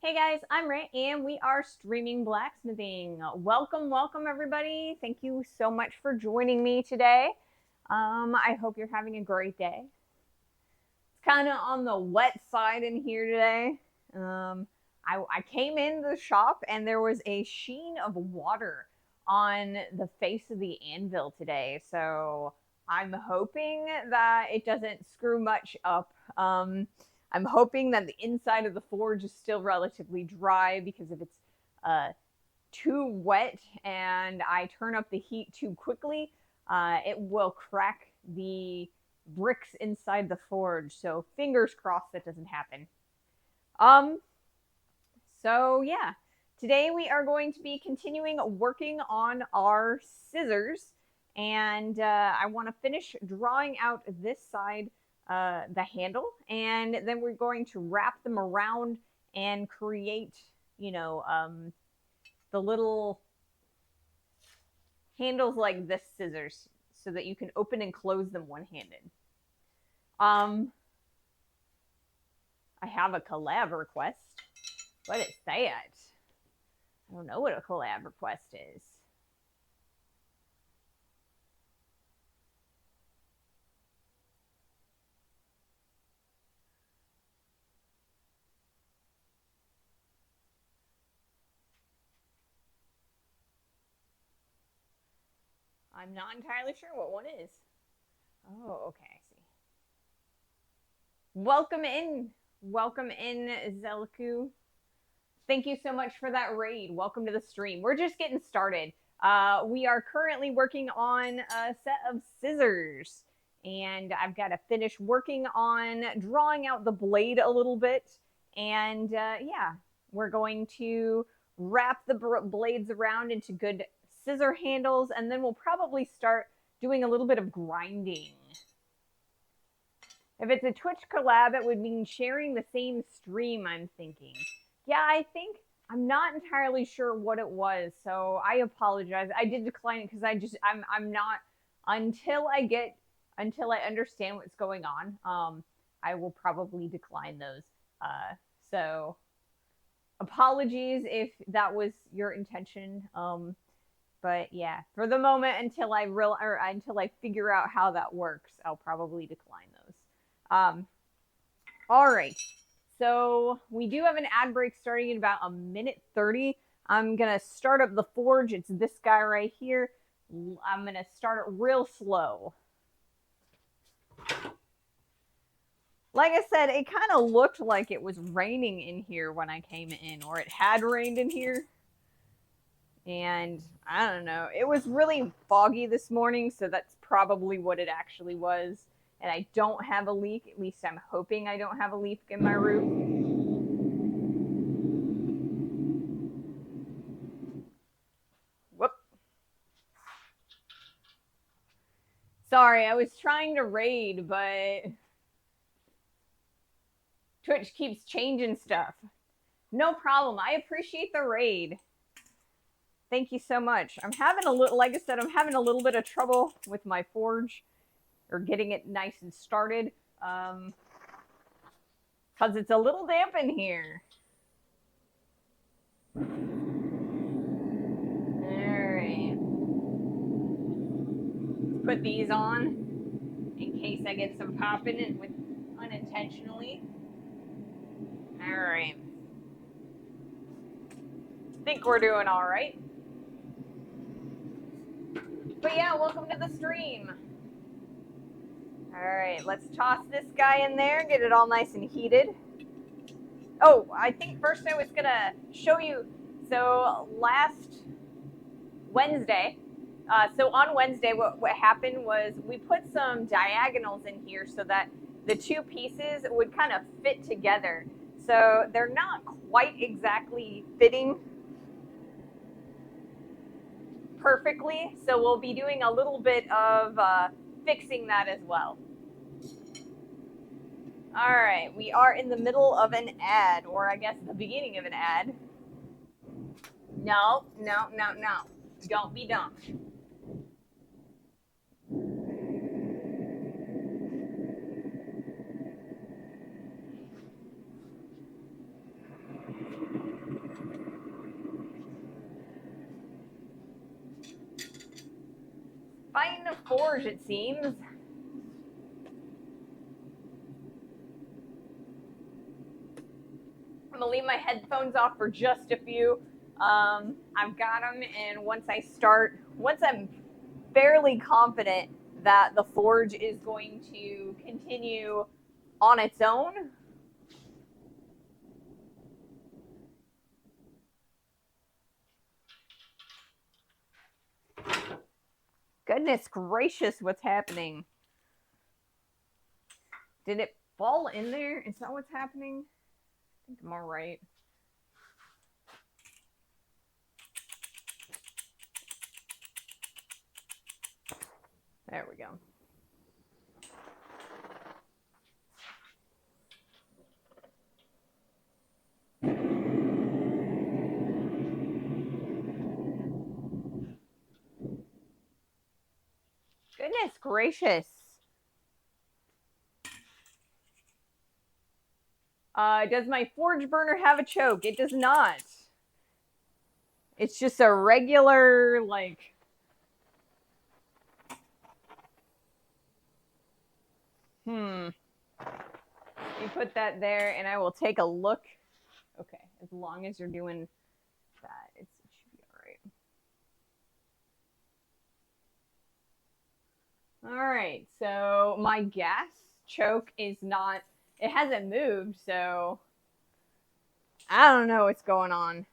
Hey guys, I'm Ray and we are streaming blacksmithing. Welcome everybody. Thank you so much for joining me today. I hope you're having a great day. It's kind of on the wet side in here today. I came in the shop and there was a sheen of water on the face of the anvil today. So I'm hoping that it doesn't screw much up. I'm hoping that the inside of the forge is still relatively dry, because if it's too wet and I turn up the heat too quickly, it will crack the bricks inside the forge. So fingers crossed that doesn't happen. So yeah, today we are going to be continuing working on our scissors, and I want to finish drawing out this side, the handle, and then we're going to wrap them around and create, the little handles like this scissors, so that you can open and close them one-handed. I have a collab request. What is that? I don't know what a collab request is. I'm not entirely sure what one is. Oh, okay, I see. Welcome in. Welcome in, Zelku. Thank you so much for that raid. Welcome to the stream. We're just getting started. We are currently working on a set of scissors, and I've got to finish working on drawing out the blade a little bit. And yeah, we're going to wrap the blades around into good scissor handles, and then we'll probably start doing a little bit of grinding. If it's a Twitch collab, it would mean sharing the same stream, I'm thinking. Yeah, I think I'm not entirely sure what it was, so I apologize. I did decline it because I'm not, until I understand what's going on. I will probably decline those. So apologies if that was your intention. But yeah, for the moment, until I figure out how that works, I'll probably decline those. All right. So we do have an ad break starting in about a minute 30. I'm going to start up the forge. It's this guy right here. I'm going to start it real slow. Like I said, it kind of looked like it was raining in here when I came in, or it had rained in here. And I don't know. It was really foggy this morning, so that's probably what it actually was. And I don't have a leak. At least I'm hoping I don't have a leak in my roof. Whoop. Sorry, I was trying to raid, but Twitch keeps changing stuff. No problem. I appreciate the raid. Thank you so much. I'm having a little, like I said, I'm having a little bit of trouble with my forge, or getting it nice and started, because it's a little damp in here. Alright. Put these on in case I get some popping in with unintentionally. Alright. Think we're doing alright. But yeah, welcome to the stream. Alright, let's toss this guy in there, get it all nice and heated. Oh, I think first I was gonna show you, so last Wednesday, on Wednesday, what happened was we put some diagonals in here so that the two pieces would kind of fit together. So they're not quite exactly fitting perfectly, so we'll be doing a little bit of fixing that as well. All right, we are in the middle of an ad, or I guess the beginning of an ad. No. Don't be dumb. Fighting a forge, it seems. I'm gonna leave my headphones off for just a few. I've got them, and once I'm fairly confident that the forge is going to continue on its own. Goodness gracious, what's happening? Did it fall in there? Is that what's happening? I think I'm all right. There we go. Goodness gracious. Does my forge burner have a choke? It does not. It's just a regular, like... You put that there, and I will take a look. Okay, as long as you're doing that, it should be all right. All right, so my gas choke is not... It hasn't moved, so... I don't know what's going on.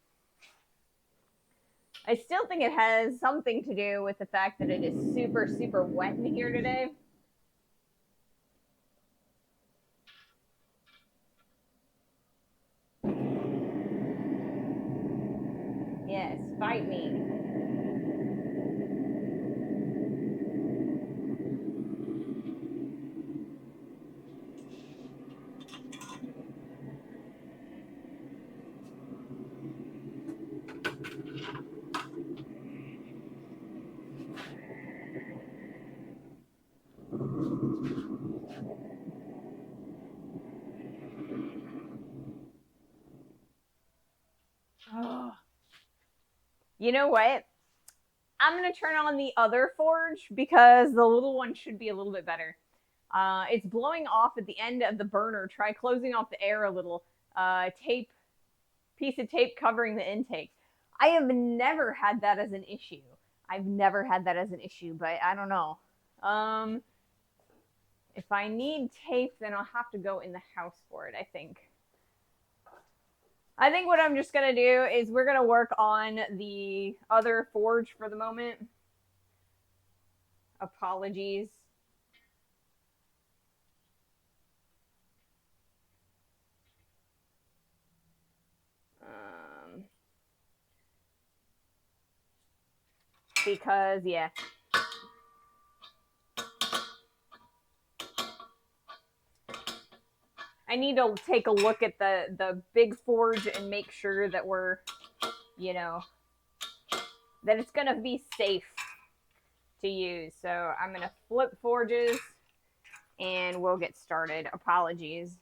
I still think it has something to do with the fact that it is super, super wet in here today. Yes, fight me. Oh. You know what? I'm going to turn on the other forge because the little one should be a little bit better. It's blowing off at the end of the burner. Try closing off the air a little. Piece of tape covering the intake. I have never had that as an issue. I've never had that as an issue, but I don't know. If I need tape, then I'll have to go in the house for it, I think. I think what I'm just going to do is we're going to work on the other forge for the moment. Apologies. Because, yeah. I need to take a look at the big forge and make sure that we're, you know, that it's going to be safe to use. So I'm going to flip forges and we'll get started. Apologies.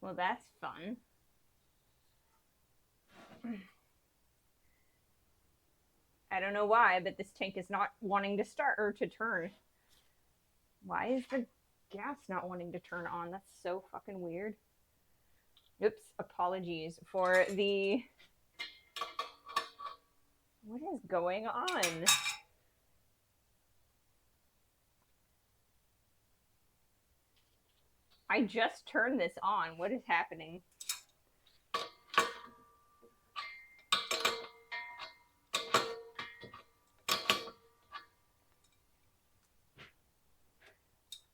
Well, that's fun. I don't know why, but this tank is not wanting to start or to turn. Why is the gas not wanting to turn on? That's so fucking weird. Oops, apologies for the... What is going on? I just turned this on. What is happening?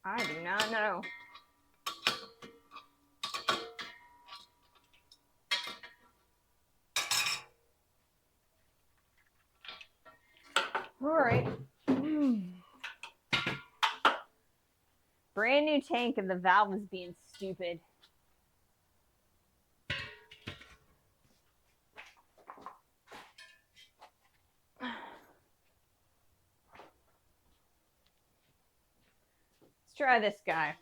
I do not know. All right. Brand new tank and the valve is being stupid. Let's try this guy.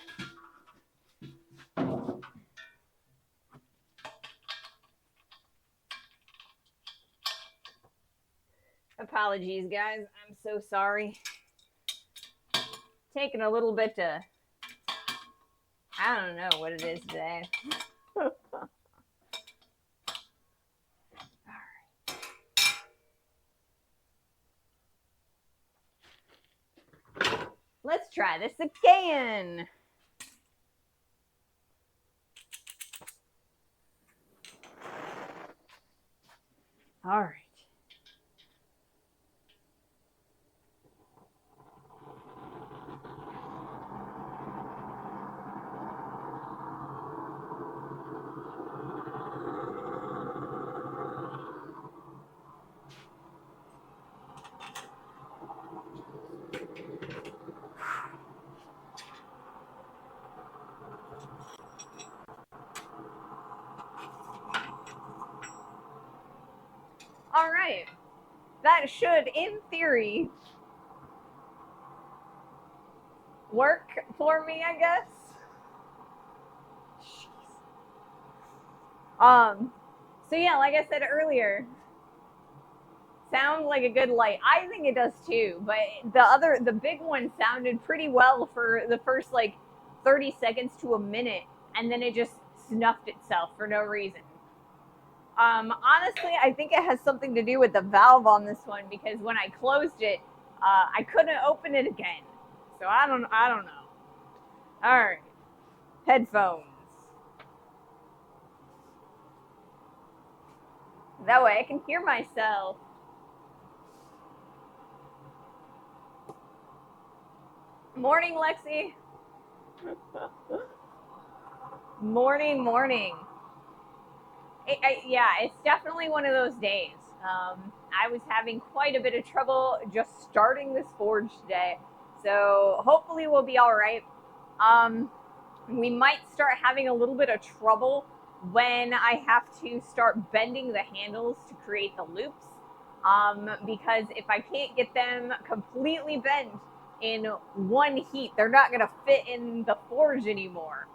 Apologies, guys. I'm so sorry. Taking a little bit to, I don't know what it is today. Let's try this again. All right. All right. That should, in theory, work for me, I guess. So yeah, like I said earlier, sounds like a good light. I think it does too, but the big one sounded pretty well for the first like 30 seconds to a minute, and then it just snuffed itself for no reason. Honestly, I think it has something to do with the valve on this one, because when I closed it, I couldn't open it again. So I don't know. All right, headphones. That way I can hear myself. Morning, Lexi. Morning. Yeah, it's definitely one of those days. I was having quite a bit of trouble just starting this forge today, so hopefully we'll be all right. We might start having a little bit of trouble when I have to start bending the handles to create the loops, because if I can't get them completely bent in one heat, they're not going to fit in the forge anymore.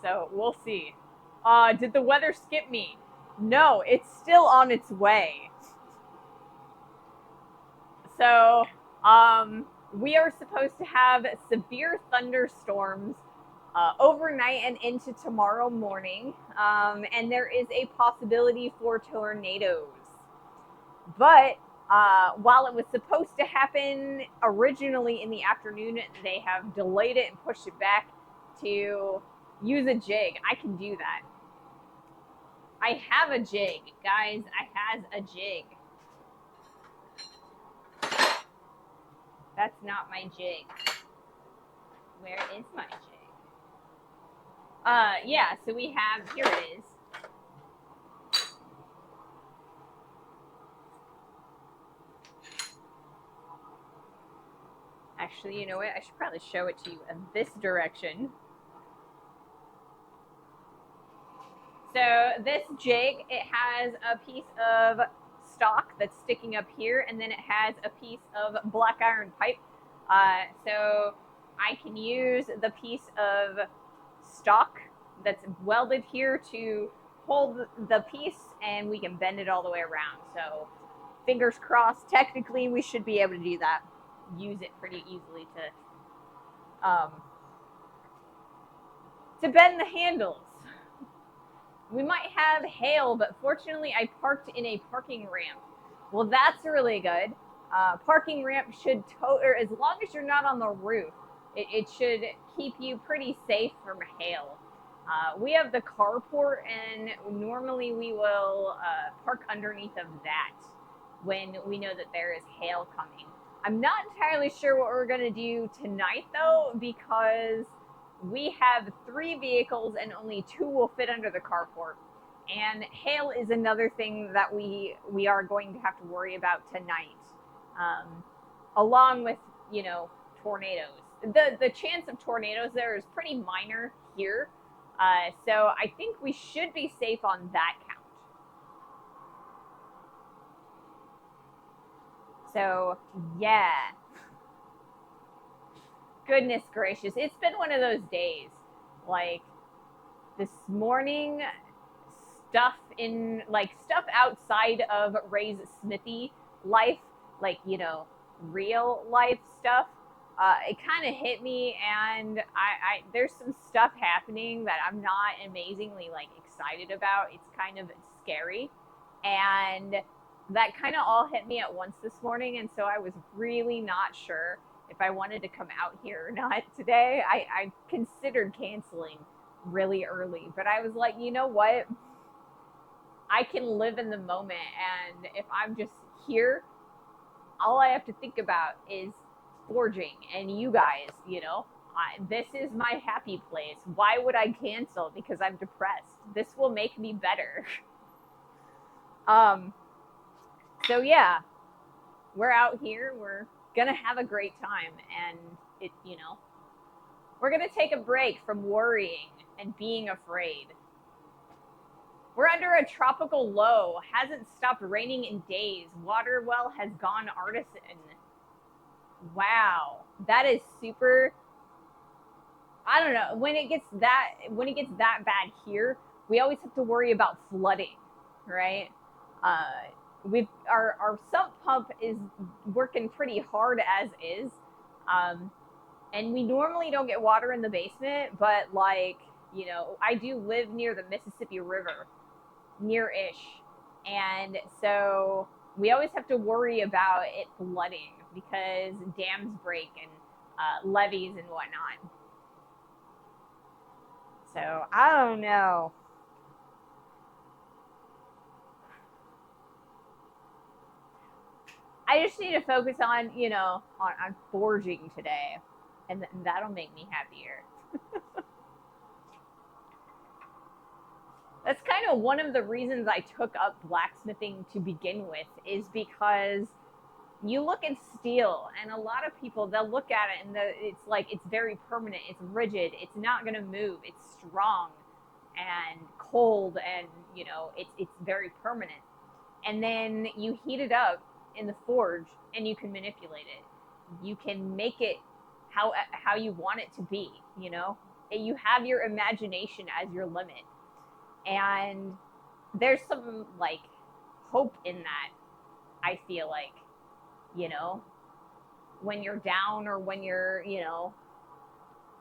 So we'll see. Did the weather skip me? No, it's still on its way. So, we are supposed to have severe thunderstorms overnight and into tomorrow morning, and there is a possibility for tornadoes. But while it was supposed to happen originally in the afternoon, they have delayed it and pushed it back to use a jig. I can do that. I have a jig, guys. I has a jig. That's not my jig. Where is my jig? Yeah, so we have, here it is. Actually, you know what? I should probably show it to you in this direction. So this jig, it has a piece of stock that's sticking up here, and then it has a piece of black iron pipe. So I can use the piece of stock that's welded here to hold the piece, and we can bend it all the way around. So fingers crossed, technically we should be able to do that. Use it pretty easily to bend the handles. We might have hail, but fortunately I parked in a parking ramp. Well, that's really good. Parking ramp should or as long as you're not on the roof, it should keep you pretty safe from hail. We have the carport, and normally we will park underneath of that when we know that there is hail coming. I'm not entirely sure what we're going to do tonight, though, because we have 3 vehicles and only 2 will fit under the carport. And hail is another thing that we are going to have to worry about tonight, along with, tornadoes. the chance of tornadoes there is pretty minor here. So I think we should be safe on that count. So yeah, goodness gracious, it's been one of those days. Like this morning, stuff outside of Ray's smithy life, like, you know, real life stuff. It kind of hit me, and I there's some stuff happening that I'm not amazingly like excited about. It's kind of scary, and that kind of all hit me at once this morning, and so I was really not sure if I wanted to come out here or not today. I considered canceling really early, but I was like, you know what? I can live in the moment, and if I'm just here, all I have to think about is forging and you guys, you know. This is my happy place. Why would I cancel because I'm depressed? This will make me better. So yeah, we're out here. We're gonna have a great time, and it, you know, we're gonna take a break from worrying and being afraid. We're under a tropical low. Hasn't stopped raining in days. Water well has gone artisan. Wow, that is super. I don't know. When it gets that bad here, we always have to worry about flooding, right? Our sump pump is working pretty hard as is, and we normally don't get water in the basement, but like, you know, I do live near the Mississippi River, near-ish, and so we always have to worry about it flooding because dams break and levees and whatnot. So I don't know. I just need to focus on, you know, on forging today, and that'll make me happier. That's kind of one of the reasons I took up blacksmithing to begin with, is because you look at steel, and a lot of people, they'll look at it and it's like it's very permanent, it's rigid, it's not going to move, it's strong and cold, and you know, it's very permanent. And then you heat it up in the forge, and you can manipulate it. You can make it how you want it to be. You know, you have your imagination as your limit, and there's some like hope in that. I feel like, you know, when you're down or when you're, you know,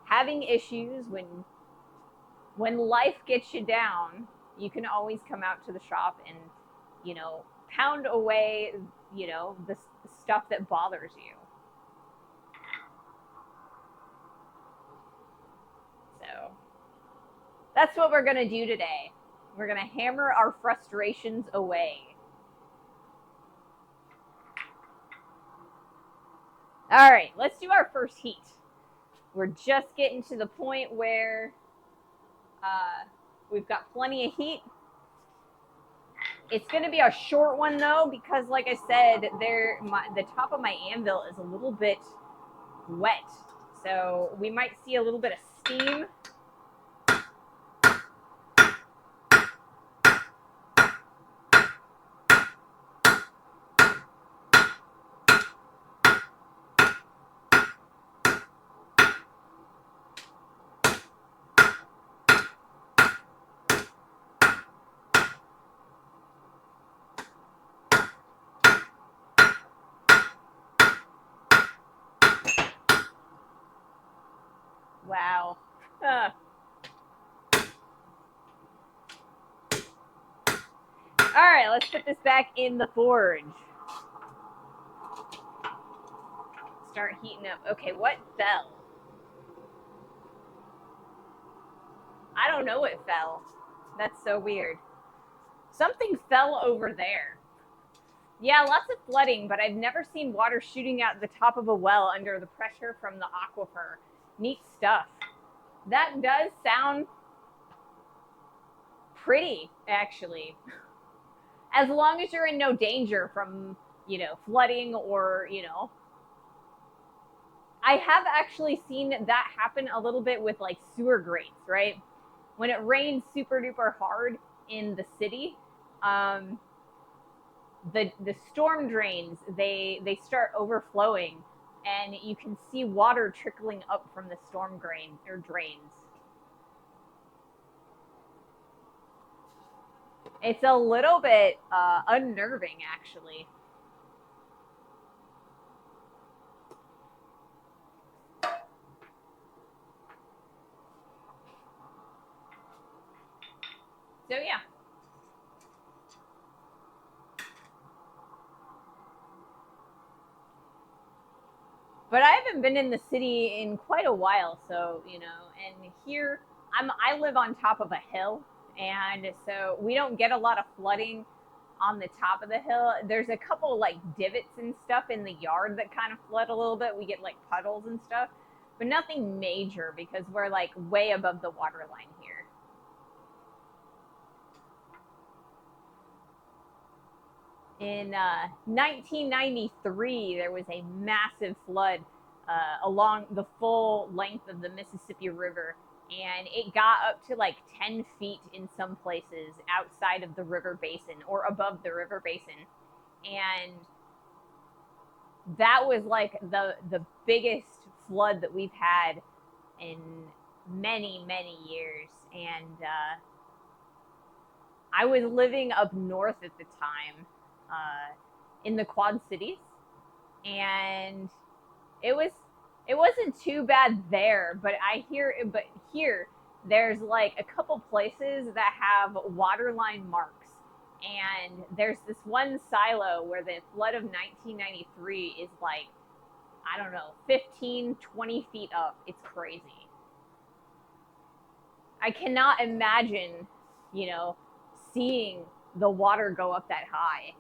having issues, when life gets you down, you can always come out to the shop and, you know, pound away, you know, the stuff that bothers you. So that's what we're going to do today. We're going to hammer our frustrations away. All right, let's do our first heat. We're just getting to the point where we've got plenty of heat. It's going to be a short one though, because like I said, the top of my anvil is a little bit wet, so we might see a little bit of steam. Wow. All right, let's put this back in the forge. Start heating up. Okay, what fell? I don't know what fell. That's so weird. Something fell over there. Yeah, lots of flooding, but I've never seen water shooting out the top of a well under the pressure from the aquifer. Neat stuff. That does sound pretty, actually. As long as you're in no danger from, you know, flooding or, you know, I have actually seen that happen a little bit with like sewer grates, right? When it rains super duper hard in the city, the storm drains they start overflowing, and you can see water trickling up from the storm drain or drains. It's a little bit unnerving, actually. So yeah. But I haven't been in the city in quite a while, so you know. And here, I live on top of a hill, and so we don't get a lot of flooding on the top of the hill. There's a couple like divots and stuff in the yard that kind of flood a little bit. We get like puddles and stuff, but nothing major because we're like way above the water line here. In 1993, there was a massive flood along the full length of the Mississippi River, and it got up to like 10 feet in some places outside of the river basin or above the river basin. And that was like the biggest flood that we've had in many years. And I was living up north at the time, in the Quad Cities, and it wasn't too bad there. But here there's like a couple places that have waterline marks, and there's this one silo where the flood of 1993 is like, I don't know, 15-20 feet up. It's crazy. I cannot imagine, you know, seeing the water go up that high.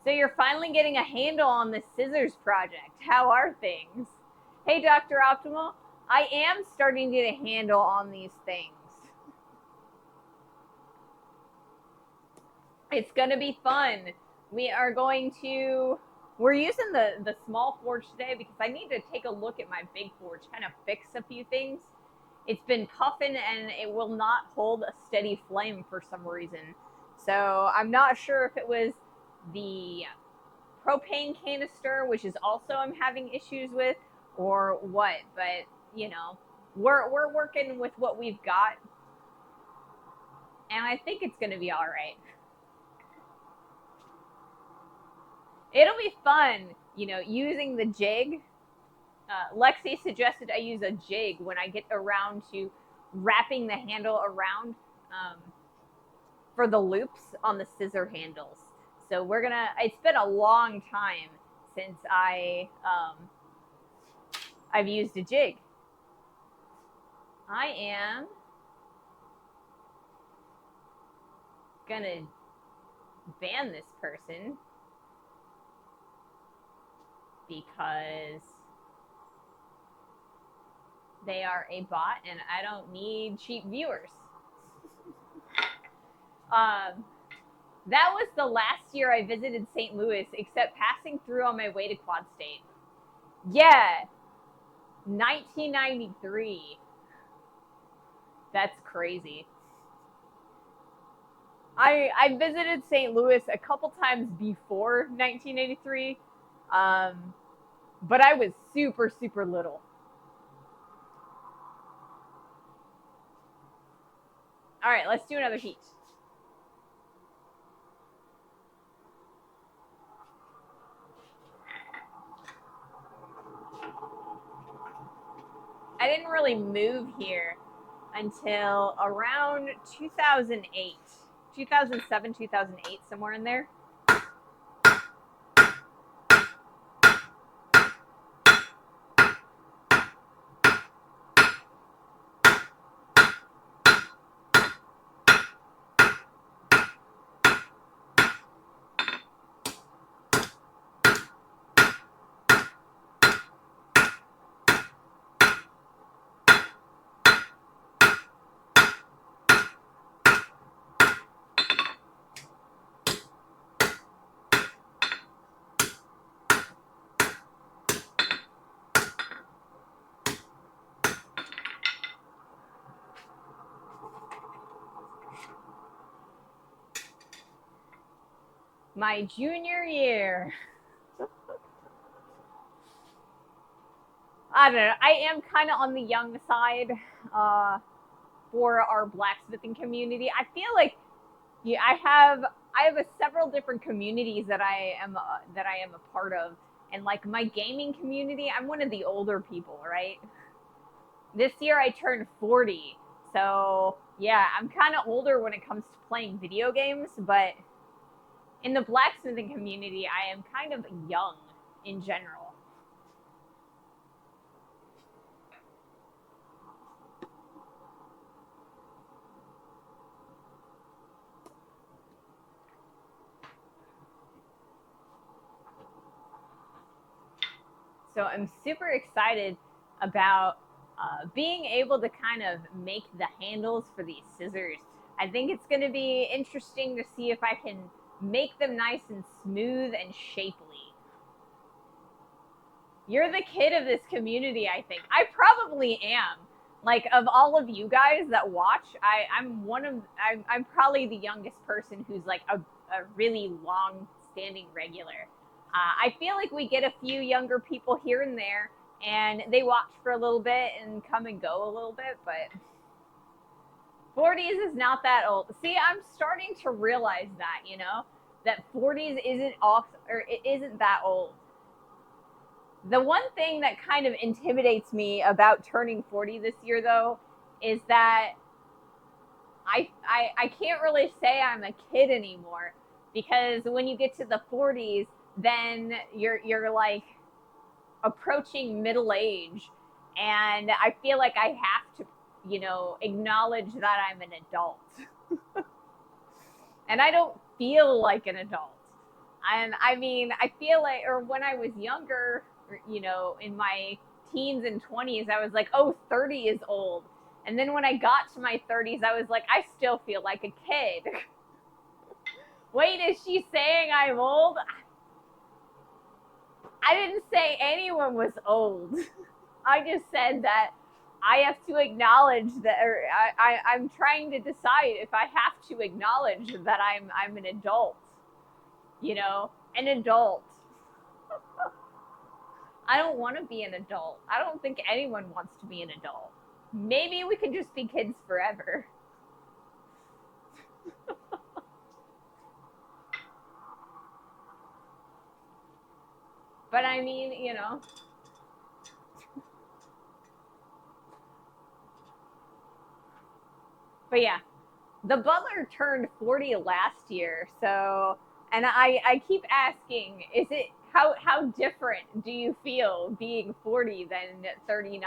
So you're finally getting a handle on the Scissors project. How are things? Hey, Dr. Optimal. I am starting to get a handle on these things. It's going to be fun. We're using the small forge today because I need to take a look at my big forge, kind of fix a few things. It's been puffing and it will not hold a steady flame for some reason. So I'm not sure if it was the propane canister, which is also I'm having issues with, or what. But you know, we're working with what we've got, and I think it's going to be all right. It'll be fun, you know, using the jig. Lexi suggested I use a jig when I get around to wrapping the handle around for the loops on the scissor handles. So it's been a long time since I've used a jig. I am gonna ban this person because they are a bot and I don't need cheap viewers. That was the last year I visited St. Louis, except passing through on my way to Quad State. Yeah, 1993. That's crazy. I visited St. Louis a couple times before 1983, but I was super little. All right, let's do another heat. I didn't really move here until around 2008, 2007, 2008, somewhere in there. My junior year. I don't know. I am kind of on the young side for our blacksmithing community. I feel like yeah, I have several different communities that I am a part of, and like my gaming community, I'm one of the older people, right? This year I turned 40, so yeah, I'm kind of older when it comes to playing video games, but in the blacksmithing community, I am kind of young in general. So I'm super excited about being able to kind of make the handles for these scissors. I think it's going to be interesting to see if I can make them nice and smooth and shapely. You're the kid of this community, I think. I probably am. Like of all of you guys that watch, I'm probably the youngest person who's like a really long standing regular. I feel like we get a few younger people here and there, and they watch for a little bit and come and go a little bit, but 40s is not that old. See, I'm starting to realize that, that 40s isn't off or it isn't that old. The one thing that kind of intimidates me about turning 40 this year, though, is that I can't really say I'm a kid anymore because when you get to the 40s, then you're like approaching middle age, and I feel like I have to, acknowledge that I'm an adult, and I don't feel like an adult. And I mean, I feel like, or when I was younger, in my teens and 20s, I was like, oh, 30 is old. And then when I got to my 30s, I was like, I still feel like a kid. Wait, is she saying I'm old? I didn't say anyone was old. I just said that I have to acknowledge that, or I'm trying to decide if I have to acknowledge that I'm an adult. An adult. I don't want to be an adult. I don't think anyone wants to be an adult. Maybe we can just be kids forever. But I mean, But yeah, the butler turned 40 last year. So, and I keep asking, is it how different do you feel being 40 than 39?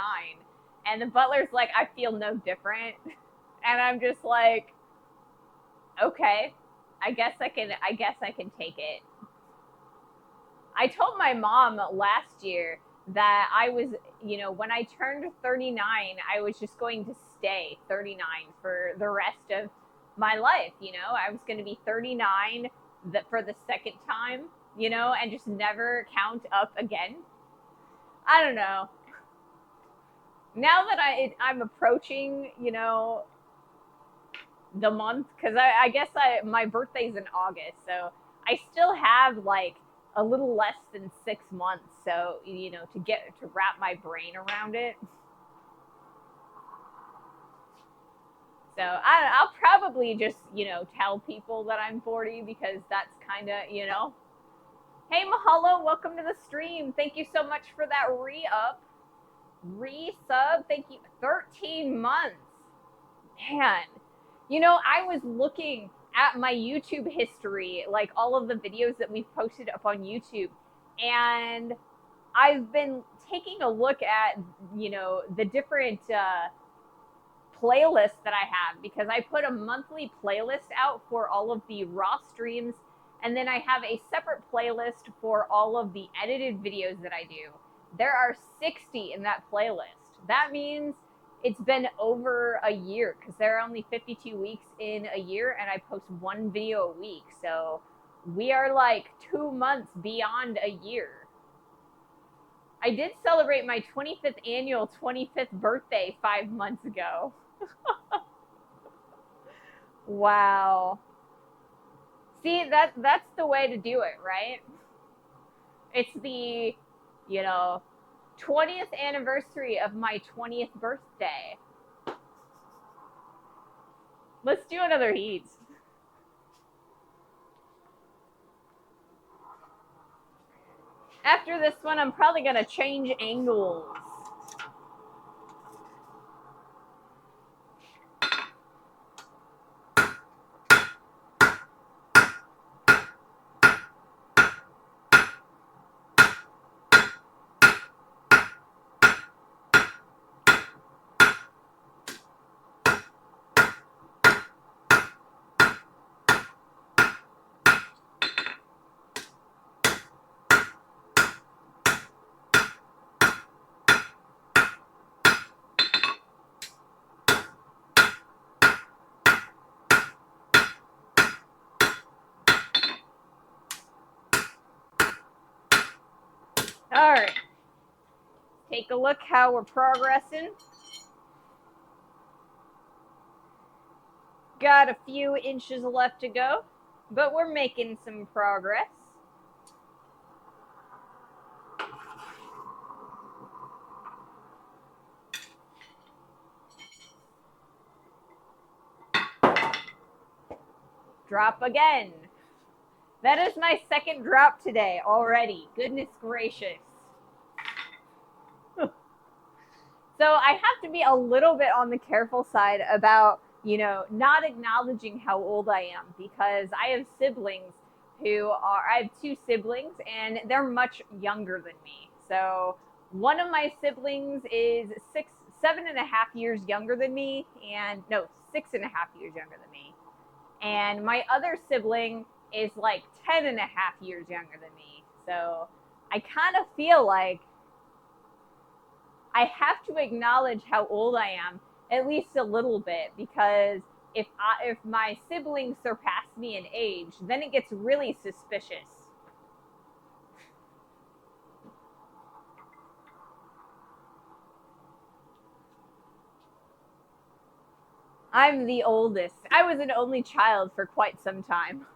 And the butler's like, I feel no different. And I'm just like, okay, I guess I can take it. I told my mom last year that I was, when I turned 39, I was just going to stay 39 for the rest of my life. I was going to be 39 for the second time, and just never count up again. I don't know. Now that I'm approaching, the month, because I guess my birthday's in August, so I still have like a little less than 6 months. So to get to wrap my brain around it. So I'll probably just tell people that I'm 40 because that's kind of Hey Mahalo, welcome to the stream. Thank you so much for that re-sub. Thank you. 13 months, man. I was looking at my YouTube history, like all of the videos that we've posted up on YouTube, and I've been taking a look at, the different playlists that I have because I put a monthly playlist out for all of the raw streams, and then I have a separate playlist for all of the edited videos that I do. There are 60 in that playlist. That means it's been over a year because there are only 52 weeks in a year, and I post one video a week. So we are like 2 months beyond a year. I did celebrate my 25th annual 25th birthday 5 months ago. Wow. See, that's the way to do it, right? It's the, 20th anniversary of my 20th birthday. Let's do another heat. After this one, I'm probably going to change angles. All right. Take a look how we're progressing. Got a few inches left to go, but we're making some progress. Drop again. That is my second drop today already. Goodness gracious. So I have to be a little bit on the careful side about, not acknowledging how old I am, because I have siblings I have two siblings and they're much younger than me. So one of my siblings is 7.5 years younger than me, and no, 6.5 years younger than me. And my other sibling is like 10.5 years younger than me. So I kind of feel like I have to acknowledge how old I am at least a little bit, because if my siblings surpass me in age, then it gets really suspicious. I'm the oldest. I was an only child for quite some time.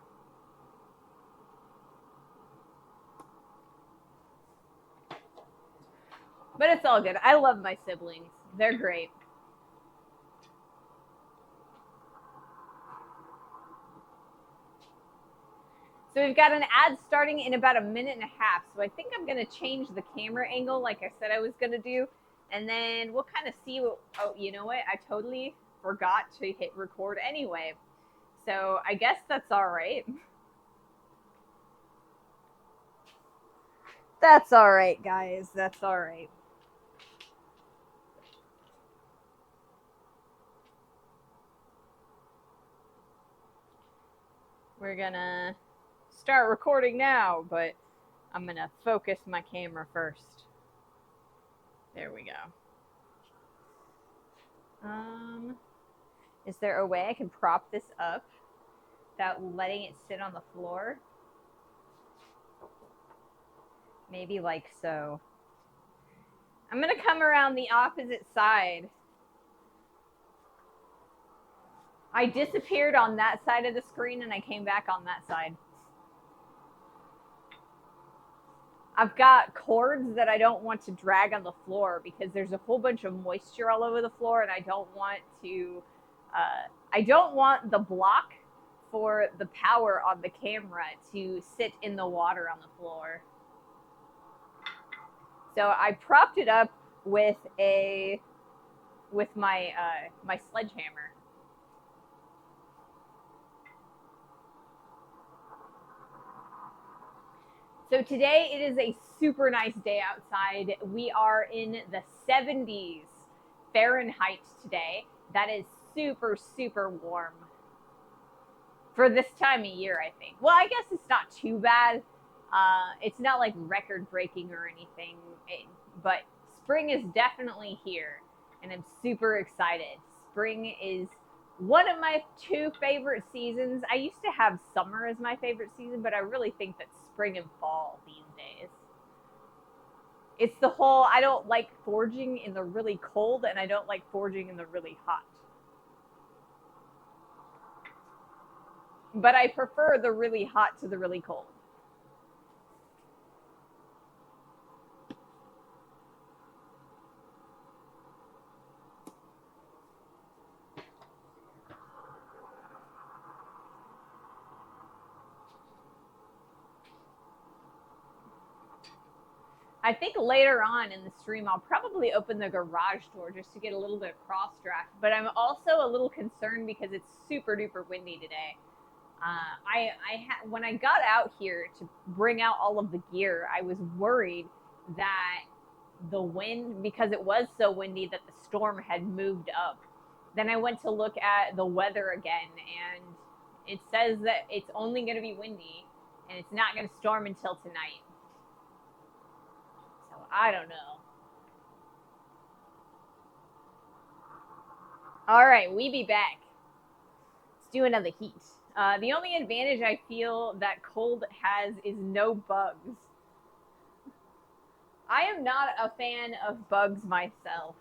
But it's all good. I love my siblings. They're great. So we've got an ad starting in about 1.5 minutes. So I think I'm going to change the camera angle like I said I was going to do. And then we'll kind of see what, oh, you know what? I totally forgot to hit record anyway. So I guess that's all right. That's all right, guys. That's all right. We're gonna start recording now, but I'm gonna focus my camera first. There we go. Is there a way I can prop this up without letting it sit on the floor? Maybe like so. I'm gonna come around the opposite side. I disappeared on that side of the screen and I came back on that side. I've got cords that I don't want to drag on the floor because there's a whole bunch of moisture all over the floor, and I don't want the block for the power on the camera to sit in the water on the floor. So I propped it up with my my sledgehammer. So today it is a super nice day outside. We are in the 70s Fahrenheit today. That is super, super warm for this time of year, I think. Well, I guess it's not too bad. It's not like record breaking or anything, but spring is definitely here and I'm super excited. Spring is one of my two favorite seasons. I used to have summer as my favorite season, but I really think that spring and fall these days. It's the whole, I don't like forging in the really cold and I don't like forging in the really hot. but I prefer the really hot to the really cold. I think later on in the stream, I'll probably open the garage door just to get a little bit of cross draft. But I'm also a little concerned because it's super duper windy today. When I got out here to bring out all of the gear, I was worried that the wind, because it was so windy, that the storm had moved up. Then I went to look at the weather again, and it says that it's only going to be windy and it's not going to storm until tonight. So I don't know. All right, we be back. Let's do another heat. The only advantage I feel that cold has is no bugs. I am not a fan of bugs myself.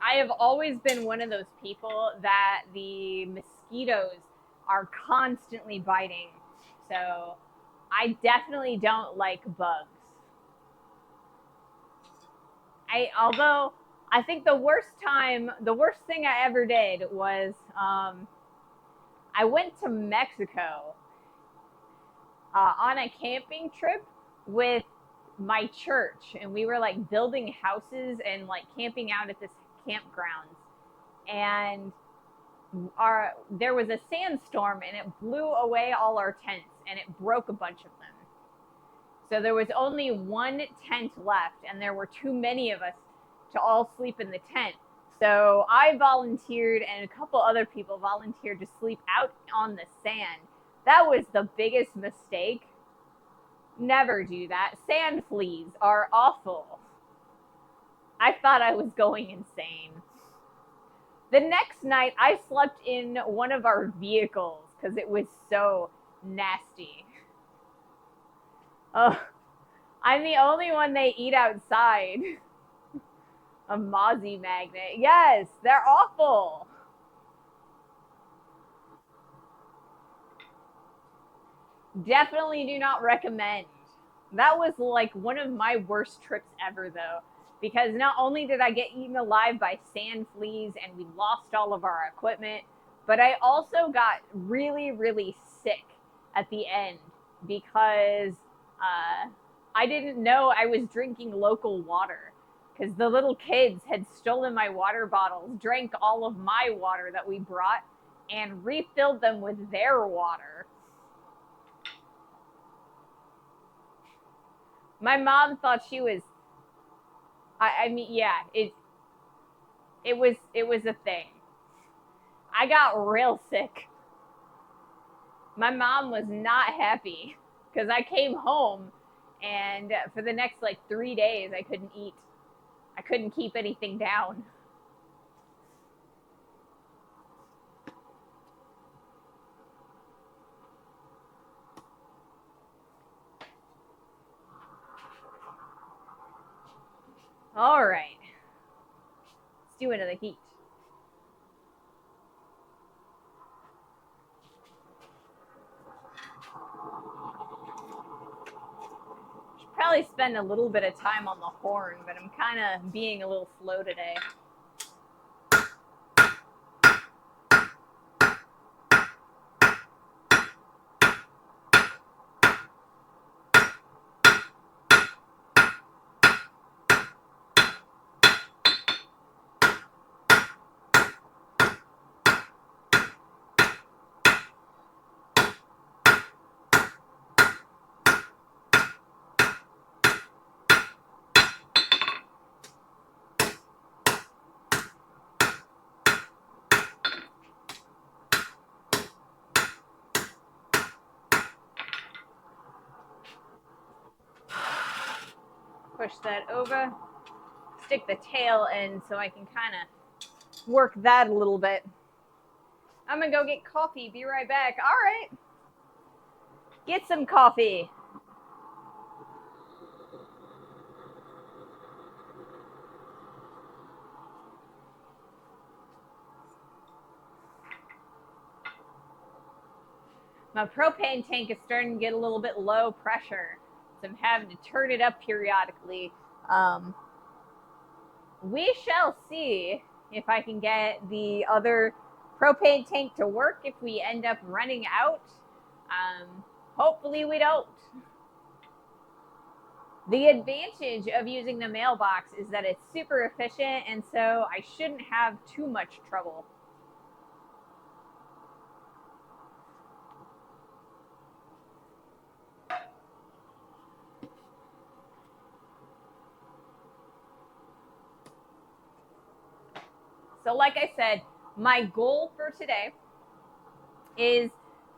I have always been one of those people that the mosquitoes are constantly biting. So I definitely don't like bugs. Although I think the worst thing I ever did was I went to Mexico on a camping trip with my church, and we were like building houses and like camping out at this campgrounds, and there was a sandstorm and it blew away all our tents and it broke a bunch of them. So there was only one tent left, and there were too many of us to all sleep in the tent. So I volunteered, and a couple other people volunteered to sleep out on the sand. That was the biggest mistake. Never do that. Sand fleas are awful. I thought I was going insane. The next night, I slept in one of our vehicles because it was so nasty. Oh, I'm the only one they eat outside. A mozzie magnet. Yes, they're awful. Definitely do not recommend. That was like one of my worst trips ever, though, because not only did I get eaten alive by sand fleas and we lost all of our equipment, but I also got really, really sick at the end because I didn't know I was drinking local water, because the little kids had stolen my water bottles, drank all of my water that we brought, and refilled them with their water. My mom thought she was. I mean, yeah, it was a thing. I got real sick. My mom was not happy because I came home, and for the next like 3 days I couldn't eat. I couldn't keep anything down. All right, let's do another heat. Should probably spend a little bit of time on the horn, but I'm kind of being a little slow today. push that over, stick the tail in so I can kind of work that a little bit. I'm gonna go get coffee, be right back. All right, get some coffee. My propane tank is starting to get a little bit low pressure, so I'm having to turn it up periodically. We shall see if I can get the other propane tank to work if we end up running out. Hopefully we don't. The advantage of using the mailbox is that it's super efficient, and so I shouldn't have too much trouble. So like I said, my goal for today is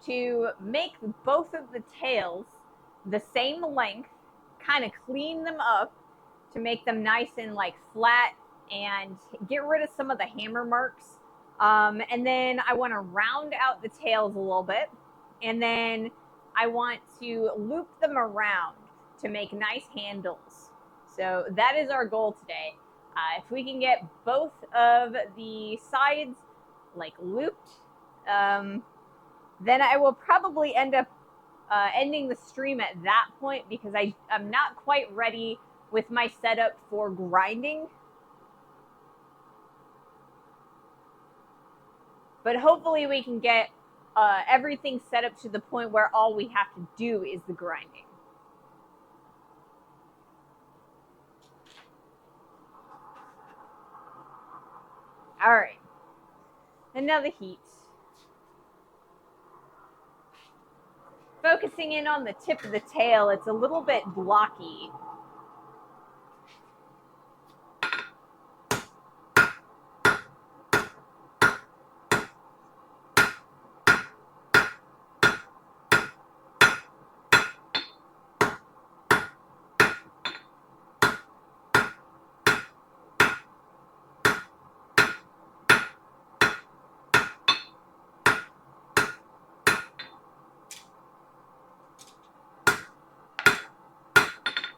to make both of the tails the same length, kind of clean them up to make them nice and like flat and get rid of some of the hammer marks. And then I want to round out the tails a little bit. And then I want to loop them around to make nice handles. So that is our goal today. If we can get both of the sides like looped, then I will probably end up ending the stream at that point because I'm not quite ready with my setup for grinding. But hopefully we can get everything set up to the point where all we have to do is the grinding. All right. And now the heat. Focusing in on the tip of the tail, it's a little bit blocky.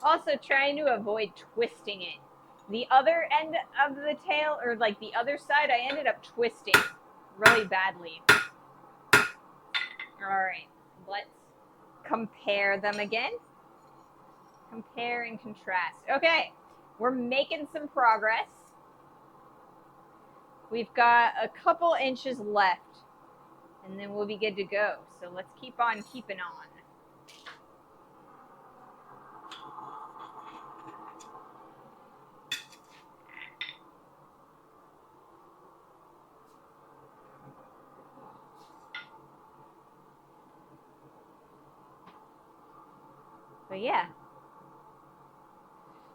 Also trying to avoid twisting it. The other end of the tail, or like the other side, I ended up twisting really badly. All right, let's compare them again. Compare and contrast. Okay, we're making some progress. We've got a couple inches left, and then we'll be good to go. So let's keep on keeping on. But yeah,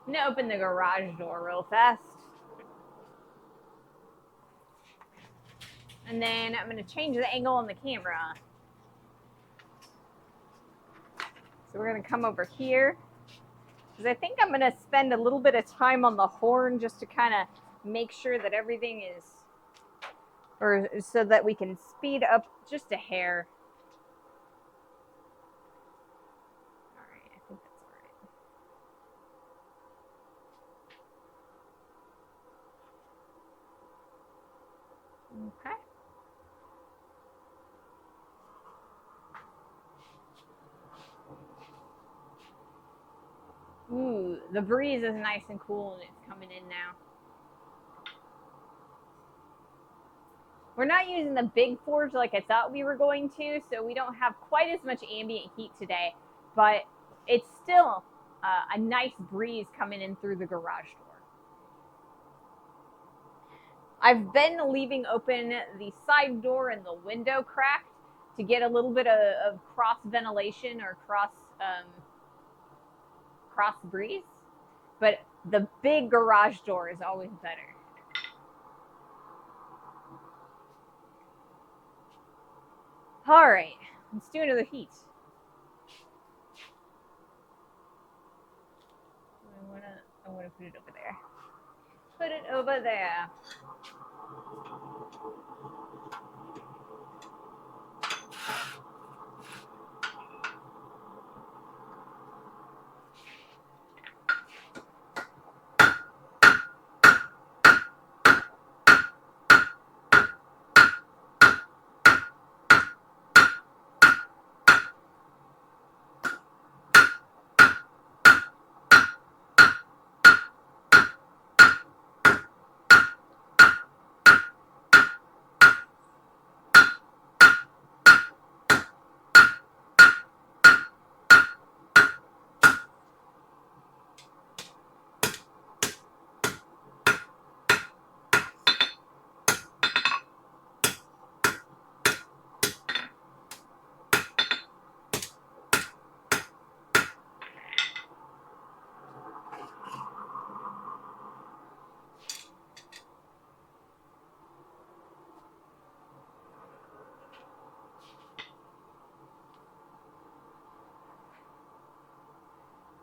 I'm gonna open the garage door real fast. And then I'm gonna change the angle on the camera. So we're gonna come over here, because I think I'm gonna spend a little bit of time on the horn just to kind of make sure that everything is, or so that we can speed up just a hair. All right, I think that's all right. Okay. Ooh, the breeze is nice and cool and it's coming in now. We're not using the big forge like I thought we were going to, so we don't have quite as much ambient heat today, but it's still a nice breeze coming in through the garage door. I've been leaving open the side door and the window cracked to get a little bit of cross ventilation or cross breeze, but the big garage door is always better. All right, let's do another heat. I want to going to put it over there. Put it over there.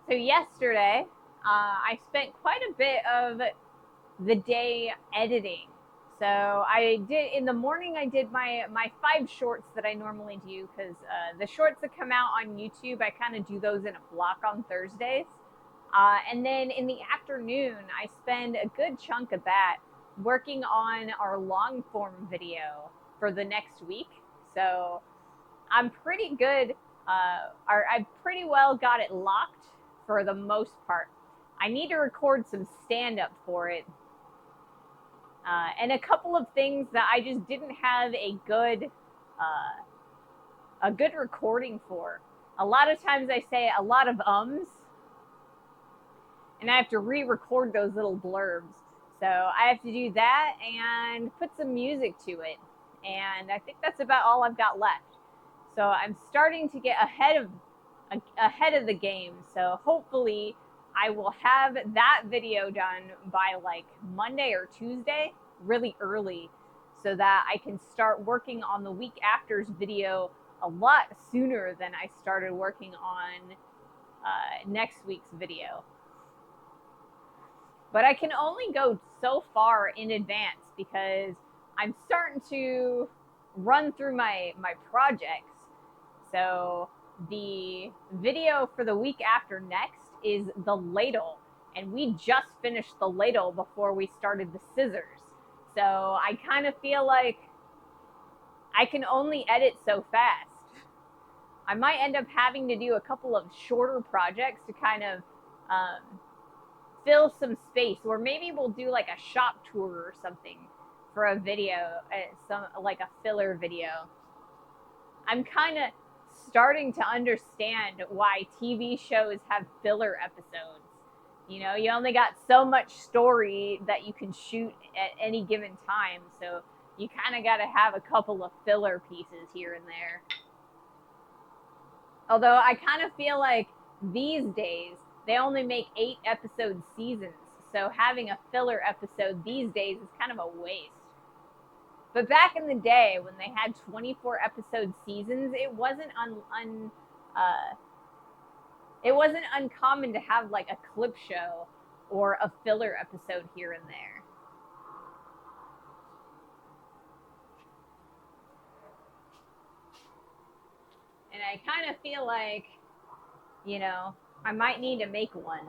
So yesterday, I spent quite a bit of the day editing. So I did in the morning. I did my 5 shorts that I normally do because the shorts that come out on YouTube, I kind of do those in a block on Thursdays. And then in the afternoon, I spend a good chunk of that working on our long form video for the next week. So I'm pretty good. I've pretty well got it locked for the most part. I need to record some stand-up for it. And a couple of things that I just didn't have a good recording for. A lot of times I say a lot of ums, and I have to re-record those little blurbs. So I have to do that and put some music to it. And I think that's about all I've got left. So I'm starting to get ahead of the game. So hopefully I will have that video done by like Monday or Tuesday, really early, so that I can start working on the week after's video a lot sooner than I started working on next week's video. But I can only go so far in advance because I'm starting to run through my projects. So the video for the week after next is the ladle, and we just finished the ladle before we started the scissors. So I kind of feel like I can only edit so fast. I might end up having to do a couple of shorter projects to kind of fill some space, or maybe we'll do like a shop tour or something for a video, like a filler video. I'm kind of starting to understand why TV shows have filler episodes. You know, you only got so much story that you can shoot at any given time, so you kind of got to have a couple of filler pieces here and there. Although I kind of feel like these days they only make 8 episode seasons, so having a filler episode these days is kind of a waste. But back in the day when they had 24 episode seasons, it wasn't uncommon to have like a clip show or a filler episode here and there. And I kind of feel like, you know, I might need to make one.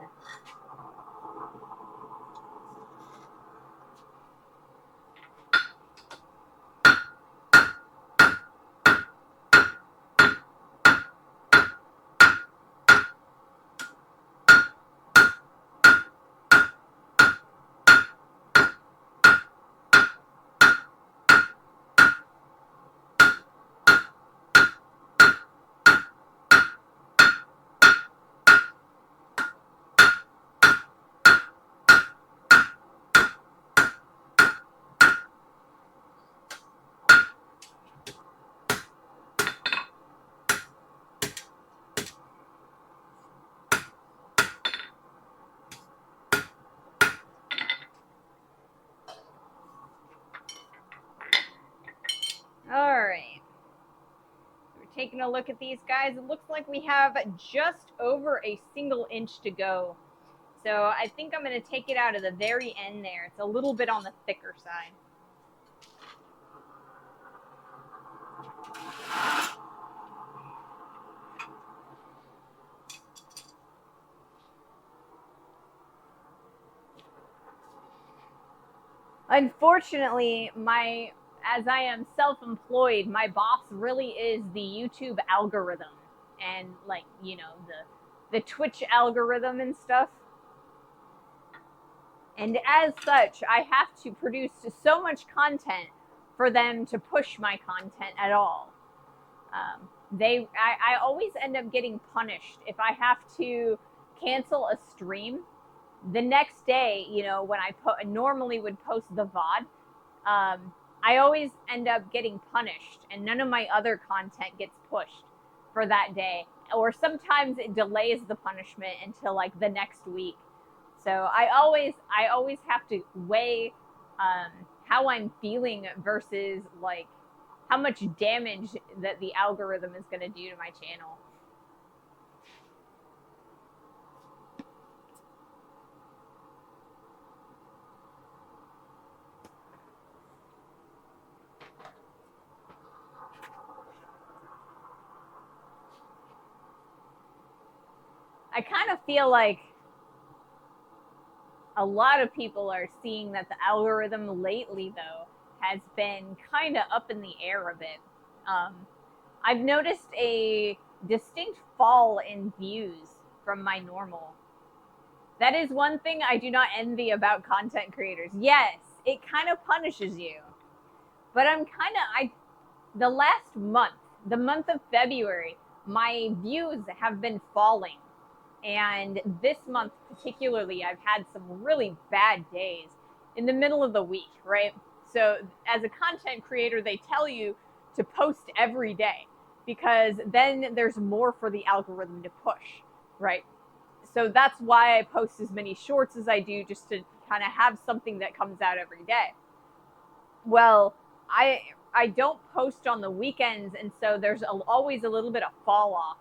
All right. We're taking a look at these guys. It looks like we have just over a single inch to go. So I think I'm going to take it out of the very end there. It's a little bit on the thicker side. Unfortunately, as I am self-employed, my boss really is the YouTube algorithm and, like, you know, the Twitch algorithm and stuff. And as such, I have to produce so much content for them to push my content at all. I always end up getting punished if I have to cancel a stream. The next day, you know, when I normally would post the VOD, I always end up getting punished, and none of my other content gets pushed for that day. Or sometimes it delays the punishment until like the next week. So I always have to weigh how I'm feeling versus like how much damage that the algorithm is going to do to my channel. I kind of feel like a lot of people are seeing that the algorithm lately, though, has been kind of up in the air a bit. I've noticed a distinct fall in views from my normal. That is one thing I do not envy about content creators. Yes, it kind of punishes you. But the last month, the month of February, my views have been falling. And this month particularly, I've had some really bad days in the middle of the week, right? So as a content creator, they tell you to post every day because then there's more for the algorithm to push, right? So that's why I post as many shorts as I do, just to kind of have something that comes out every day. Well, I don't post on the weekends, and so there's always a little bit of fall off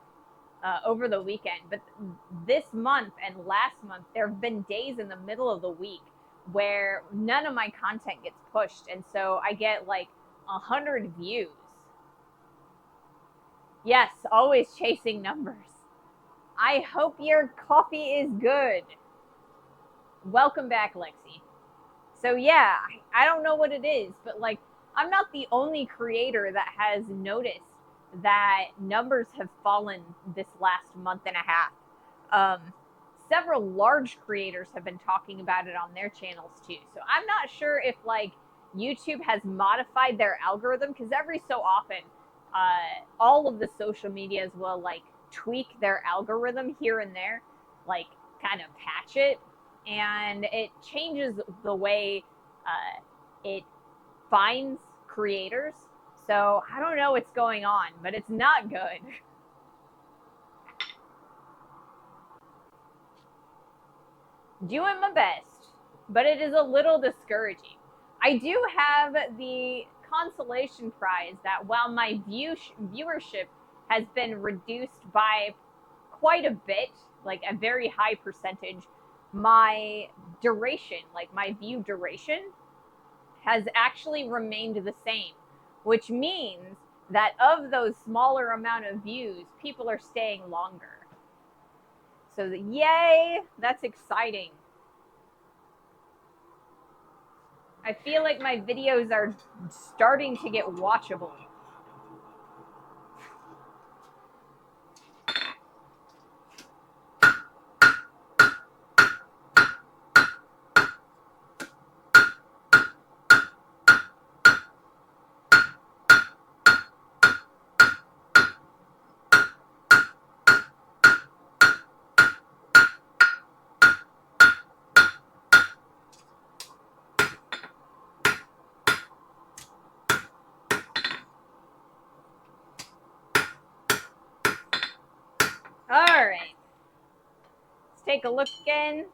over the weekend. But this month and last month, there have been days in the middle of the week where none of my content gets pushed, and so I get like 100 views. Yes, always chasing numbers. I hope your coffee is good. Welcome back, Lexi. So yeah, I don't know what it is, but like I'm not the only creator that has noticed that numbers have fallen this last month and a half. Several large creators have been talking about it on their channels too. So I'm not sure if like YouTube has modified their algorithm, because every so often all of the social medias will like tweak their algorithm here and there, like kind of patch it, and it changes the way it finds creators. So I don't know what's going on, but it's not good. Doing my best, but it is a little discouraging. I do have the consolation prize that while my viewership has been reduced by quite a bit, like a very high percentage, my duration, like my view duration, has actually remained the same, which means that of those smaller amount of views, people are staying longer. So yay, that's exciting. I feel like my videos are starting to get watchable. All right, let's take a look again.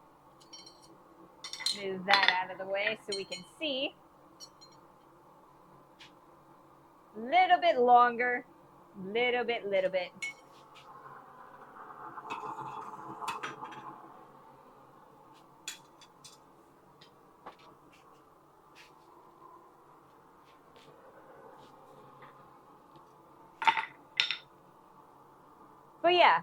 Move that out of the way so we can see. Little bit longer, little bit. But yeah,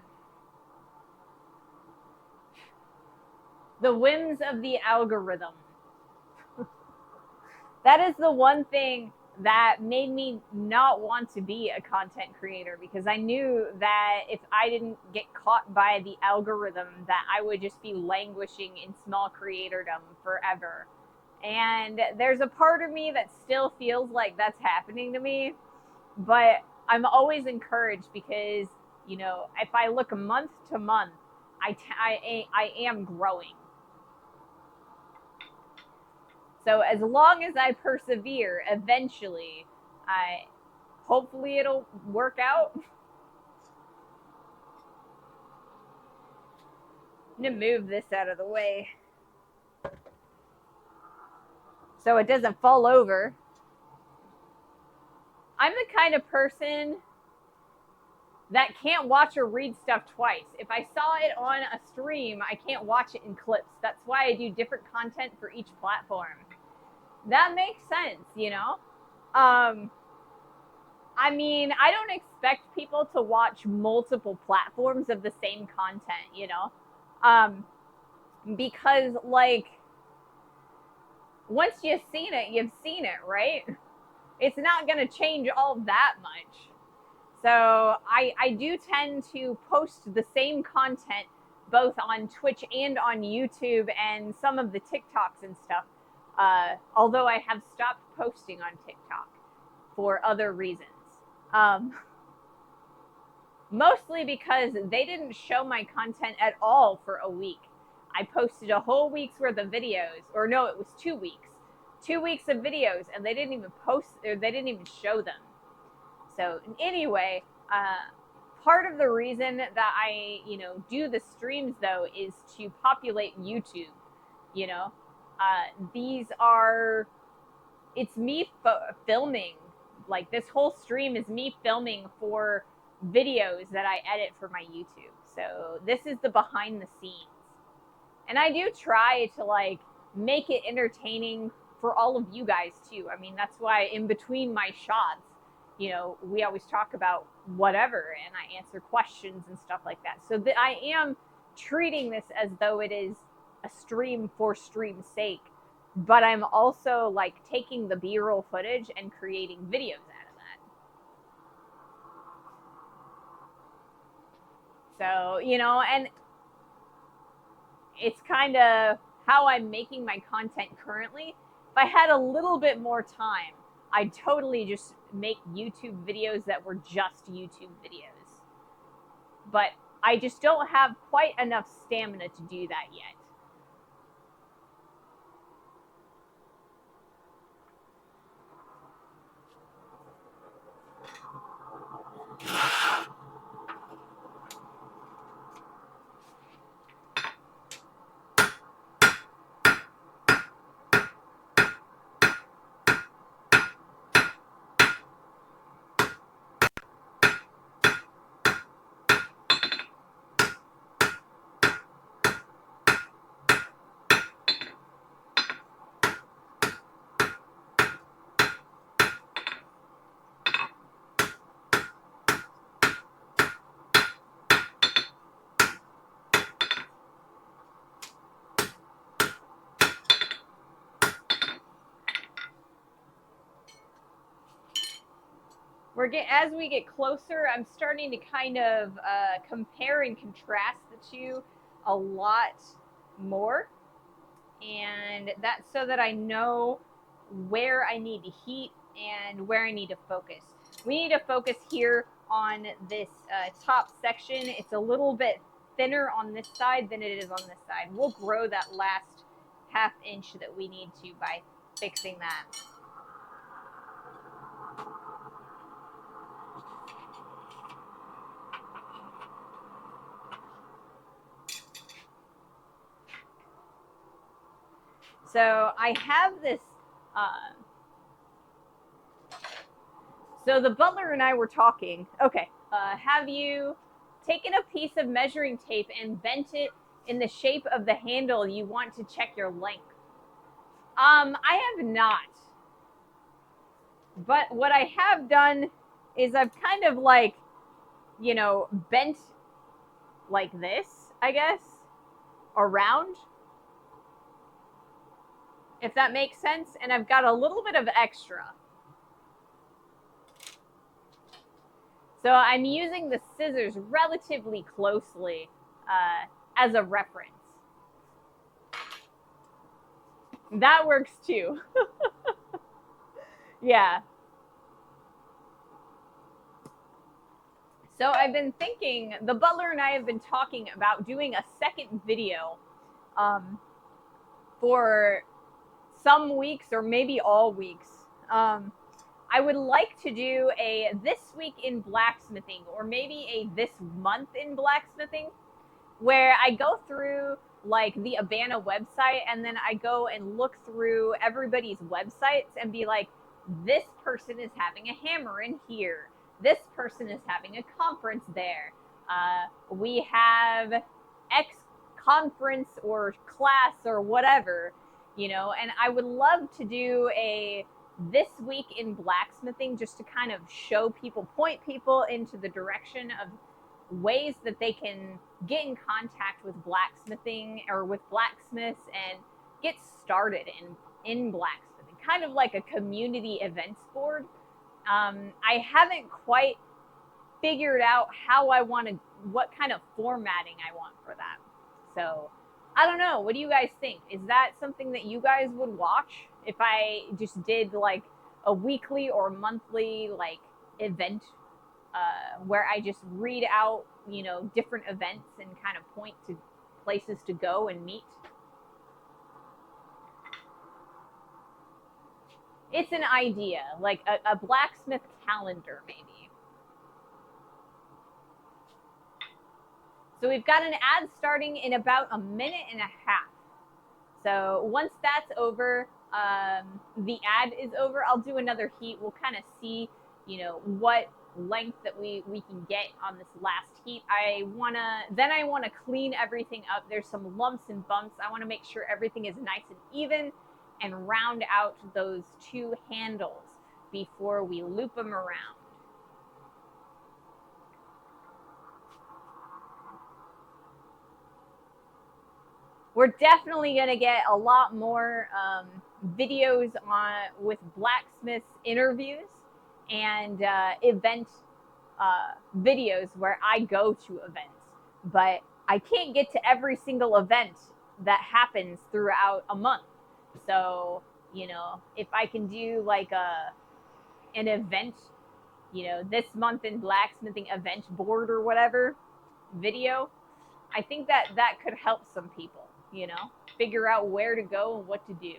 the whims of the algorithm. That is the one thing that made me not want to be a content creator, because I knew that if I didn't get caught by the algorithm, that I would just be languishing in small creatordom forever. And there's a part of me that still feels like that's happening to me, but I'm always encouraged because, you know, if I look month to month, I am growing. So as long as I persevere, eventually, hopefully it'll work out. I'm gonna move this out of the way so it doesn't fall over. I'm the kind of person that can't watch or read stuff twice. If I saw it on a stream, I can't watch it in clips. That's why I do different content for each platform. That makes sense, you know? I mean, I don't expect people to watch multiple platforms of the same content, you know? Because, like, once you've seen it, right? It's not going to change all that much. So I do tend to post the same content both on Twitch and on YouTube and some of the TikToks and stuff. Although I have stopped posting on TikTok for other reasons. Mostly because they didn't show my content at all for a week. I posted a whole week's worth of videos, or no, it was 2 weeks. 2 weeks of videos, and they didn't even post, or they didn't even show them. So anyway, part of the reason that I, you know, do the streams though is to populate YouTube. You know, it's me filming. Like, this whole stream is me filming for videos that I edit for my YouTube. So this is the behind the scenes. And I do try to, like, make it entertaining for all of you guys too. I mean, that's why in between my shots, you know, we always talk about whatever, and I answer questions and stuff like that. So that I am treating this as though it is a stream for stream's sake, but I'm also, like, taking the B-roll footage and creating videos out of that. So, you know, and it's kind of how I'm making my content currently. If I had a little bit more time, I'd totally just make YouTube videos that were just YouTube videos. But I just don't have quite enough stamina to do that yet. As we get closer, I'm starting to kind of compare and contrast the two a lot more. And that's so that I know where I need to heat and where I need to focus. We need to focus here on this top section. It's a little bit thinner on this side than it is on this side. We'll grow that last ½ inch that we need to by fixing that. So I have this, so the butler and I were talking, okay, have you taken a piece of measuring tape and bent it in the shape of the handle you want to check your length? I have not. But what I have done is I've kind of, like, you know, bent like this, I guess, around, if that makes sense. And I've got a little bit of extra. So I'm using the scissors relatively closely as a reference. That works too. Yeah. So I've been thinking, the butler and I have been talking about doing a second video for some weeks or maybe all weeks. I would like to do a this week in blacksmithing, or maybe a this month in blacksmithing, where I go through like the Abana website, and then I go and look through everybody's websites and be like, this person is having a hammer in here. This person is having a conference there. We have X conference or class or whatever, you know, and I would love to do a this week in blacksmithing, just to kind of show people, point people into the direction of ways that they can get in contact with blacksmithing or with blacksmiths and get started in blacksmithing, kind of like a community events board. I haven't quite figured out how I want to, what kind of formatting I want for that. So I don't know. What do you guys think? Is that something that you guys would watch if I just did like a weekly or monthly like event where I just read out, you know, different events and kind of point to places to go and meet? It's an idea, like a blacksmith calendar, maybe. So we've got an ad starting in about a minute and a half. So once that's over, the ad is over, I'll do another heat. We'll kind of see, you know, what length that we can get on this last heat. I want to clean everything up. There's some lumps and bumps. I want to make sure everything is nice and even, and round out those two handles before we loop them around. We're definitely going to get a lot more videos with blacksmiths interviews and event videos where I go to events. But I can't get to every single event that happens throughout a month. So, you know, if I can do like an event, you know, this month in blacksmithing event board or whatever video, I think that could help some people, you know, figure out where to go and what to do.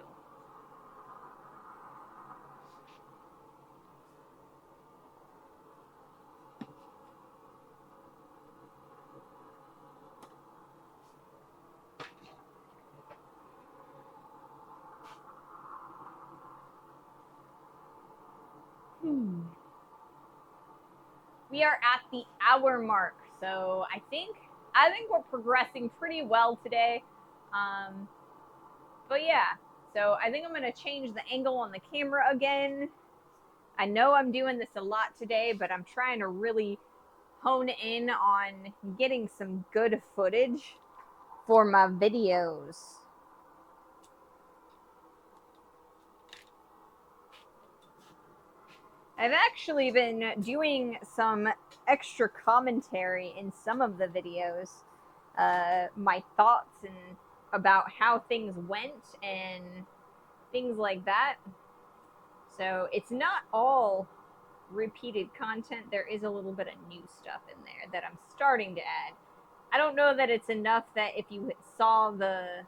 We are at the hour mark, so I think we're progressing pretty well today. But yeah, so I think I'm going to change the angle on the camera again. I know I'm doing this a lot today, but I'm trying to really hone in on getting some good footage for my videos. I've actually been doing some extra commentary in some of the videos, my thoughts and about how things went and things like that. So it's not all repeated content. There is a little bit of new stuff in there that I'm starting to add. I don't know that it's enough that if you saw the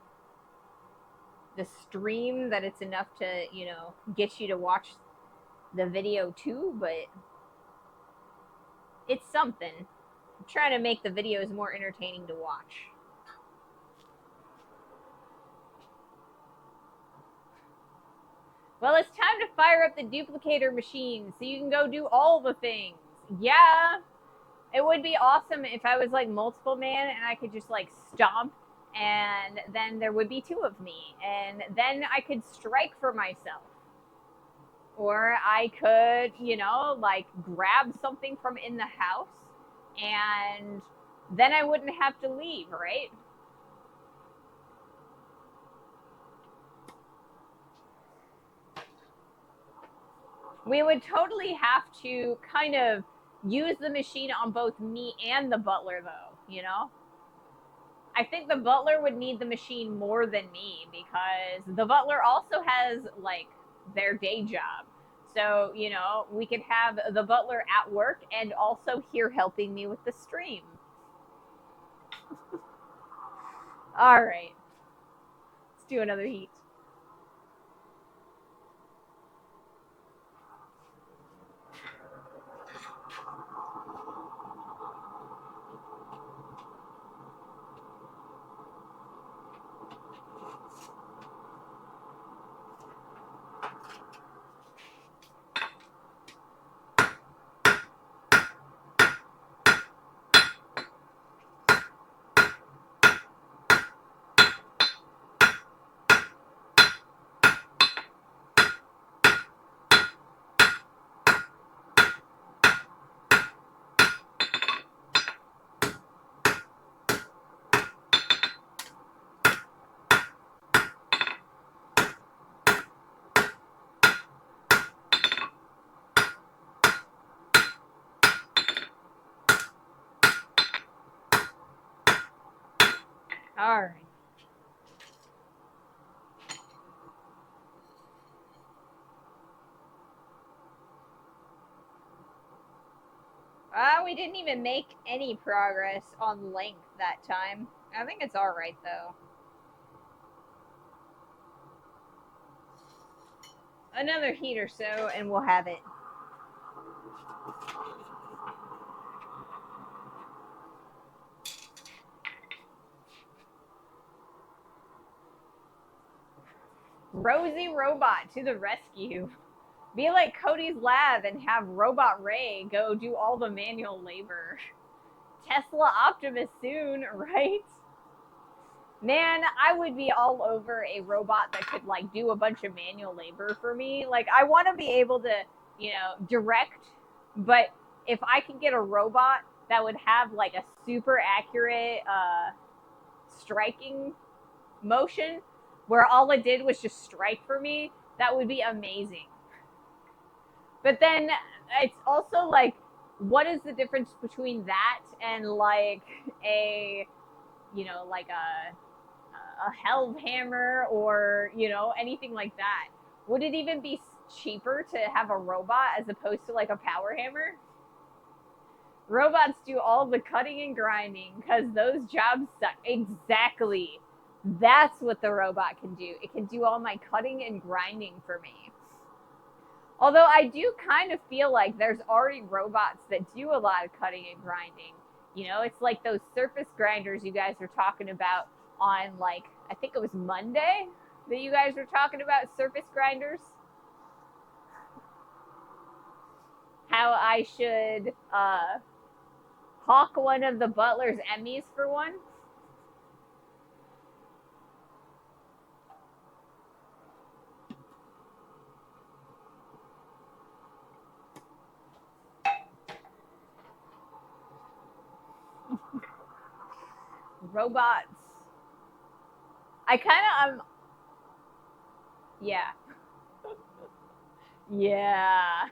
stream that it's enough to, you know, get you to watch the video too, but it's something. I'm trying to make the videos more entertaining to watch. Well, it's time to fire up the duplicator machine so you can go do all the things. Yeah, it would be awesome if I was like multiple man and I could just like stomp, and then there would be two of me, and then I could strike for myself. Or I could, you know, like grab something from in the house and then I wouldn't have to leave, right? We would totally have to kind of use the machine on both me and the butler, though, you know? I think the butler would need the machine more than me because the butler also has like their day job. So, you know, we could have the butler at work and also here helping me with the stream. All right, let's do another heat. All right. We didn't even make any progress on length that time. I think it's all right, though. Another heat or so, and we'll have it. Rosie Robot to the rescue. Be like Cody's lab and have Robot Ray go do all the manual labor. Tesla Optimus soon, right? Man, I would be all over a robot that could like do a bunch of manual labor for me. Like I want to be able to, you know, direct, but if I could get a robot that would have like a super accurate striking motion where all it did was just strike for me, that would be amazing. But then it's also like, what is the difference between that and like a, you know, like a held hammer or, you know, anything like that? Would it even be cheaper to have a robot as opposed to like a power hammer? Robots do all the cutting and grinding because those jobs suck. Exactly. That's what the robot can do. It can do all my cutting and grinding for me. Although I do kind of feel like there's already robots that do a lot of cutting and grinding. You know, it's like those surface grinders you guys were talking about on, like, I think it was Monday that you guys were talking about surface grinders. How I should hawk one of the butler's Emmys for one. Robots. I kind of yeah. Yeah.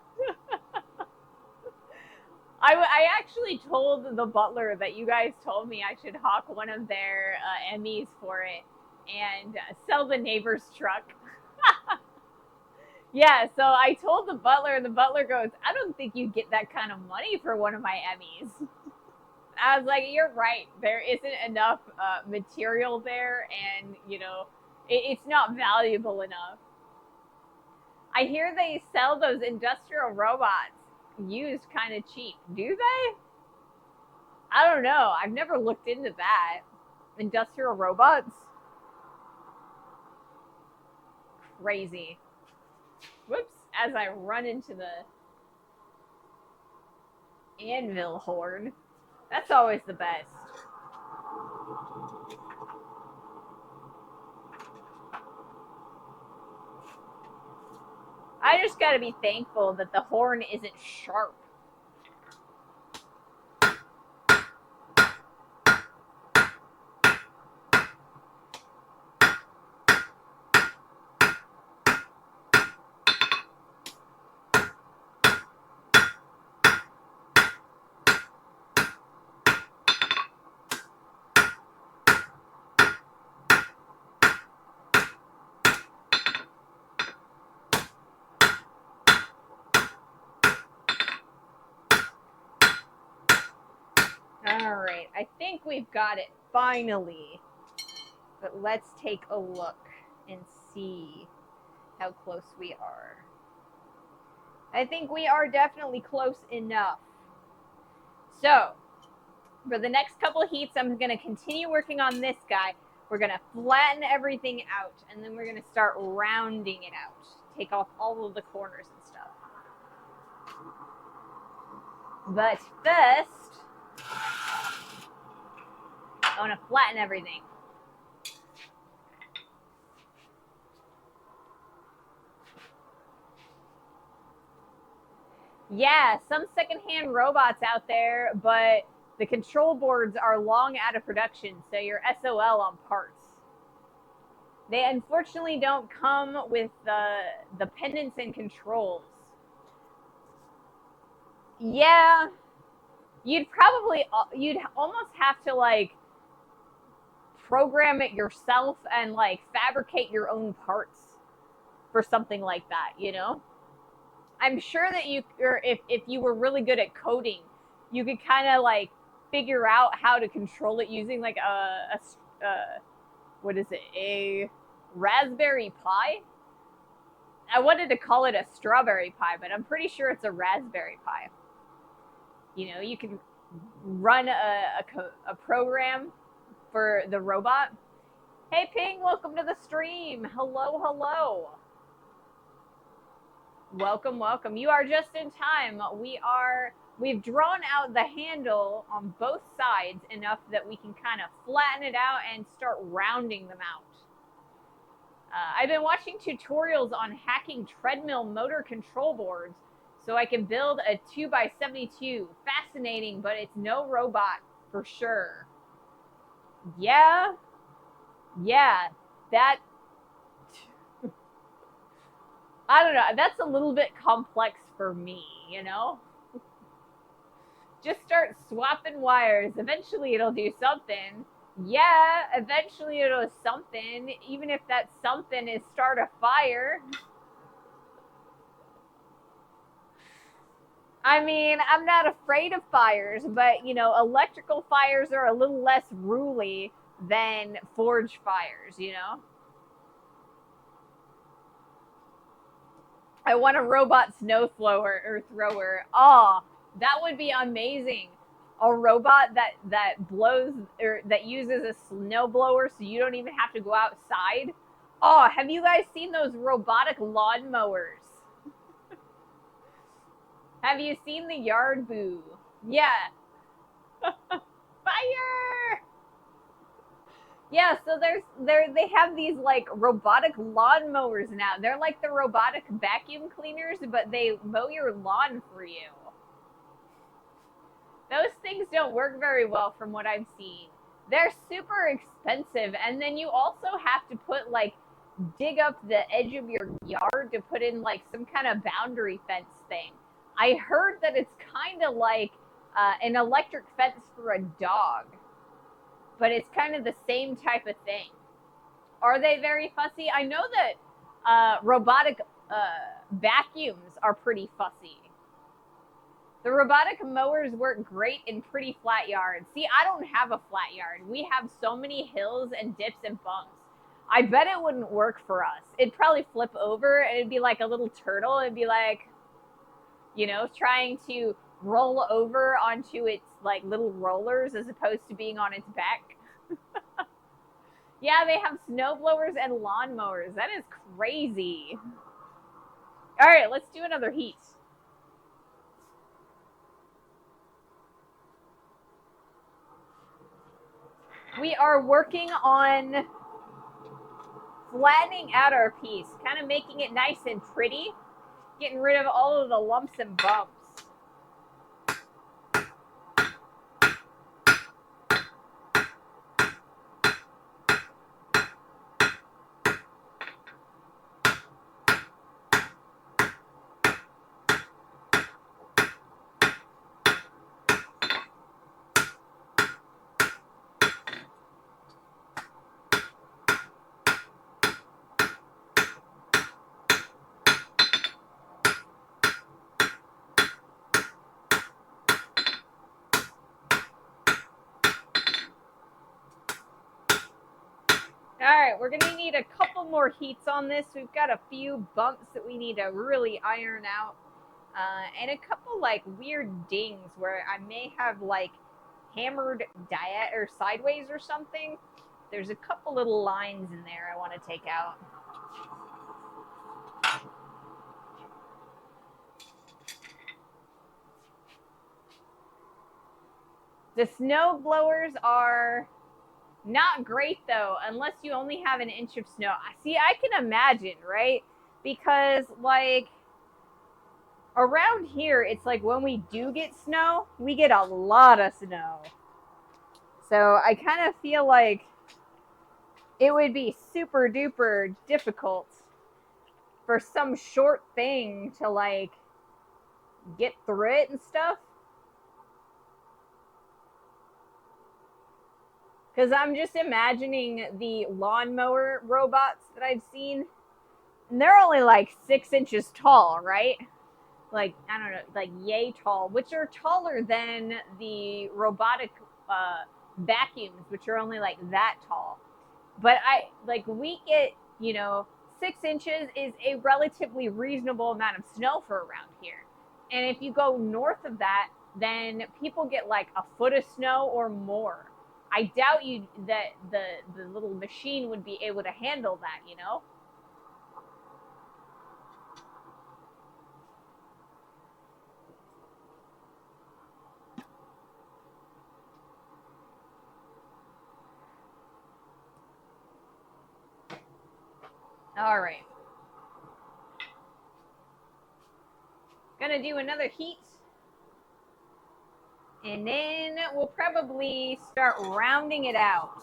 I actually told the butler that you guys told me I should hawk one of their Emmys for it and sell the neighbor's truck. Yeah, so I told the butler, and the butler goes, I don't think you get that kind of money for one of my Emmys. I was like, you're right. There isn't enough material there, and, you know, it's not valuable enough. I hear they sell those industrial robots used kind of cheap. Do they? I don't know. I've never looked into that. Industrial robots? Crazy. Whoops, as I run into the anvil horn. That's always the best. I just gotta be thankful that the horn isn't sharp. All right, I think we've got it finally. But let's take a look and see how close we are. I think we are definitely close enough. So, for the next couple of heats, I'm going to continue working on this guy. We're going to flatten everything out, and then we're going to start rounding it out. Take off all of the corners and stuff. But first, I want to flatten everything. Yeah, some secondhand robots out there, but the control boards are long out of production, so you're SOL on parts. They unfortunately don't come with the pendants and controls. Yeah, you'd almost have to like program it yourself and like fabricate your own parts for something like that, you know? I'm sure that if you were really good at coding, you could kind of like figure out how to control it using like what is it, a Raspberry Pi? I wanted to call it a strawberry pie, but I'm pretty sure it's a Raspberry Pi. You know, you can run a program for the robot. Hey Ping, welcome to the stream. Hello, hello. Welcome, welcome. You are just in time. We've drawn out the handle on both sides enough that we can kind of flatten it out and start rounding them out. I've been watching tutorials on hacking treadmill motor control boards so I can build a 2x72. Fascinating, but it's no robot for sure. Yeah, that I don't know. That's a little bit complex for me, you know? Just start swapping wires. Eventually it'll do something. Yeah, eventually it'll do something. Even if that something is start a fire. I mean, I'm not afraid of fires, but, you know, electrical fires are a little less ruly than forge fires, you know? I want a robot snow thrower. Oh, that would be amazing. A robot that blows or that uses a snow blower so you don't even have to go outside. Oh, have you guys seen those robotic lawnmowers? Have you seen the yard boo? Yeah. Fire! Yeah, so they have these like robotic lawnmowers now. They're like the robotic vacuum cleaners, but they mow your lawn for you. Those things don't work very well from what I've seen. They're super expensive, and then you also have to put like dig up the edge of your yard to put in like some kind of boundary fence thing. I heard that it's kind of like an electric fence for a dog. But it's kind of the same type of thing. Are they very fussy? I know that robotic vacuums are pretty fussy. The robotic mowers work great in pretty flat yards. See, I don't have a flat yard. We have so many hills and dips and bumps. I bet it wouldn't work for us. It'd probably flip over and it'd be like a little turtle. It'd be like, you know, trying to roll over onto its like little rollers as opposed to being on its back. Yeah, they have snow blowers and lawnmowers. That is crazy. All right, let's do another heat. We are working on flattening out our piece, kind of making it nice and pretty, getting rid of all of the lumps and bumps. All right, we're gonna need a couple more heats on this. We've got a few bumps that we need to really iron out, and a couple like weird dings where I may have like hammered diet or sideways or something. There's a couple little lines in there I want to take out. The snow blowers are not great though, unless you only have an inch of snow. See, I can imagine, right? Because like around here, it's like when we do get snow, we get a lot of snow. So I kind of feel like it would be super duper difficult for some short thing to like get through it and stuff. Because I'm just imagining the lawnmower robots that I've seen. And they're only like 6 inches tall, right? Like, I don't know, like yay tall, which are taller than the robotic vacuums, which are only like that tall. But we get, 6 inches is a relatively reasonable amount of snow for around here. And if you go north of that, then people get like a foot of snow or more. I doubt that the little machine would be able to handle that, All right. Gonna do another heat. And then we'll probably start rounding it out.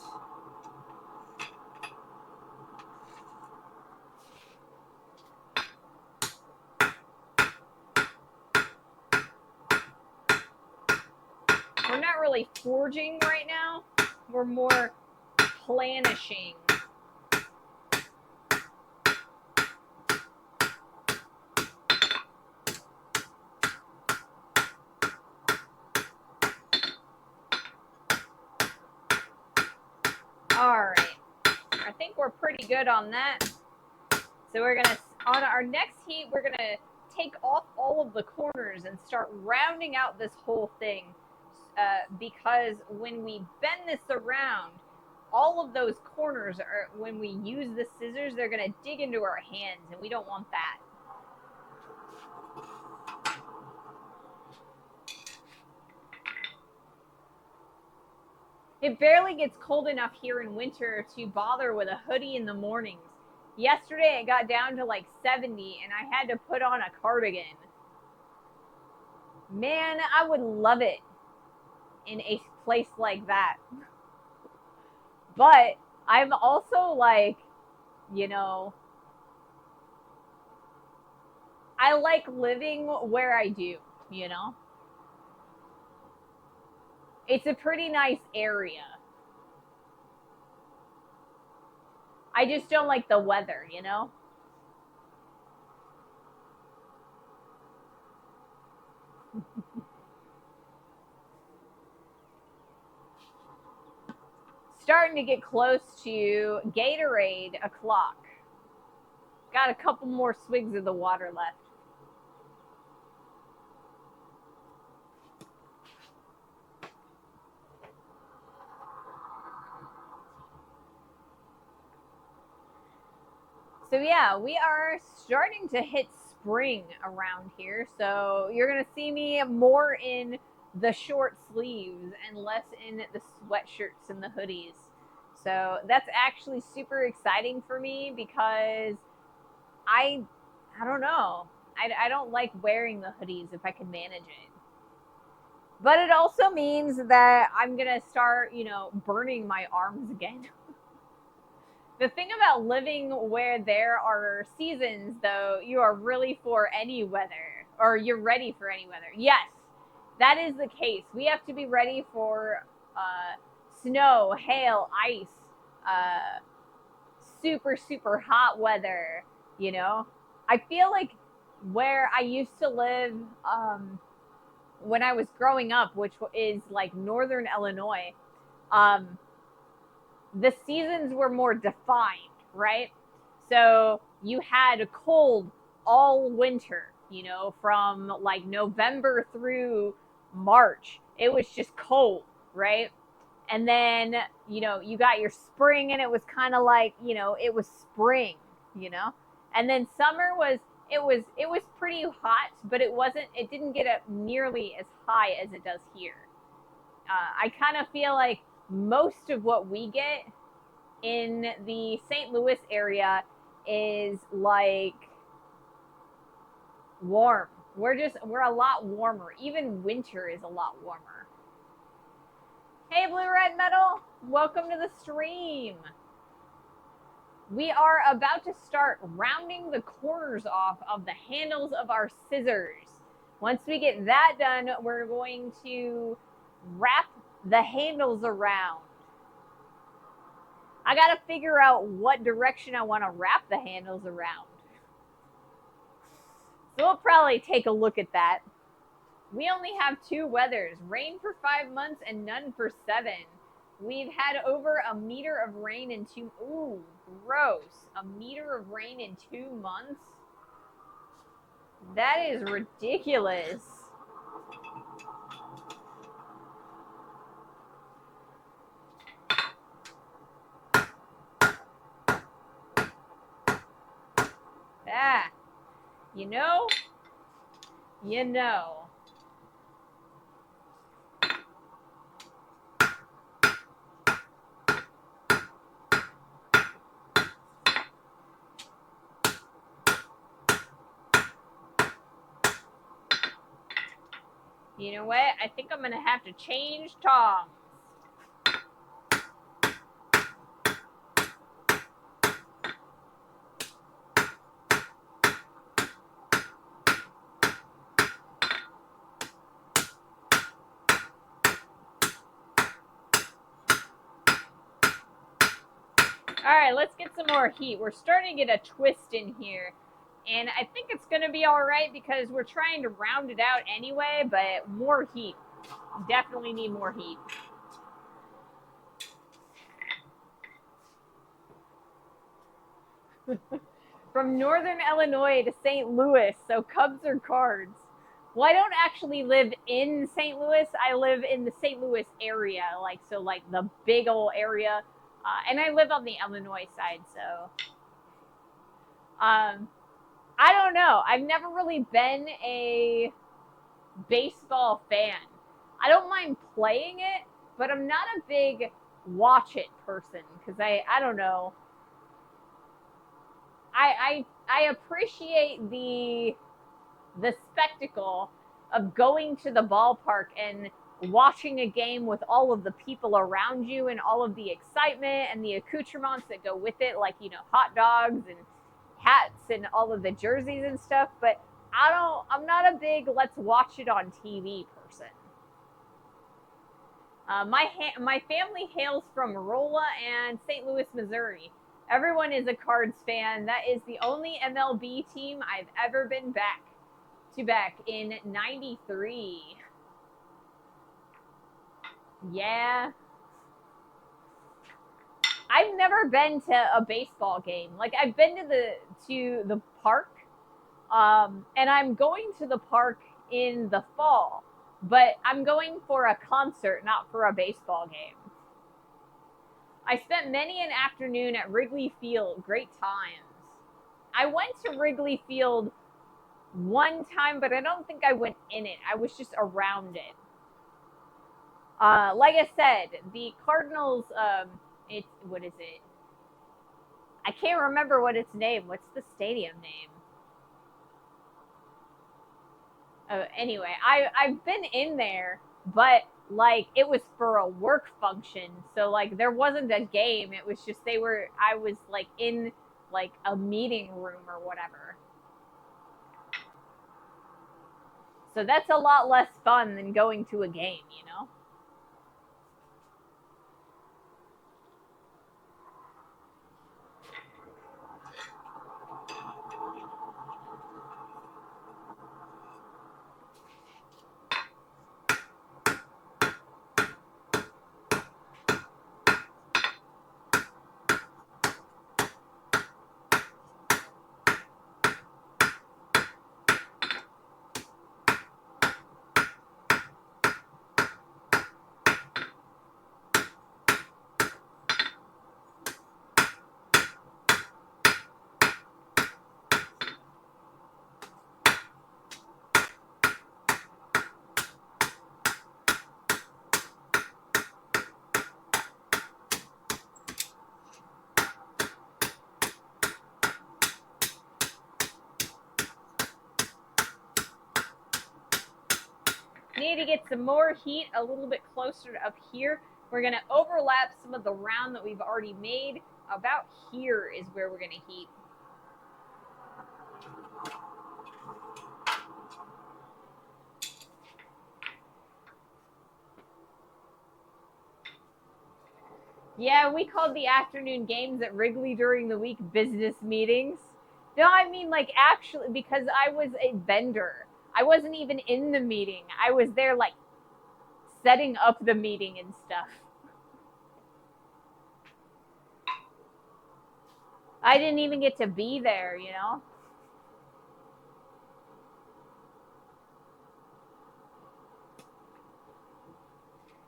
We're not really forging right now. We're more planishing. All right. I think we're pretty good on that. So we're going to, on our next heat, we're going to take off all of the corners and start rounding out this whole thing. Because when we bend this around, all of those corners are, when we use the scissors, they're going to dig into our hands, and we don't want that. It barely gets cold enough here in winter to bother with a hoodie in the mornings. Yesterday it got down to like 70 and I had to put on a cardigan. Man, I would love it in a place like that. But I'm also like, I like living where I do, It's a pretty nice area. I just don't like the weather, Starting to get close to Gatorade o'clock. Got a couple more swigs of the water left. So yeah, we are starting to hit spring around here. So you're going to see me more in the short sleeves and less in the sweatshirts and the hoodies. So that's actually super exciting for me because I don't know. I don't like wearing the hoodies if I can manage it. But it also means that I'm going to start, burning my arms again. The thing about living where there are seasons, though, you are really for any weather, or you're ready for any weather. Yes, that is the case. We have to be ready for snow, hail, ice, super, super hot weather, I feel like where I used to live when I was growing up, which is like northern Illinois, the seasons were more defined, right? So you had cold all winter, from like November through March. It was just cold, right? And then, you got your spring and it was kind of like, it was spring, you know? And then summer was it was pretty hot, but it didn't get up nearly as high as it does here. I kind of feel like most of what we get in the St. Louis area is like warm. We're a lot warmer. Even winter is a lot warmer. Hey, Blue Red Metal, welcome to the stream. We are about to start rounding the corners off of the handles of our scissors. Once we get that done, we're going to wrap the handles around. I gotta figure out what direction I want to wrap the handles around. So we'll probably take a look at that. We only have 2 weathers, rain for 5 months and none for 7. We've had over a meter of rain in 2, ooh, gross. A meter of rain in 2 months? That is ridiculous. Ah, you know. You know what? I think I'm going to have to change tongs. All right, let's get some more heat. We're starting to get a twist in here. And I think it's going to be all right because we're trying to round it out anyway, but more heat. Definitely need more heat. From Northern Illinois to St. Louis, so Cubs are Cards. Well, I don't actually live in St. Louis. I live in the St. Louis area, like the big old area. And I live on the Illinois side, so I don't know. I've never really been a baseball fan. I don't mind playing it, but I'm not a big watch it person because I don't know. I appreciate the spectacle of going to the ballpark and watching a game with all of the people around you and all of the excitement and the accoutrements that go with it, like, hot dogs and hats and all of the jerseys and stuff. But I'm not a big let's watch it on TV person. My family hails from Rolla and St. Louis, Missouri. Everyone is a Cards fan. That is the only MLB team I've ever been back in 93. Yeah. I've never been to a baseball game. Like, I've been to the park, and I'm going to the park in the fall, but I'm going for a concert, not for a baseball game. I spent many an afternoon at Wrigley Field. Great times. I went to Wrigley Field one time, but I don't think I went in it. I was just around it. Like I said, the Cardinals, what is it? I can't remember what its name. What's the stadium name? Anyway, I've been in there, but like it was for a work function, so like there wasn't a game. It was just I was like in like a meeting room or whatever. So that's a lot less fun than going to a game, Okay, to get some more heat a little bit closer to up here, we're going to overlap some of the round that we've already made. About here is where we're going to heat. Yeah, we called the afternoon games at Wrigley during the week business meetings. No, I mean, like, actually, because I was a vendor. I wasn't even in the meeting. I was there, like, setting up the meeting and stuff. I didn't even get to be there, you know?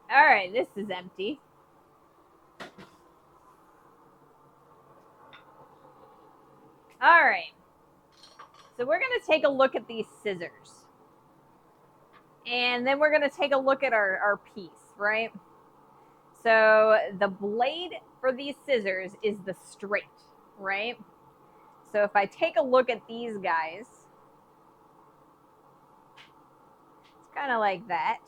All right, this is empty. All right. So we're going to take a look at these scissors. And then we're going to take a look at our piece, right? So the blade for these scissors is the straight, right? So if I take a look at these guys, it's kind of like that.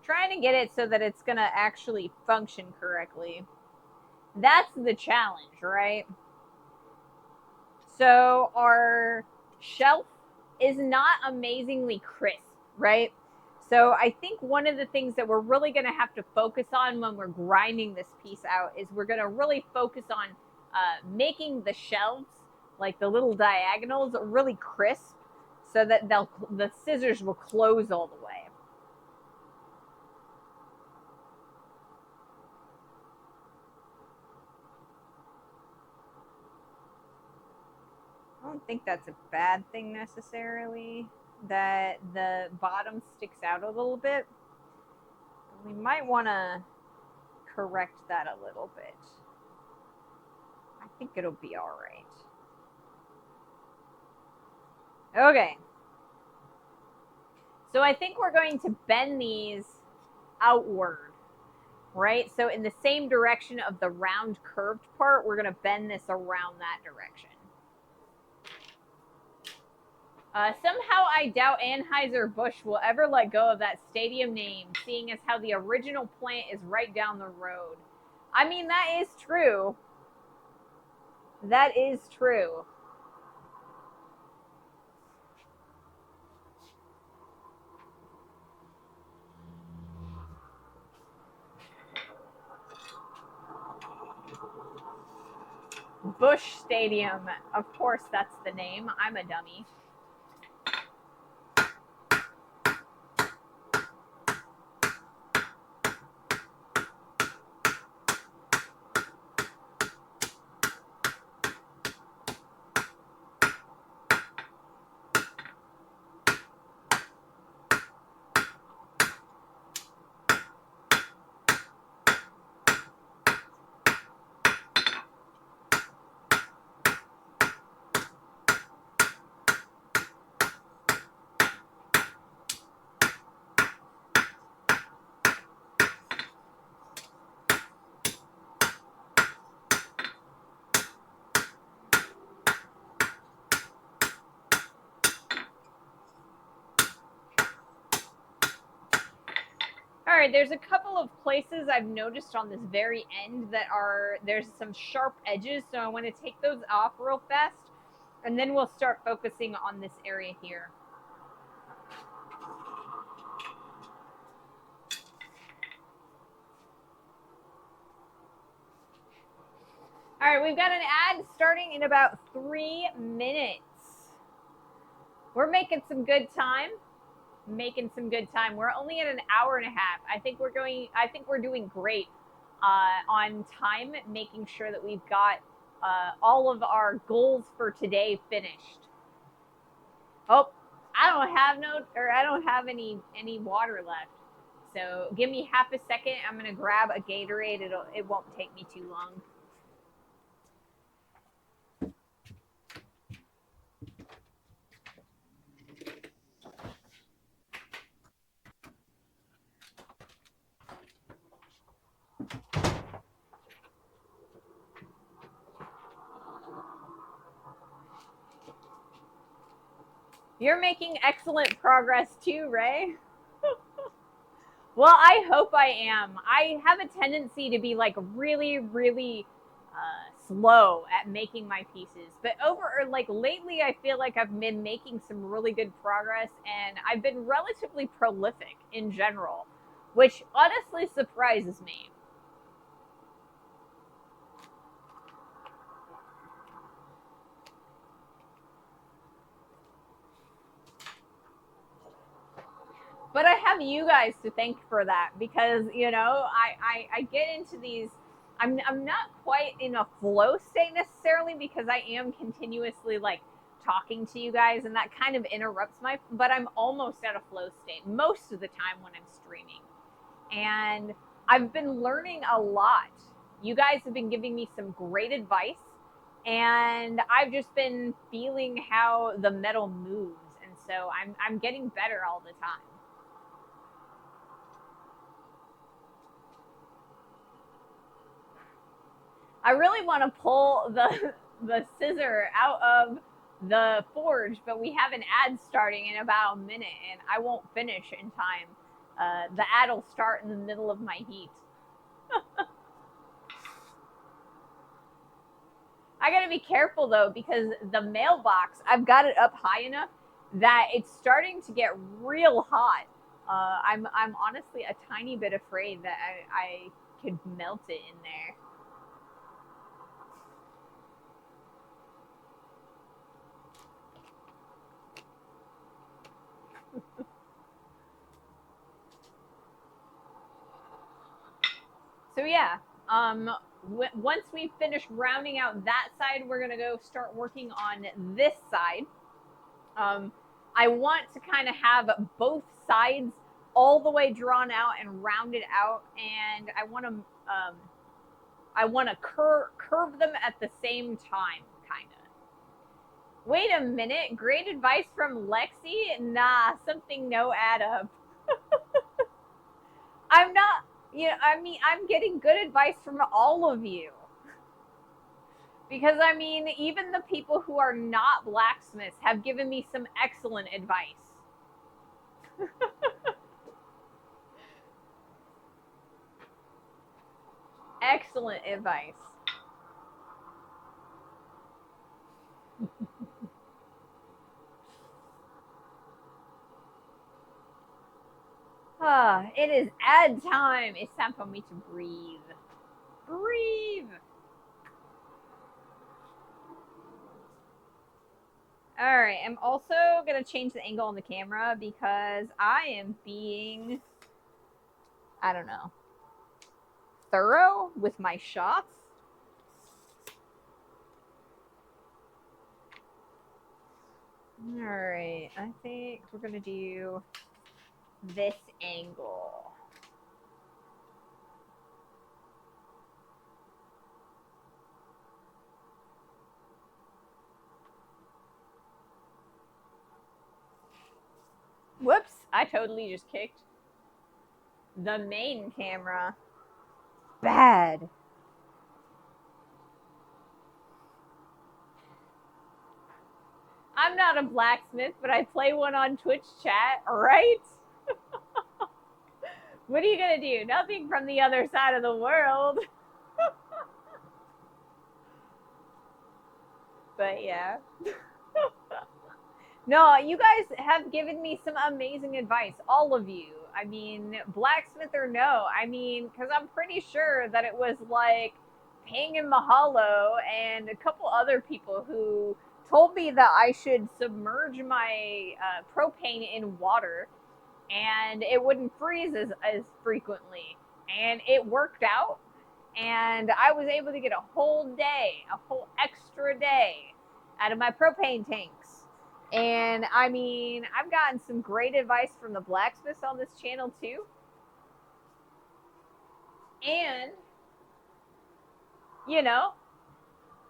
Trying to get it so that it's going to actually function correctly. That's the challenge, right? So our shelf is not amazingly crisp, right? So I think one of the things that we're really going to have to focus on when we're grinding this piece out is we're going to really focus on making the shelves, like the little diagonals, really crisp so that the scissors will close all the way. I don't think that's a bad thing necessarily, that the bottom sticks out a little bit. We might want to correct that a little bit. I think it'll be all right. Okay. So I think we're going to bend these outward, right? So in the same direction of the round curved part, we're going to bend this around that direction. Somehow I doubt Anheuser-Busch will ever let go of that stadium name, seeing as how the original plant is right down the road. I mean, that is true. That is true. Busch Stadium. Of course, that's the name. I'm a dummy. All right, there's a couple of places I've noticed on this very end that there's some sharp edges, so I want to take those off real fast, and then we'll start focusing on this area here. All right, we've got an ad starting in about 3 minutes. We're making some good time. We're only at an hour and a half. I think we're doing great on time, making sure that we've got all of our goals for today finished. Oh, I don't have any water left. So give me half a second. I'm gonna grab a Gatorade. It won't take me too long. You're making excellent progress too, Ray. Well, I hope I am. I have a tendency to be like really, really slow at making my pieces, but lately, I feel like I've been making some really good progress, and I've been relatively prolific in general, which honestly surprises me. But I have you guys to thank for that, because I get into these. I'm not quite in a flow state necessarily, because I am continuously like talking to you guys, and that kind of interrupts my. But I'm almost at a flow state most of the time when I'm streaming, and I've been learning a lot. You guys have been giving me some great advice, and I've just been feeling how the metal moves, and so I'm getting better all the time. I really want to pull the scissor out of the forge, but we have an ad starting in about a minute, and I won't finish in time. The ad will start in the middle of my heat. I gotta be careful though, because the mailbox, I've got it up high enough that it's starting to get real hot. I'm honestly a tiny bit afraid that I could melt it in there. So yeah, once we finish rounding out that side, we're gonna go start working on this side. I want to kind of have both sides all the way drawn out and rounded out, and I want to curve them at the same time, kind of. Wait a minute, great advice from Lexi? Nah, something no add up. I'm not, I'm getting good advice from all of you. Because, even the people who are not blacksmiths have given me some excellent advice. Excellent advice. It is ad time. It's time for me to breathe. Breathe. All right, I'm also going to change the angle on the camera because I am being, I don't know, thorough with my shots. All right, I think we're going to do this angle. Whoops, I totally just kicked the main camera. Bad. I'm not a blacksmith, but I play one on Twitch chat, right? What are you going to do? Nothing from the other side of the world. But yeah. No, you guys have given me some amazing advice, all of you. Blacksmith or no, because I'm pretty sure that it was like Ping and Mahalo and a couple other people who told me that I should submerge my propane in water and it wouldn't freeze as frequently. And it worked out. And I was able to get a whole extra day out of my propane tanks. And I've gotten some great advice from the blacksmiths on this channel too. And,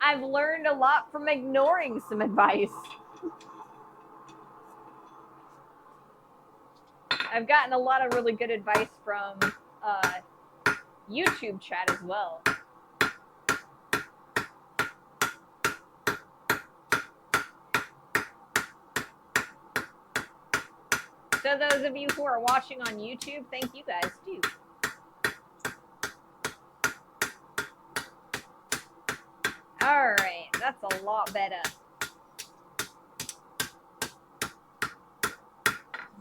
I've learned a lot from ignoring some advice. I've gotten a lot of really good advice from YouTube chat as well. So those of you who are watching on YouTube, thank you guys too. All right, that's a lot better.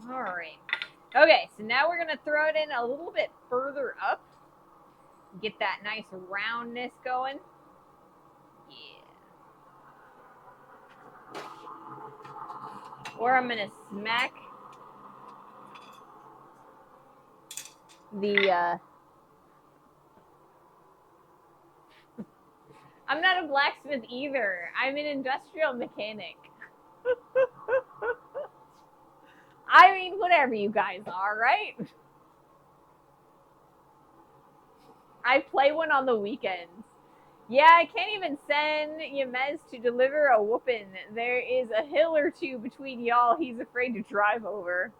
All right. Okay, so now we're going to throw it in a little bit further up. Get that nice roundness going. Yeah. Or I'm going to smack the... I'm not a blacksmith either. I'm an industrial mechanic. I mean, whatever you guys are, right? I play one on the weekends. Yeah, I can't even send Yemez to deliver a whoopin'. There is a hill or two between y'all he's afraid to drive over.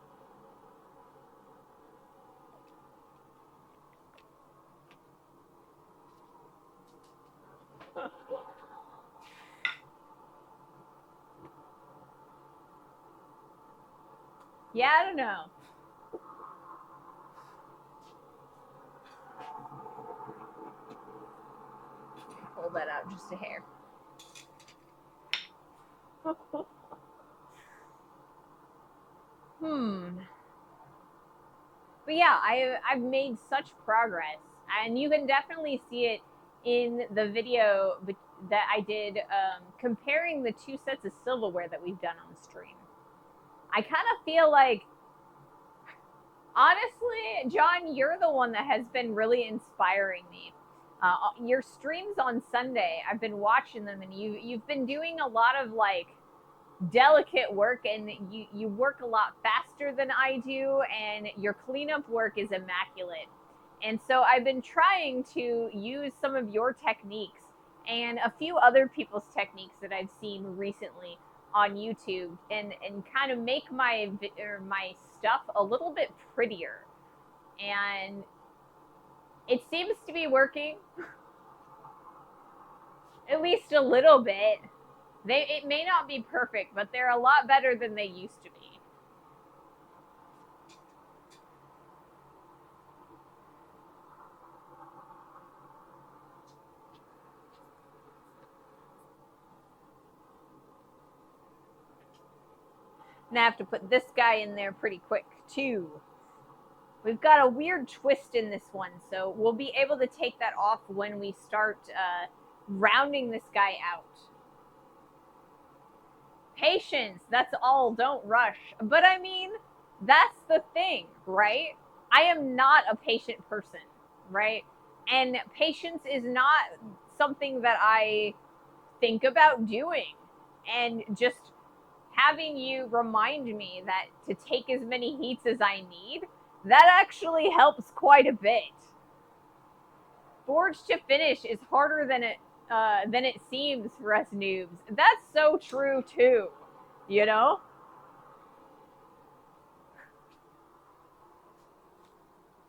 Yeah, I don't know. Pull that out just a hair. But yeah, I've made such progress, and you can definitely see it in the video that I did comparing the two sets of silverware that we've done on the stream. I kind of feel like, honestly, John, you're the one that has been really inspiring me. Your streams on Sunday, I've been watching them, and you've been doing a lot of like delicate work, and you work a lot faster than I do, and your cleanup work is immaculate. And so I've been trying to use some of your techniques and a few other people's techniques that I've seen recently on YouTube, and kind of make my stuff a little bit prettier. And it seems to be working, at least a little bit. It may not be perfect, but they're a lot better than they used to be. And I have to put this guy in there pretty quick too. We've got a weird twist in this one, so we'll be able to take that off when we start rounding this guy out. Patience, that's all, don't rush. But I mean, that's the thing, right? I am not a patient person, right? And patience is not something that I think about doing. And just having you remind me that to take as many heats as I need, that actually helps quite a bit. Forge to finish is harder than it seems for us noobs. That's so true too, you know?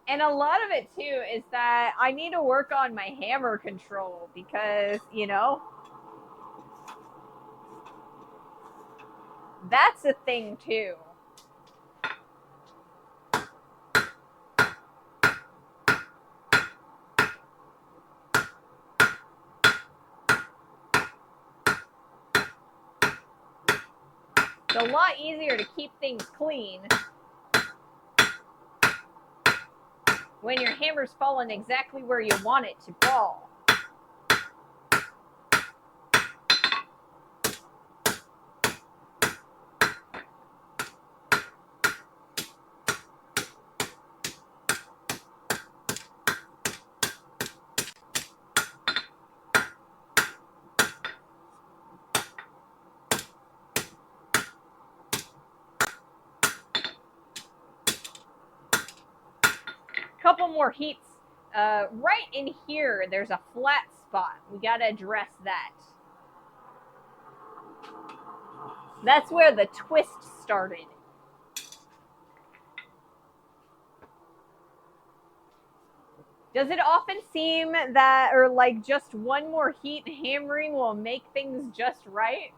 And a lot of it too is that I need to work on my hammer control because, you know, that's a thing too. It's a lot easier to keep things clean when your hammer's falling exactly where you want it to fall. Couple more heats. Right in here, there's a flat spot. We gotta address that. That's where the twist started. Does it often seem that, or like just one more heat hammering will make things just right?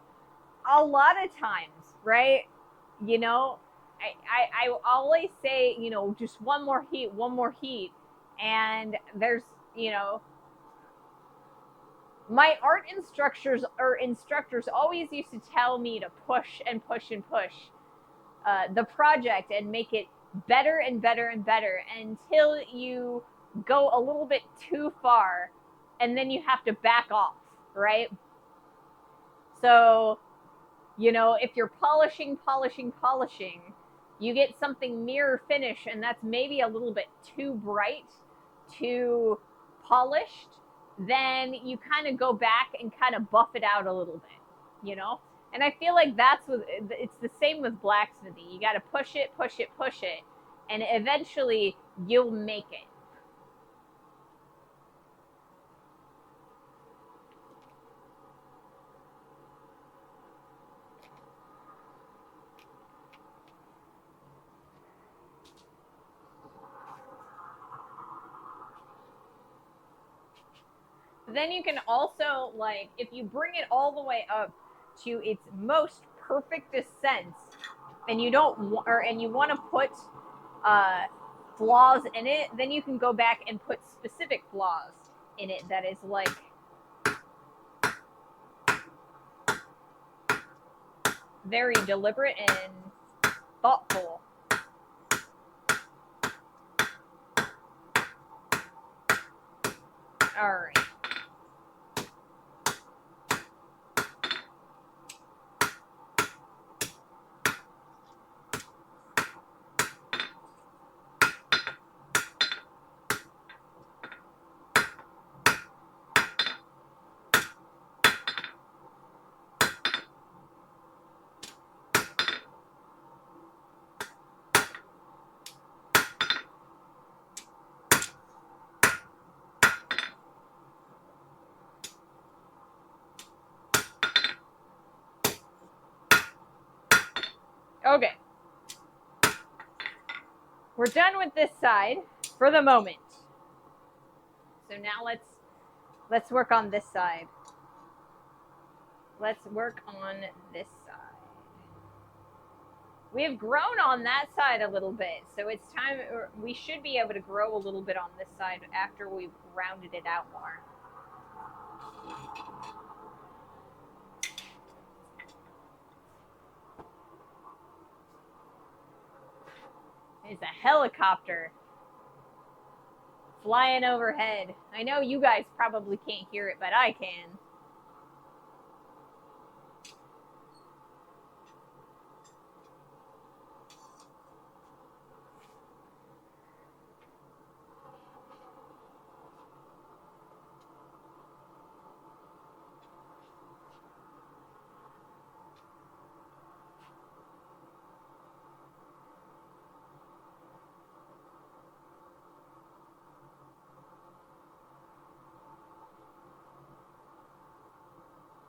A lot of times, right? You know, I always say, you know, just one more heat, and there's, you know, my art instructors always used to tell me to push and push and push the project and make it better and better and better until you go a little bit too far, and then you have to back off, right? So, you know, if you're polishing, you get something mirror finish, and that's maybe a little bit too bright, too polished, then you kind of go back and kind of buff it out a little bit, you know? And I feel like it's the same with blacksmithing. You got to push it, and eventually you'll make it. Then you can also, like, if you bring it all the way up to its most perfectest sense, and you want to put flaws in it, then you can go back and put specific flaws in it that is like very deliberate and thoughtful. All right. Okay. We're done with this side for the moment. So now let's work on this side. Let's work on this side. We have grown on that side a little bit, so it's time, we should be able to grow a little bit on this side after we've rounded it out more. It's a helicopter flying overhead. I know you guys probably can't hear it, but I can.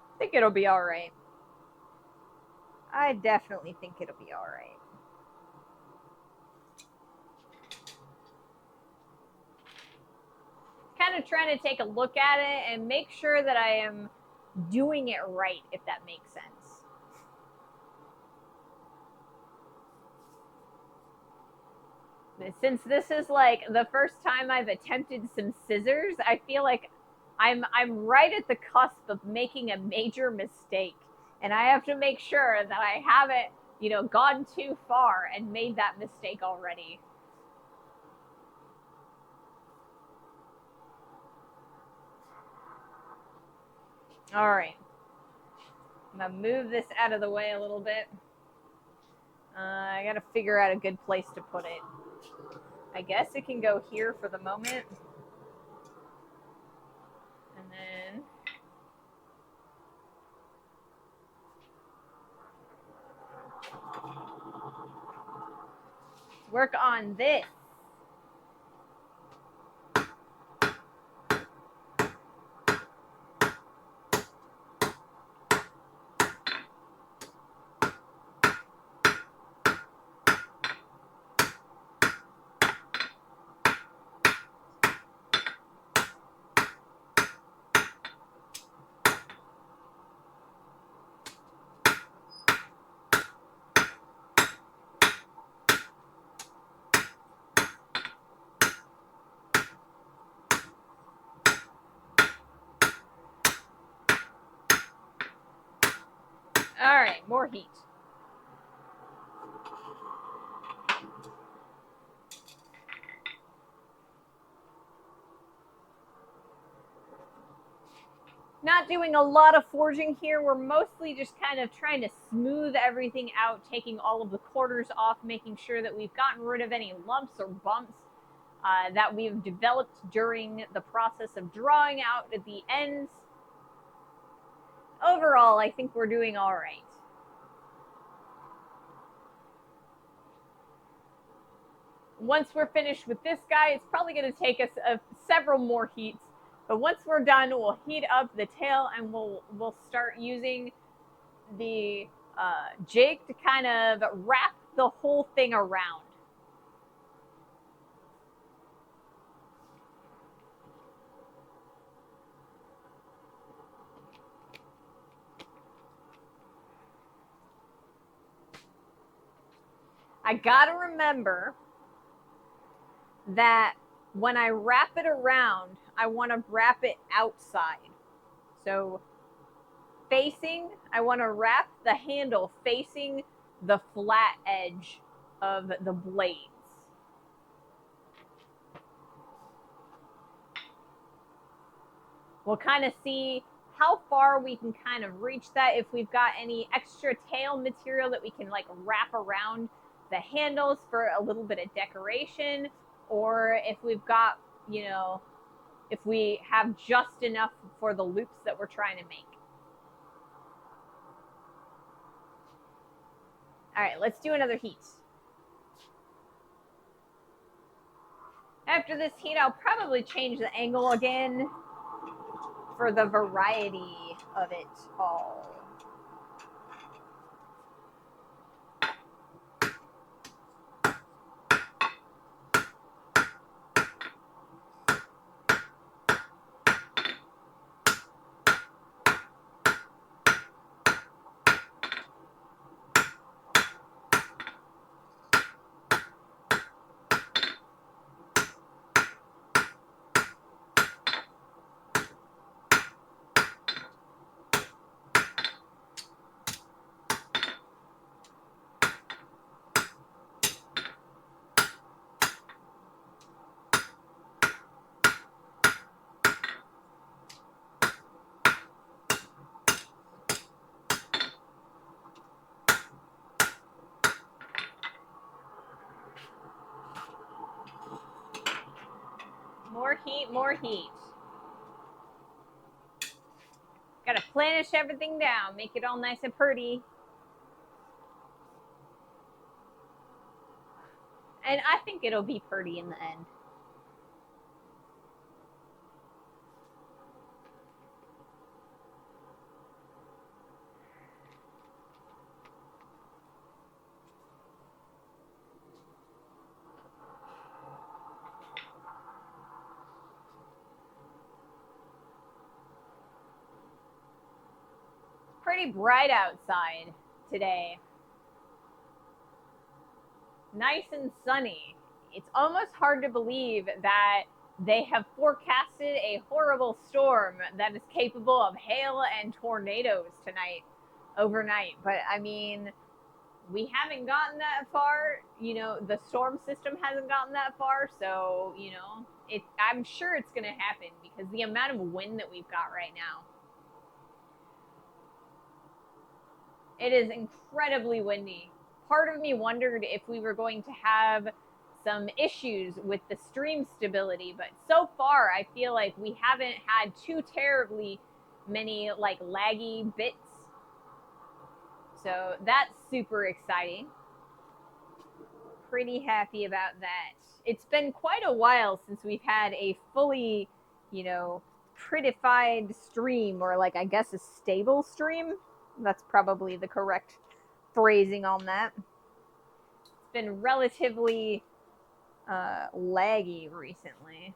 I think it'll be all right. I definitely think it'll be all right. Kind of trying to take a look at it and make sure that I am doing it right, if that makes sense. Since this is like the first time I've attempted some scissors, I feel like I'm right at the cusp of making a major mistake, and I have to make sure that I haven't, you know, gone too far and made that mistake already. All right. I'm gonna move this out of the way a little bit. I gotta figure out a good place to put it. I guess it can go here for the moment. And then work on this. All right, more heat. Not doing a lot of forging here. We're mostly just kind of trying to smooth everything out, taking all of the quarters off, making sure that we've gotten rid of any lumps or bumps that we've developed during the process of drawing out at the ends. Overall, I think we're doing all right. Once we're finished with this guy, it's probably going to take us several more heats. But once we're done, we'll heat up the tail and we'll start using the jig to kind of wrap the whole thing around. I gotta remember that when I wrap it around, I want to wrap it outside. So facing, I want to wrap the handle facing the flat edge of the blades. We'll kind of see how far we can kind of reach that, if we've got any extra tail material that we can like wrap around the handles for a little bit of decoration, or if we've got, you know, if we have just enough for the loops that we're trying to make. All right, let's do another heat. After this heat, I'll probably change the angle again for the variety of it all. More heat, more heat. Gotta planish everything down, make it all nice and pretty. And I think it'll be pretty in the end. Pretty bright outside today. Nice and sunny. It's almost hard to believe that they have forecasted a horrible storm that is capable of hail and tornadoes tonight, overnight. But I mean, we haven't gotten that far. You know, the storm system hasn't gotten that far. So, you know, I'm sure it's going to happen because the amount of wind that we've got right now. It is incredibly windy. Part of me wondered if we were going to have some issues with the stream stability, but so far I feel like we haven't had too terribly many like laggy bits. So that's super exciting. Pretty happy about that. It's been quite a while since we've had a fully, you know, prettified stream, or like I guess a stable stream. That's probably the correct phrasing on that. It's been relatively laggy recently.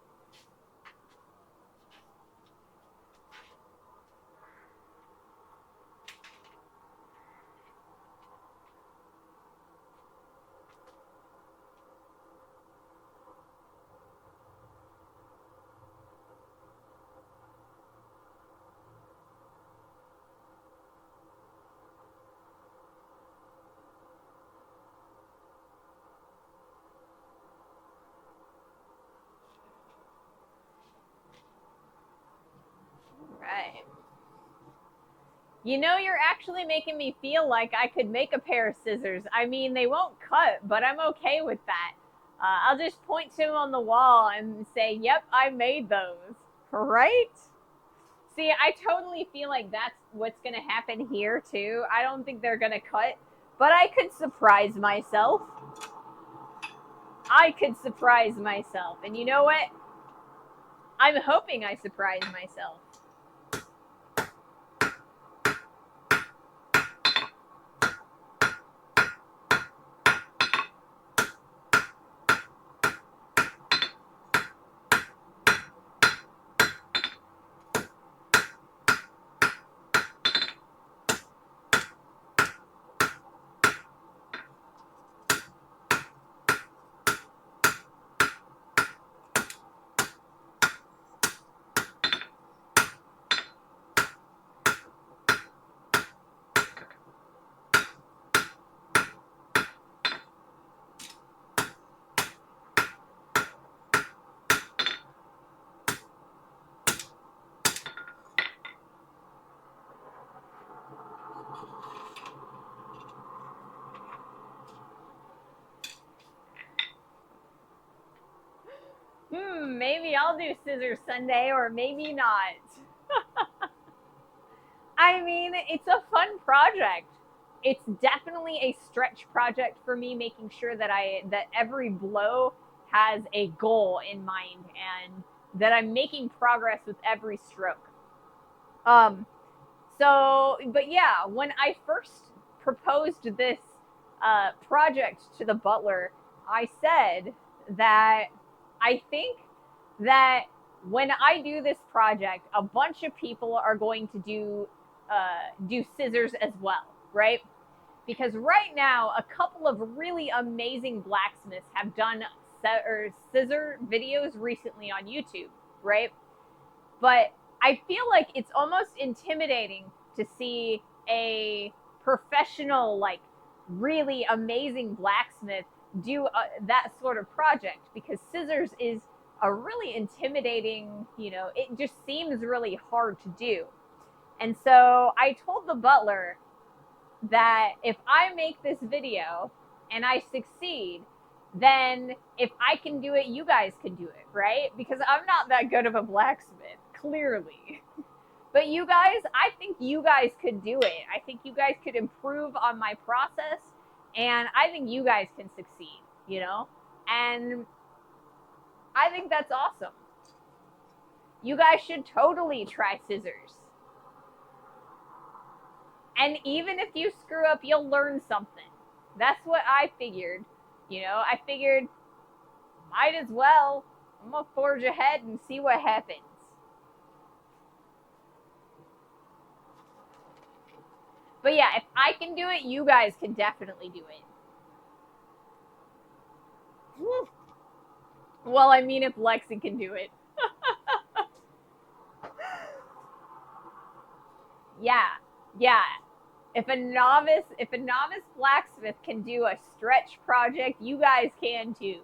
You know, you're actually making me feel like I could make a pair of scissors. I mean, they won't cut, but I'm okay with that. I'll just point to them on the wall and say, yep, I made those. Right? See, I totally feel like that's what's going to happen here, too. I don't think they're going to cut, but I could surprise myself. I could surprise myself. And you know what? I'm hoping I surprise myself. Maybe I'll do Scissor Sunday or maybe not. I mean, it's a fun project. It's definitely a stretch project for me, making sure that every blow has a goal in mind and that I'm making progress with every stroke. But yeah, when I first proposed this project to the butler, I said that I think that when I do this project, a bunch of people are going to do scissors as well, right? Because right now, a couple of really amazing blacksmiths have done scissor videos recently on YouTube, right? But I feel like it's almost intimidating to see a professional, like really amazing blacksmith do that sort of project, because scissors is a really intimidating, it just seems really hard to do. And so I told the butler that if I make this video and I succeed, then if I can do it, you guys can do it, right? Because I'm not that good of a blacksmith, clearly. But you guys, I think you guys could do it. I think you guys could improve on my process, and I think you guys can succeed, And I think that's awesome. You guys should totally try scissors. And even if you screw up, you'll learn something. That's what I figured. I figured, might as well. I'm going to forge ahead and see what happens. But yeah, if I can do it, you guys can definitely do it. Well, I mean, if Lexi can do it. Yeah. If a novice blacksmith can do a stretch project, you guys can too.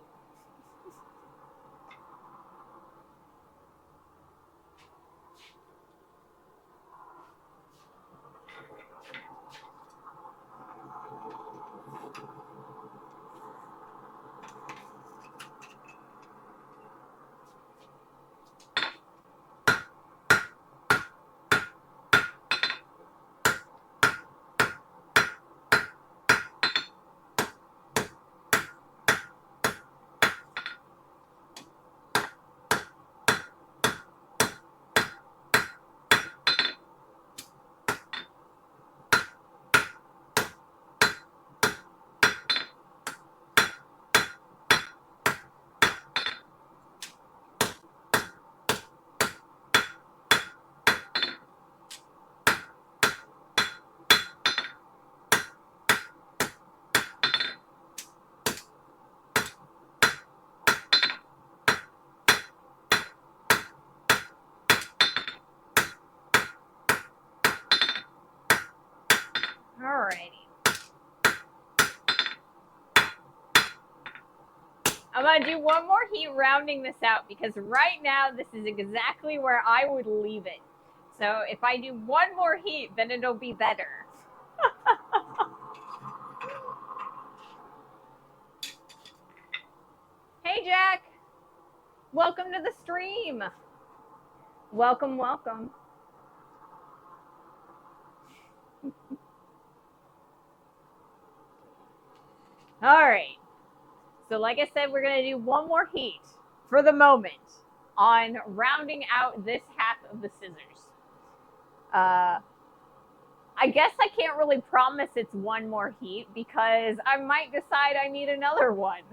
Alrighty. I'm going to do one more heat rounding this out, because right now this is exactly where I would leave it. So if I do one more heat, then it'll be better. Hey, Jack. Welcome to the stream. Welcome, welcome. All right. So like I said, we're going to do one more heat for the moment on rounding out this half of the scissors. I guess I can't really promise it's one more heat because I might decide I need another one.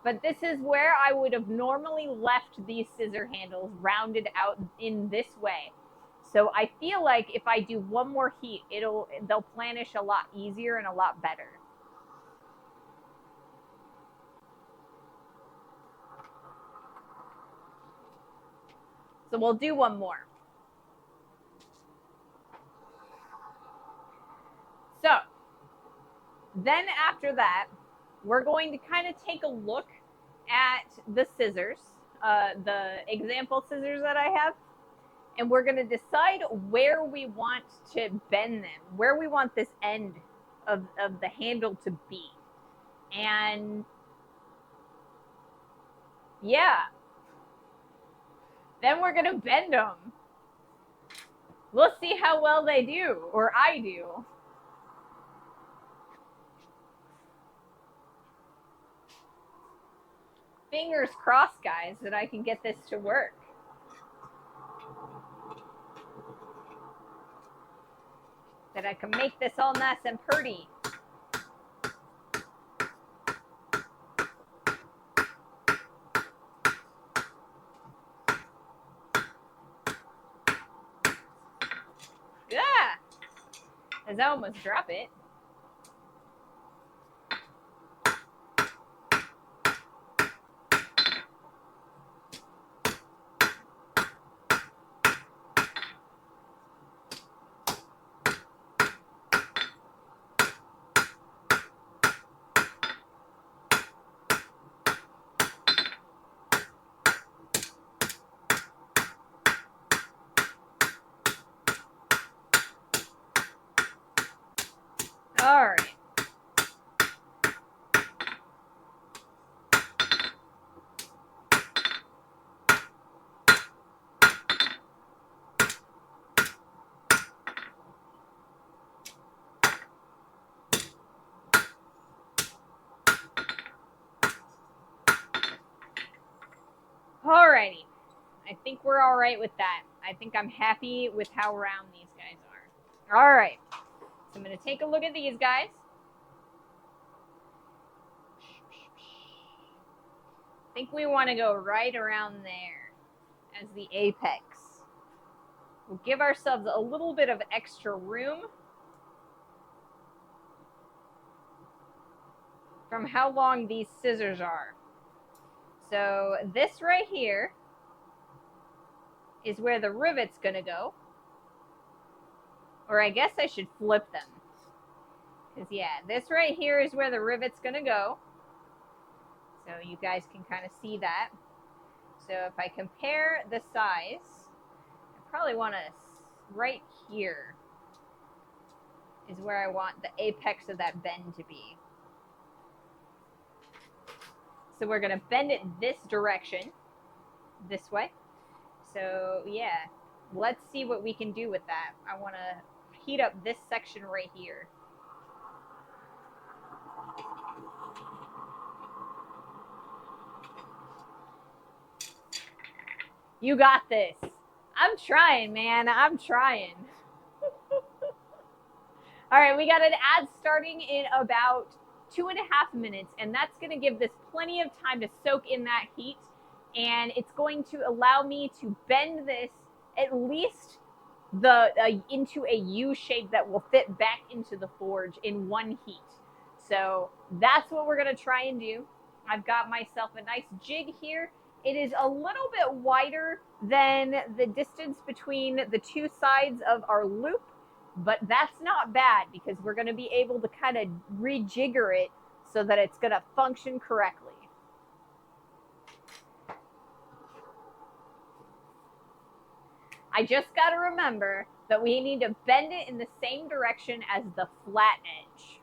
But this is where I would have normally left these scissor handles rounded out in this way. So I feel like if I do one more heat, they'll planish a lot easier and a lot better. So we'll do one more. So then after that, we're going to kind of take a look at the scissors, the example scissors that I have, and we're going to decide where we want to bend them, where we want this end of the handle to be. And yeah, then we're going to bend them. We'll see how well they do, or I do. Fingers crossed, guys, that I can get this to work. That I can make this all nice and pretty. Yeah, as I almost drop it. All right. Alrighty. I think we're all right with that. I think I'm happy with how round these guys are. All right. So I'm going to take a look at these guys. I think we want to go right around there as the apex. We'll give ourselves a little bit of extra room from how long these scissors are. So this right here is where the rivet's going to go. Or I guess I should flip them. Because, yeah, this right here is where the rivet's going to go. So you guys can kind of see that. So if I compare the size, I probably want to, right here is where I want the apex of that bend to be. So we're going to bend it this direction, this way. So yeah, let's see what we can do with that. I want to heat up this section right here. You got this. I'm trying, man. I'm trying. All right, we got an ad starting in about 2.5 minutes, and that's going to give this plenty of time to soak in that heat, and it's going to allow me to bend this at least into a U shape that will fit back into the forge in one heat. So that's what we're going to try and do. I've got myself a nice jig here. It is a little bit wider than the distance between the two sides of our loop, but that's not bad because we're going to be able to kind of rejigger it so that it's going to function correctly. I just got to remember that we need to bend it in the same direction as the flat edge.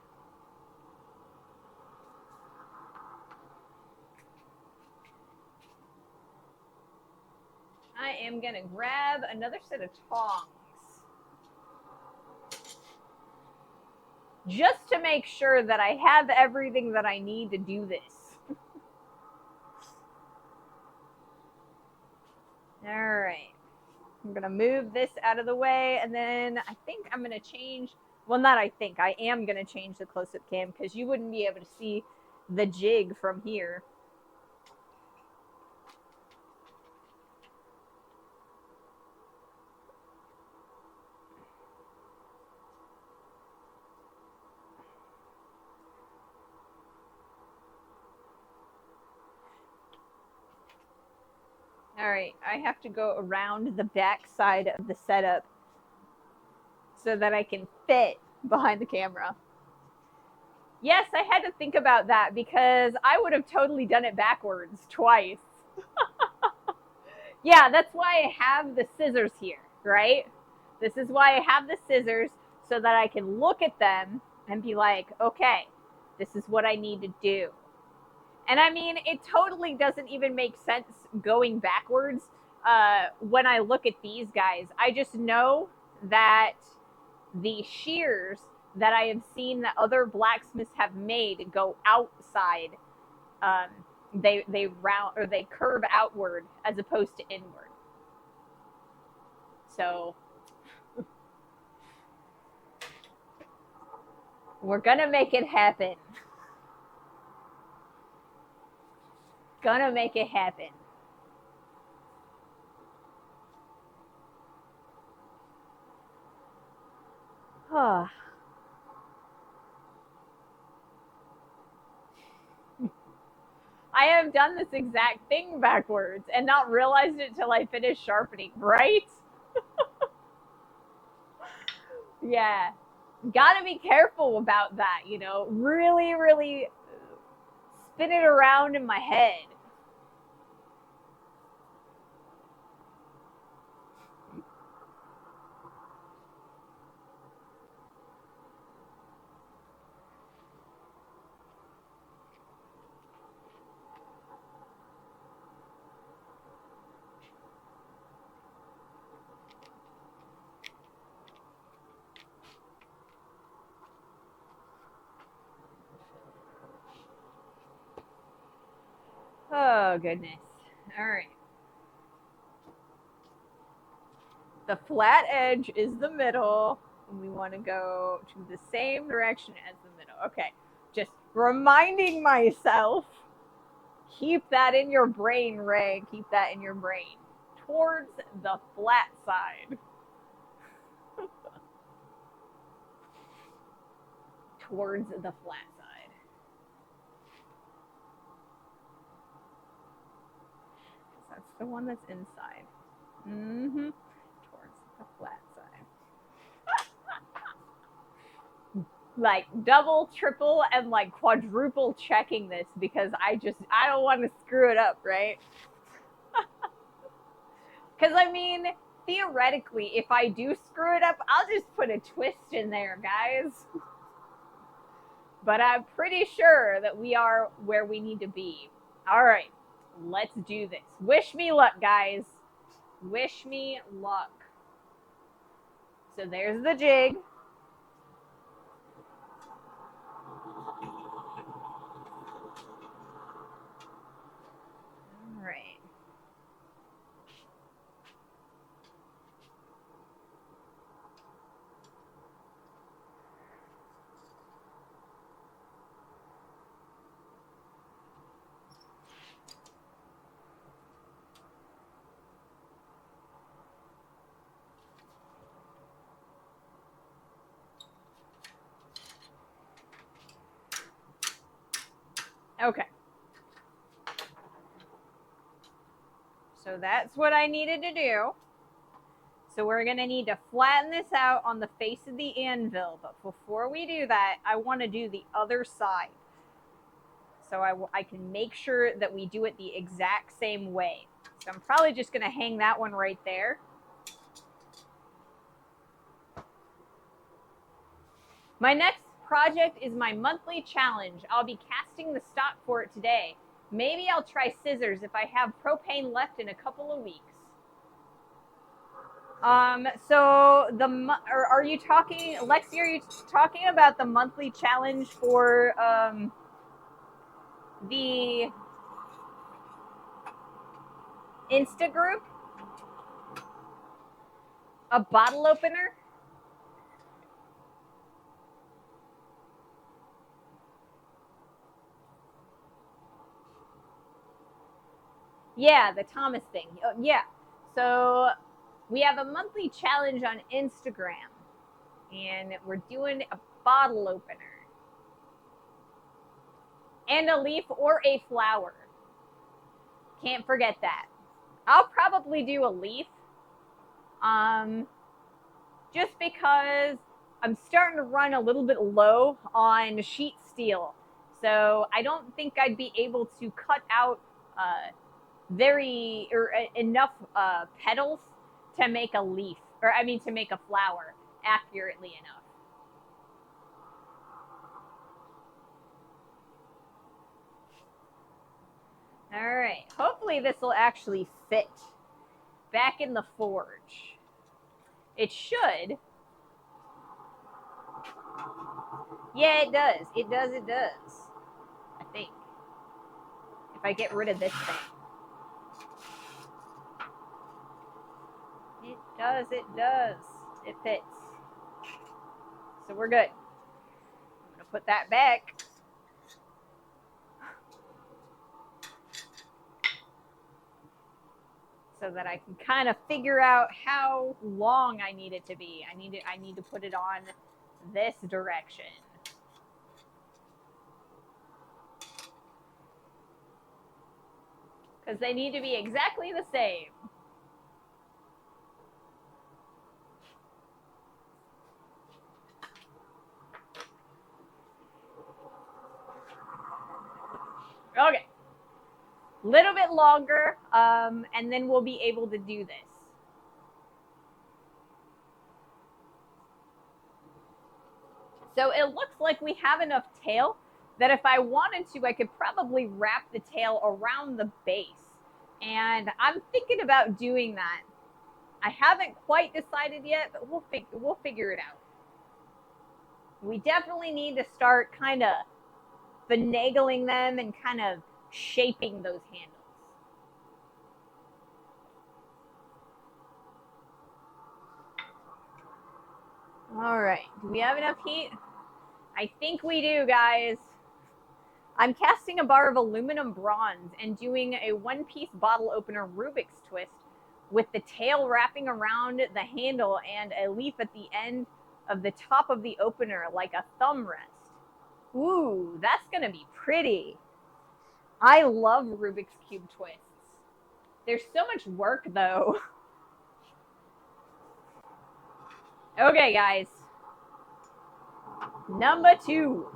I am going to grab another set of tongs just to make sure that I have everything that I need to do this. All right. I'm going to move this out of the way, and then I think I'm going to change, well, not I think, I am going to change the close-up cam because you wouldn't be able to see the jig from here. All right, I have to go around the back side of the setup so that I can fit behind the camera. Yes, I had to think about that because I would have totally done it backwards twice. Yeah, that's why I have the scissors here, right? This is why I have the scissors so that I can look at them and be like, okay, this is what I need to do. And I mean, it totally doesn't even make sense going backwards when I look at these guys. I just know that the shears that I have seen that other blacksmiths have made go outside. They round or they curve outward as opposed to inward. So we're gonna make it happen. Gonna make it happen. I have done this exact thing backwards and not realized it till I finished sharpening, right? Yeah. Gotta be careful about that, you know? Really, really spin it around in my head. Oh, goodness. All right. The flat edge is the middle. And we want to go to the same direction as the middle. Okay. Just reminding myself. Keep that in your brain, Ray. Keep that in your brain. Towards the flat side. Towards the flat side. That's the one that's inside. Mm-hmm. Towards the flat side. Like double, triple, and like quadruple checking this because I don't want to screw it up, right? Because I mean, theoretically, if I do screw it up, I'll just put a twist in there, guys. But I'm pretty sure that we are where we need to be. All right, let's do this. Wish me luck, guys. Wish me luck. So there's the jig. All right. Okay. So that's what I needed to do. So we're going to need to flatten this out on the face of the anvil. But before we do that, I want to do the other side. So I can make sure that we do it the exact same way. So I'm probably just going to hang that one right there. My next project is my monthly challenge. I'll be casting the stock for it today. Maybe I'll try scissors if I have propane left in a couple of weeks. So are you talking, Lexi, are you talking about the monthly challenge for the Insta group? A bottle opener? Yeah, the Thomas thing. Yeah. So we have a monthly challenge on Instagram, and we're doing a bottle opener. And a leaf or a flower. Can't forget that. I'll probably do a leaf. Just because I'm starting to run a little bit low on sheet steel. So I don't think I'd be able to cut out enough petals to make a leaf, or I mean to make a flower accurately enough. All right, hopefully this will actually fit back in the forge. It should. Yeah, it does. It does. It does. I think. If I get rid of this thing. It does. It does. It fits. So we're good. I'm going to put that back. So that I can kind of figure out how long I need it to be. I need to put it on this direction. Because they need to be exactly the same. Okay. Little bit longer, and then we'll be able to do this. So it looks like we have enough tail that if I wanted to, I could probably wrap the tail around the base. And I'm thinking about doing that. I haven't quite decided yet, but we'll figure it out. We definitely need to start kind of finagling them and kind of shaping those handles. All right, do we have enough heat? I think we do, guys. I'm casting a bar of aluminum bronze and doing a one-piece bottle opener Rubik's twist with the tail wrapping around the handle and a leaf at the end of the top of the opener like a thumb rest. Ooh, that's gonna be pretty. I love Rubik's Cube twists. There's so much work though. Okay, guys. Number 2.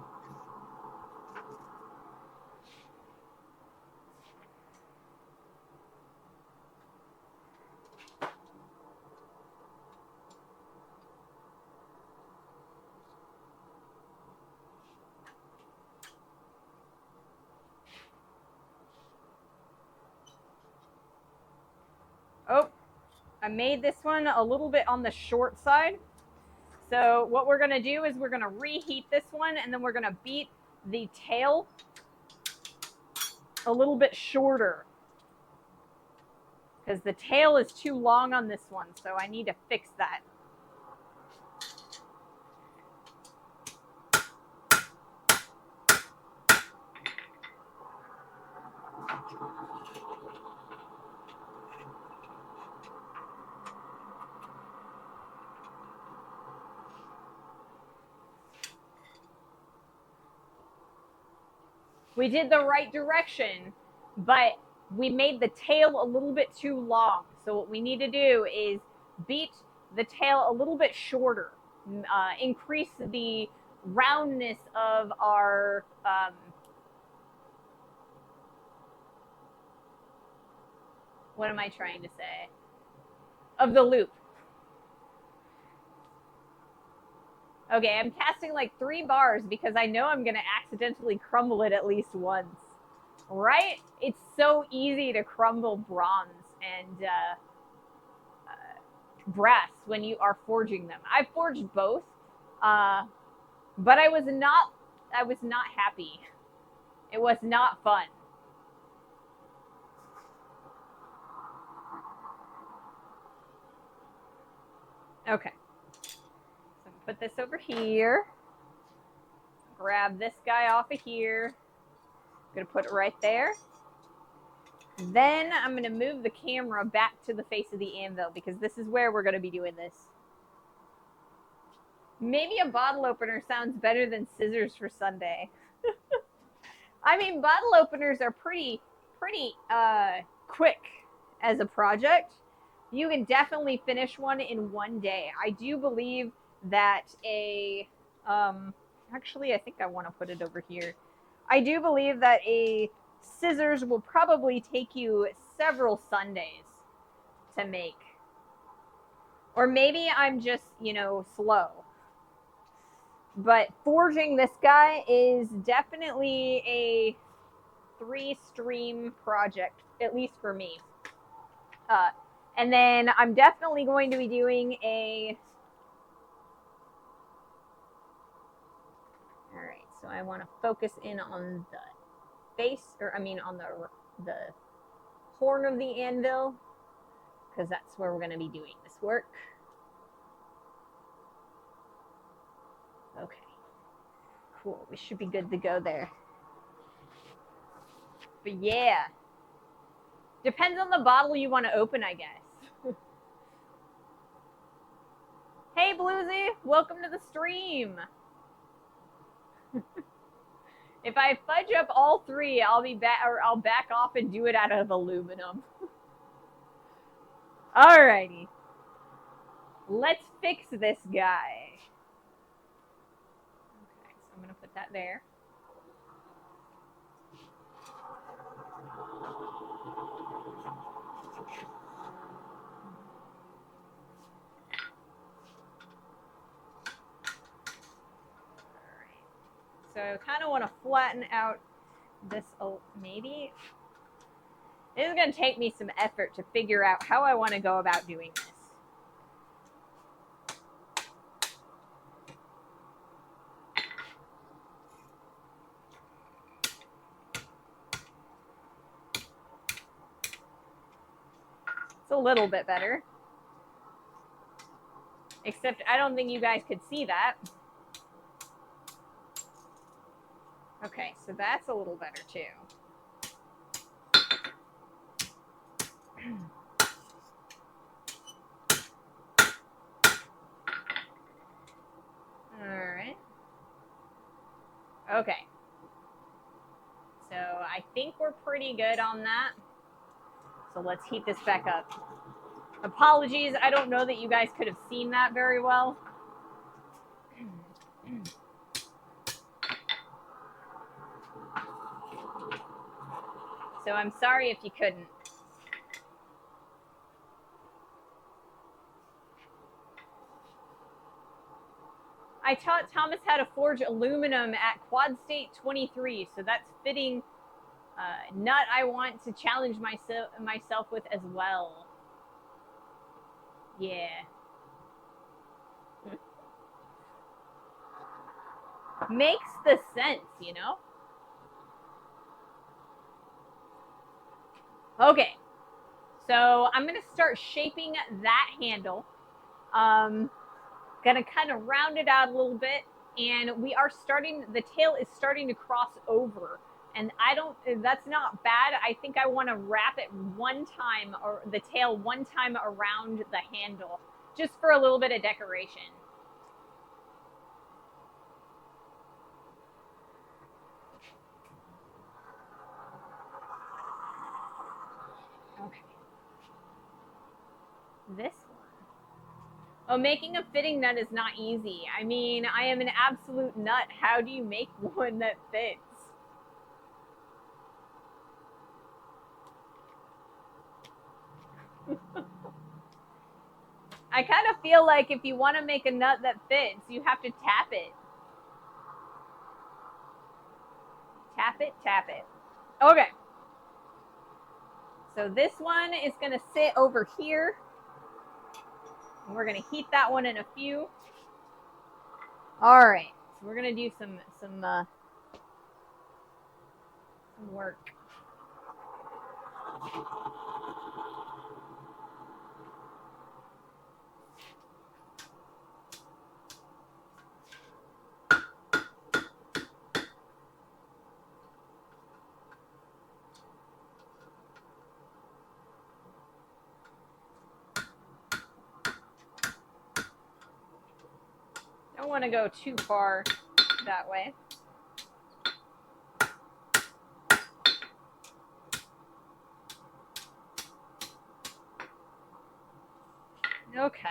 Oh, I made this one a little bit on the short side. So what we're going to do is we're going to reheat this one, and then we're going to beat the tail a little bit shorter because the tail is too long on this one, so I need to fix that. We did the right direction, but we made the tail a little bit too long. So what we need to do is beat the tail a little bit shorter, increase the roundness of our what am I trying to say? Of the loop. Okay, I'm casting like 3 bars because I know I'm gonna accidentally crumble it at least once. Right? It's so easy to crumble bronze and brass when you are forging them. I forged both, but I was not happy. It was not fun. Okay. So put this over here. Grab this guy off of here. I'm gonna put it right there. Then I'm gonna move the camera back to the face of the anvil because this is where we're gonna be doing this. Maybe a bottle opener sounds better than scissors for Sunday. I mean, bottle openers are pretty quick as a project. You can definitely finish one in one day. I do believe that actually, I think I want to put it over here. I do believe that a scissors will probably take you several Sundays to make. Or maybe I'm just, slow. But forging this guy is definitely a 3-stream project, at least for me. And then I'm definitely going to be doing a... All right, so I want to focus in on the face, on the horn of the anvil, because that's where we're going to be doing this work. Okay, cool. We should be good to go there. But yeah, depends on the bottle you want to open, I guess. Hey, Bluesy, welcome to the stream. If I fudge up all 3, I'll back off and do it out of aluminum. Alrighty. Let's fix this guy. Okay, so I'm gonna put that there. So I kind of want to flatten out this, maybe. It is going to take me some effort to figure out how I want to go about doing this. It's a little bit better. Except I don't think you guys could see that. Okay, so that's a little better too. Alright. Okay. So I think we're pretty good on that. So let's heat this back up. Apologies, I don't know that you guys could have seen that very well. So I'm sorry if you couldn't. I taught Thomas how to forge aluminum at Quad State 23, so that's fitting nut I want to challenge myself with as well. Yeah. Makes the sense, you know? Okay. So I'm going to start shaping that handle. Gonna kind of round it out a little bit, and the tail is starting to cross over, and that's not bad. I think I want to wrap it one time, or the tail one time around the handle, just for a little bit of decoration. Okay. This Oh, making a fitting nut is not easy. I mean, I am an absolute nut. How do you make one that fits? I kind of feel like if you want to make a nut that fits, you have to tap it. Tap it, tap it. Okay. So this one is going to sit over here. And we're going to heat that one in a few. All right. So we're going to do some work. Don't want to go too far that way. Okay.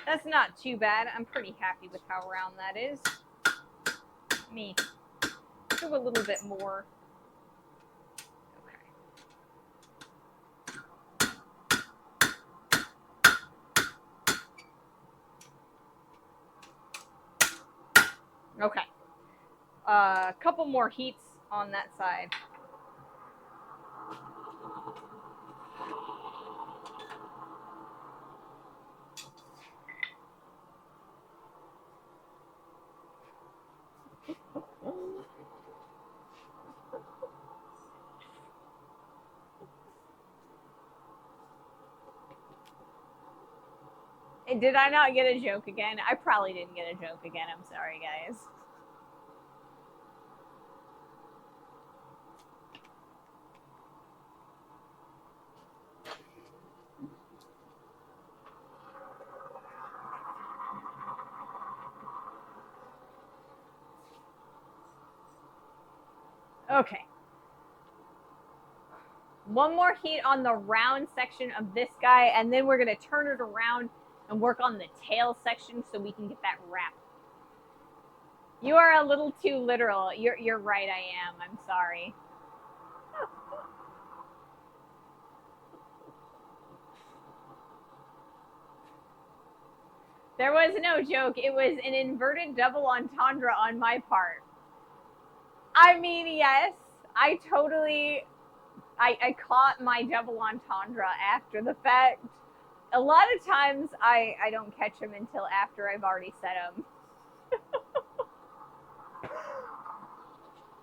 That's not too bad. I'm pretty happy with how round that is. Let me do a little bit more. Okay. A couple more heats on that side. Did I not get a joke again? I probably didn't get a joke again. I'm sorry, guys. Okay. One more heat on the round section of this guy, and then we're going to turn it around and work on the tail section so we can get that wrap. You are a little too literal. You're right, I am. I'm sorry. There was no joke. It was an inverted double entendre on my part. I mean, yes, I caught my double entendre after the fact. A lot of times I don't catch them until after I've already said them.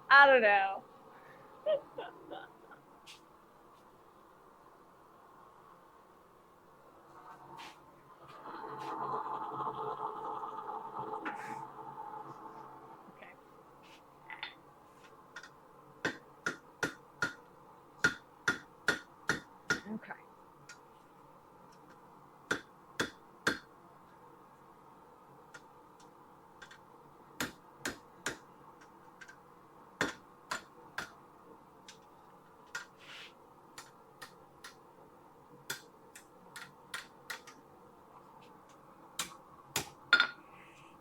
I don't know. Okay.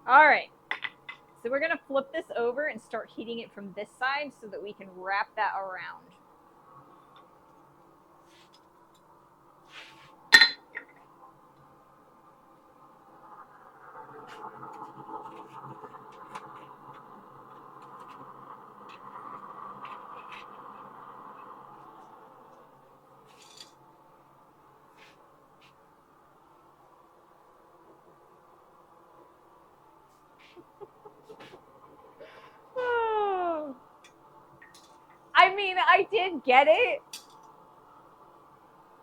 All right. So we're going to flip this over and start heating it from this side so that we can wrap that around. I mean, I did get it,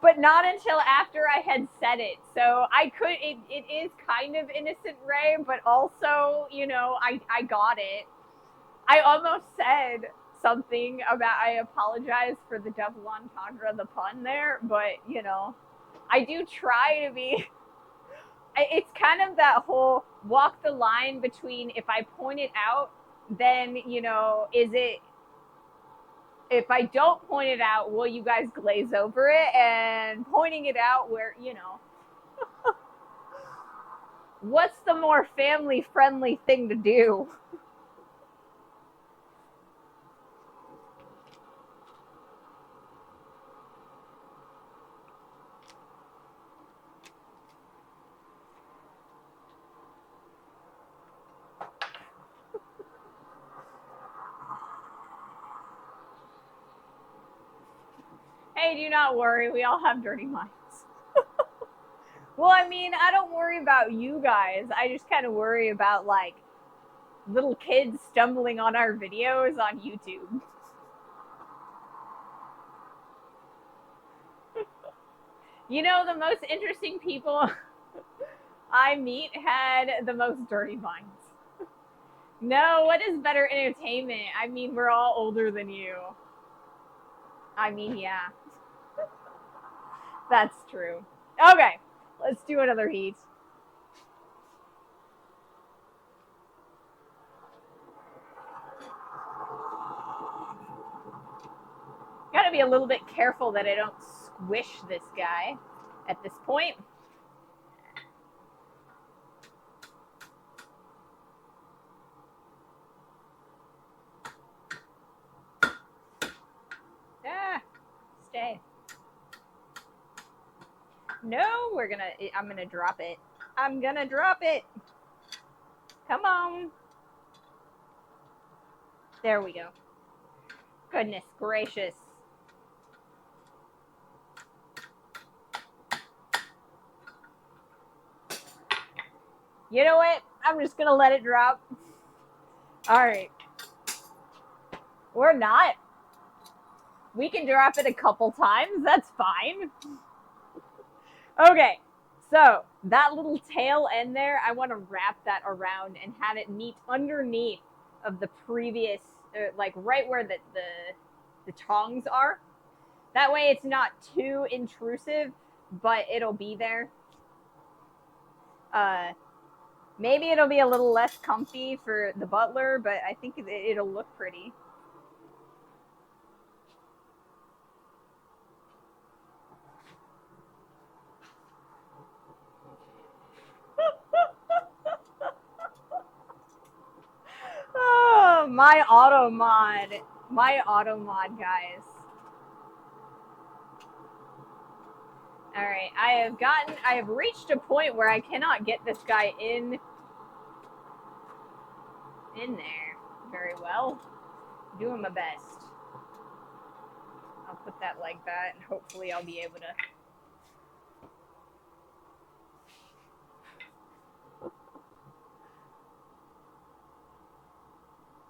but not until after I had said it. So it is kind of innocent Ray, but also, you know, I got it. I almost said something about I apologize for the double entendre, the pun there, but, you know, I do try to be. It's kind of that whole walk the line between if I point it out, then, you know, is it, if I don't point it out, will you guys glaze over it? And pointing it out where, you know, what's the more family friendly thing to do? Hey, do not worry. We all have dirty minds. Well, I mean, I don't worry about you guys. I just kind of worry about, like, little kids stumbling on our videos on YouTube. You know, the most interesting people I meet had the most dirty minds. No, what is better entertainment? I mean, we're all older than you. I mean, yeah. That's true. Okay, let's do another heat. Gotta be a little bit careful that I don't squish this guy at this point. Ah, stay. No, I'm gonna drop it. I'm gonna drop it. Come on. There we go. Goodness gracious. You know what? I'm just gonna let it drop. All right. We're not. We can drop it a couple times. That's fine. Okay. So that little tail end there, I want to wrap that around and have it meet underneath of the previous, like right where the tongs are. That way it's not too intrusive, but it'll be there. Maybe it'll be a little less comfy for the butler, but I think it'll look pretty. Oh, my auto mod, guys. All right, I have reached a point where I cannot get this guy in there very well. Doing my best. I'll put that like that, and hopefully I'll be able to.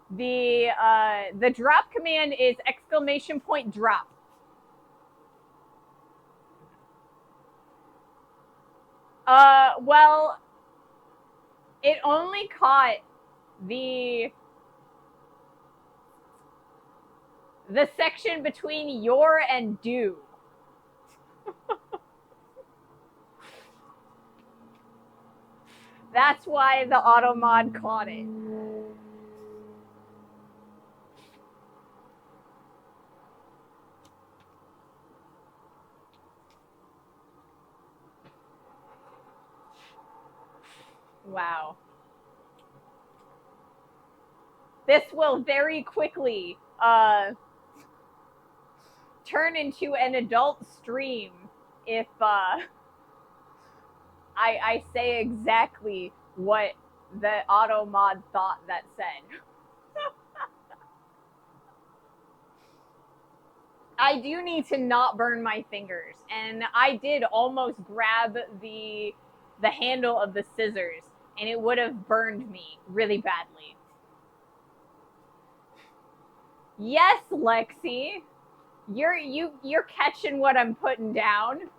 The drop command is !drop. Well, it only caught the section between your and do. That's why the auto mod caught it. Wow. This will very quickly turn into an adult stream if I say exactly what the auto mod thought that said. I do need to not burn my fingers, and I did almost grab the handle of the scissors, and it would have burned me really badly. Yes, Lexi, you're catching what I'm putting down.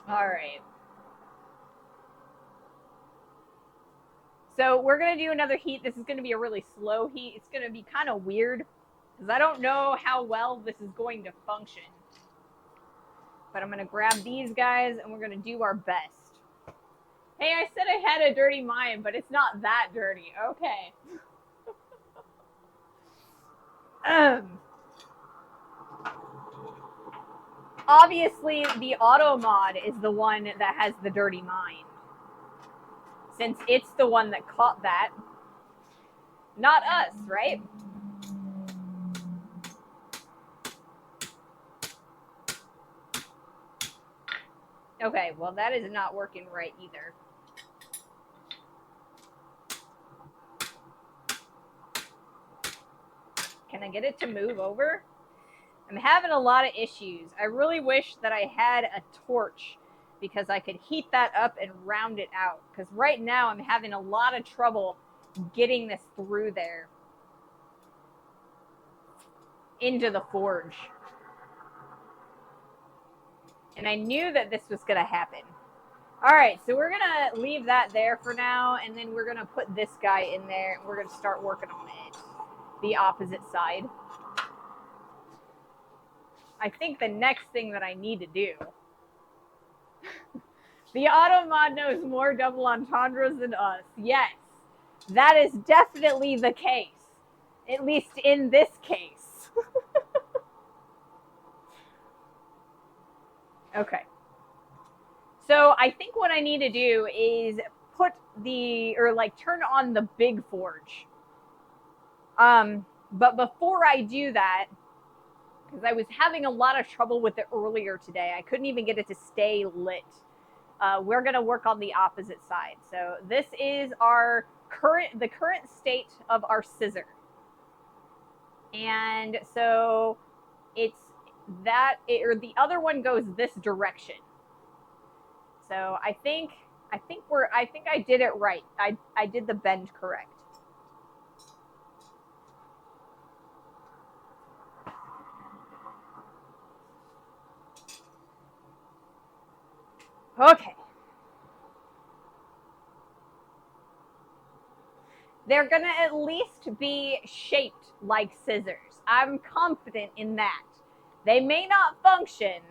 All right. So we're going to do another heat. This is going to be a really slow heat. It's going to be kind of weird because I don't know how well this is going to function. But I'm going to grab these guys and we're going to do our best. Hey, I said I had a dirty mind, but it's not that dirty. Okay. Obviously, the auto mod is the one that has the dirty mind, since it's the one that caught that. Not us, right? Okay, well that is not working right either. Can I get it to move over? I'm having a lot of issues. I really wish that I had a torch because I could heat that up and round it out. Because right now I'm having a lot of trouble getting this through there into the forge. And I knew that this was going to happen. All right, so we're going to leave that there for now, and then we're going to put this guy in there, and we're going to start working on it. The opposite side. I think the next thing that I need to do... The auto mod knows more double entendres than us. Yes, that is definitely the case. At least in this case. Okay. So I think what I need to do is put turn on the big forge. But before I do that, because I was having a lot of trouble with it earlier today, I couldn't even get it to stay lit. We're going to work on the opposite side. So this is the current state of our scissor. And so it's the other one goes this direction. So I think I did it right. I did the bend correct. Okay. They're going to at least be shaped like scissors. I'm confident in that. They may not function,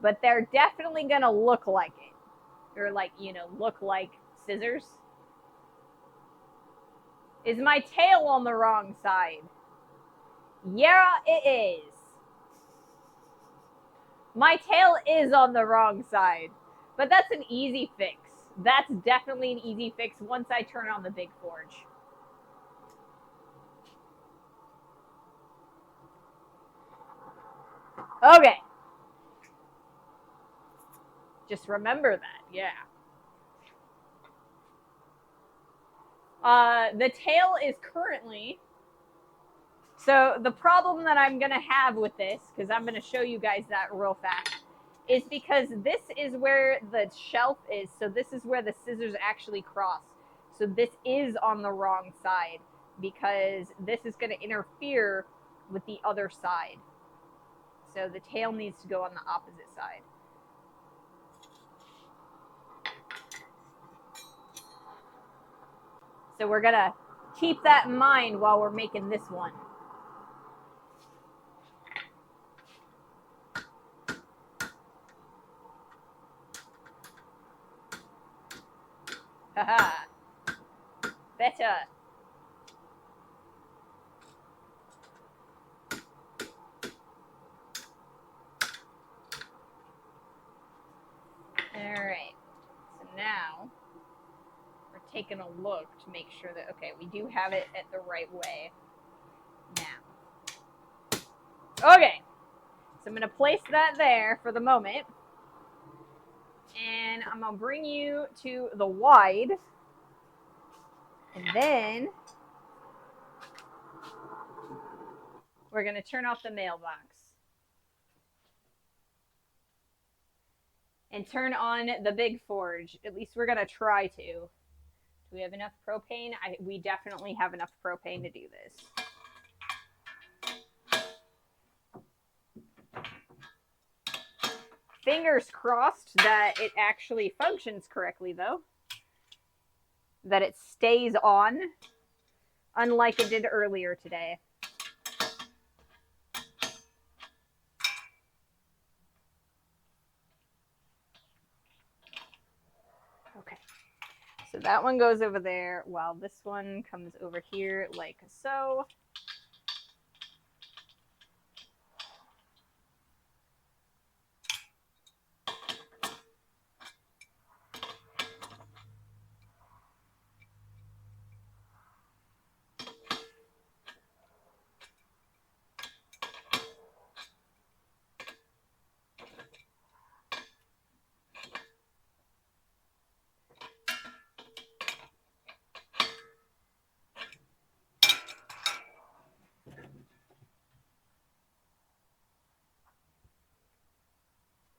but they're definitely going to look like it. Or look like scissors. Is my tail on the wrong side? Yeah, it is. My tail is on the wrong side. But that's an easy fix. That's definitely an easy fix once I turn on the big forge. Okay. Just remember that, yeah. The tail is currently... So the problem that I'm going to have with this, because I'm going to show you guys that real fast, is because this is where the shelf is. So this is where the scissors actually cross. So this is on the wrong side because this is going to interfere with the other side. So the tail needs to go on the opposite side. So we're going to keep that in mind while we're making this one. Haha. Better. Alright. So now we're taking a look to make sure that, okay, we do have it at the right way now. Okay. So I'm going to place that there for the moment. And I'm going to bring you to the wide. And then we're going to turn off the mailbox. And turn on the big forge. At least we're going to try to. Do we have enough propane? We definitely have enough propane to do this. Fingers crossed that it actually functions correctly, though. That it stays on, unlike it did earlier today. Okay. So that one goes over there while this one comes over here like so.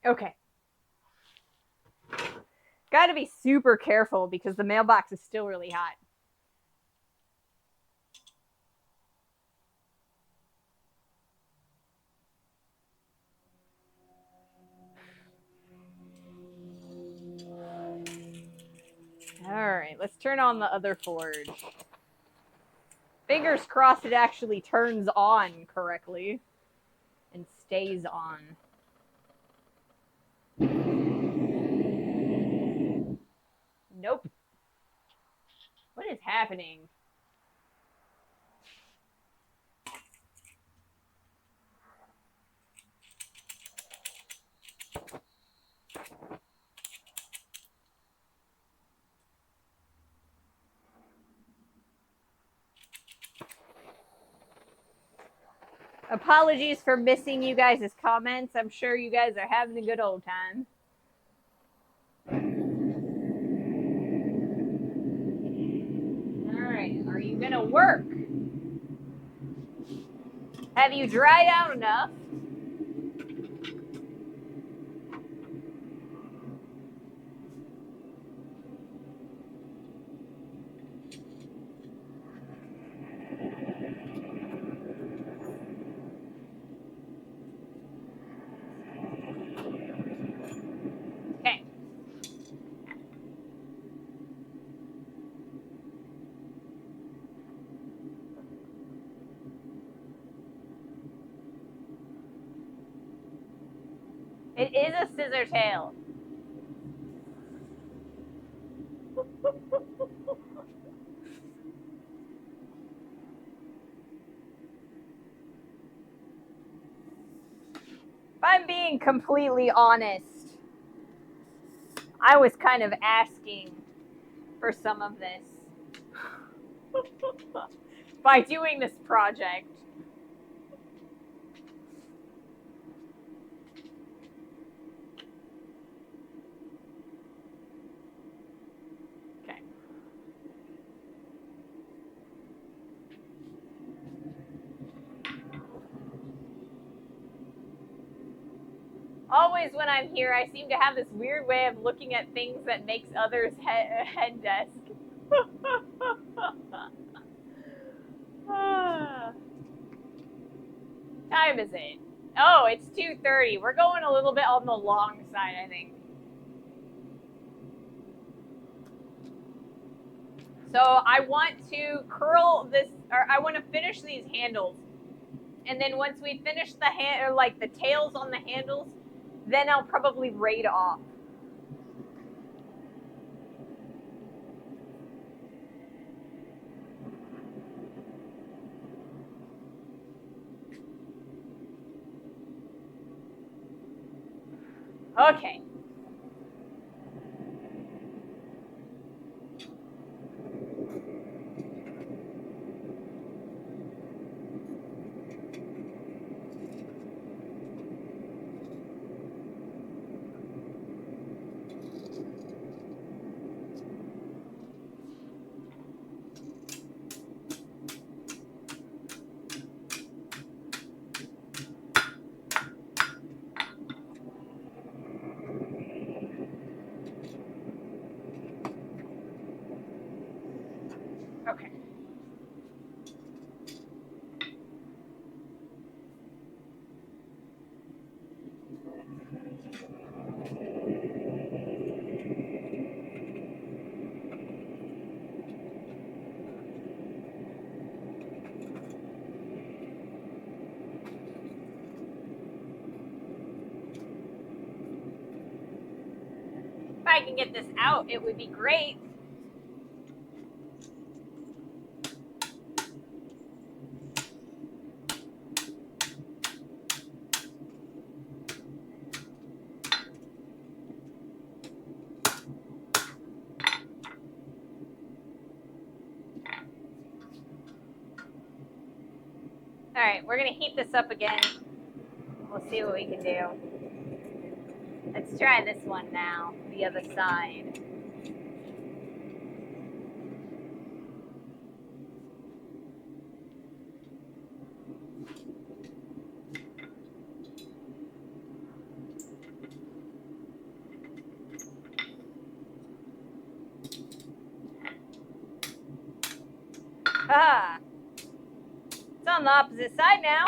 Okay. Got to be super careful because the mailbox is still really hot. All right, let's turn on the other forge. Fingers crossed it actually turns on correctly and stays on. Nope. What is happening? Apologies for missing you guys' comments. I'm sure you guys are having a good old time. All right, are you gonna work? Have you dried out enough? Okay. It is a scissor tail. If I'm being completely honest, I was kind of asking for some of this by doing this project. Okay. Always when I'm here, I seem to have this weird way of looking at things that makes others head desk. Time is it? Oh, it's 2:30. We're going a little bit on the long side, I think. So I want to curl this, or I want to finish these handles. And then once we finish the or like the tails on the handles, then I'll probably braid off. Okay. Okay. If I can get this out, it would be great. All right, we're gonna heat this up again. We'll see what we can do. Let's try this one now, the other side. Ah, it's on the opposite side now.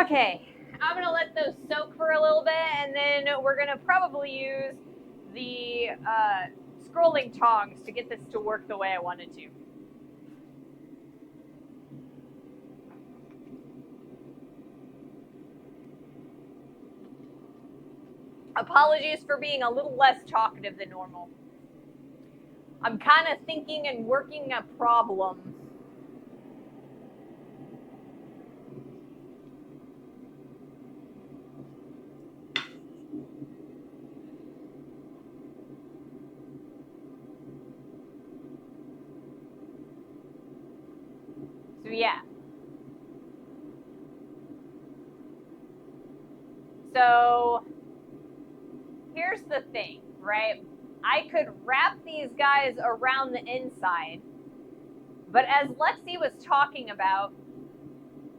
Okay, I'm gonna let those soak for a little bit, and then we're gonna probably use the scrolling tongs to get this to work the way I wanted to. Apologies for being a little less talkative than normal. I'm kind of thinking and working a problem. So yeah. So here's the thing, right? I could wrap these guys around the inside, but as Lexi was talking about,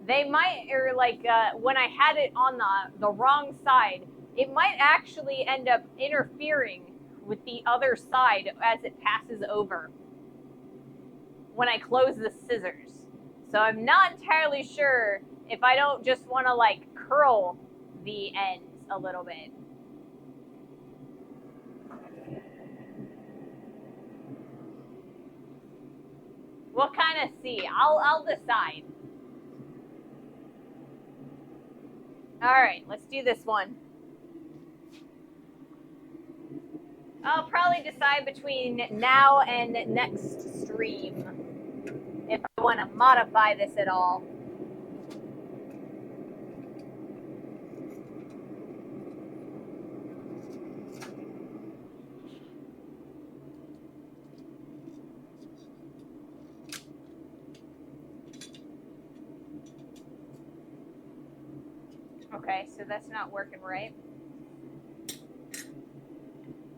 they might, or like when I had it on the wrong side, it might actually end up interfering with the other side as it passes over when I close the scissors. So I'm not entirely sure if I don't just want to like curl the ends a little bit. We'll kind of see. I'll decide. All right, let's do this one. I'll probably decide between now and next stream if I want to modify this at all. Okay, so that's not working right.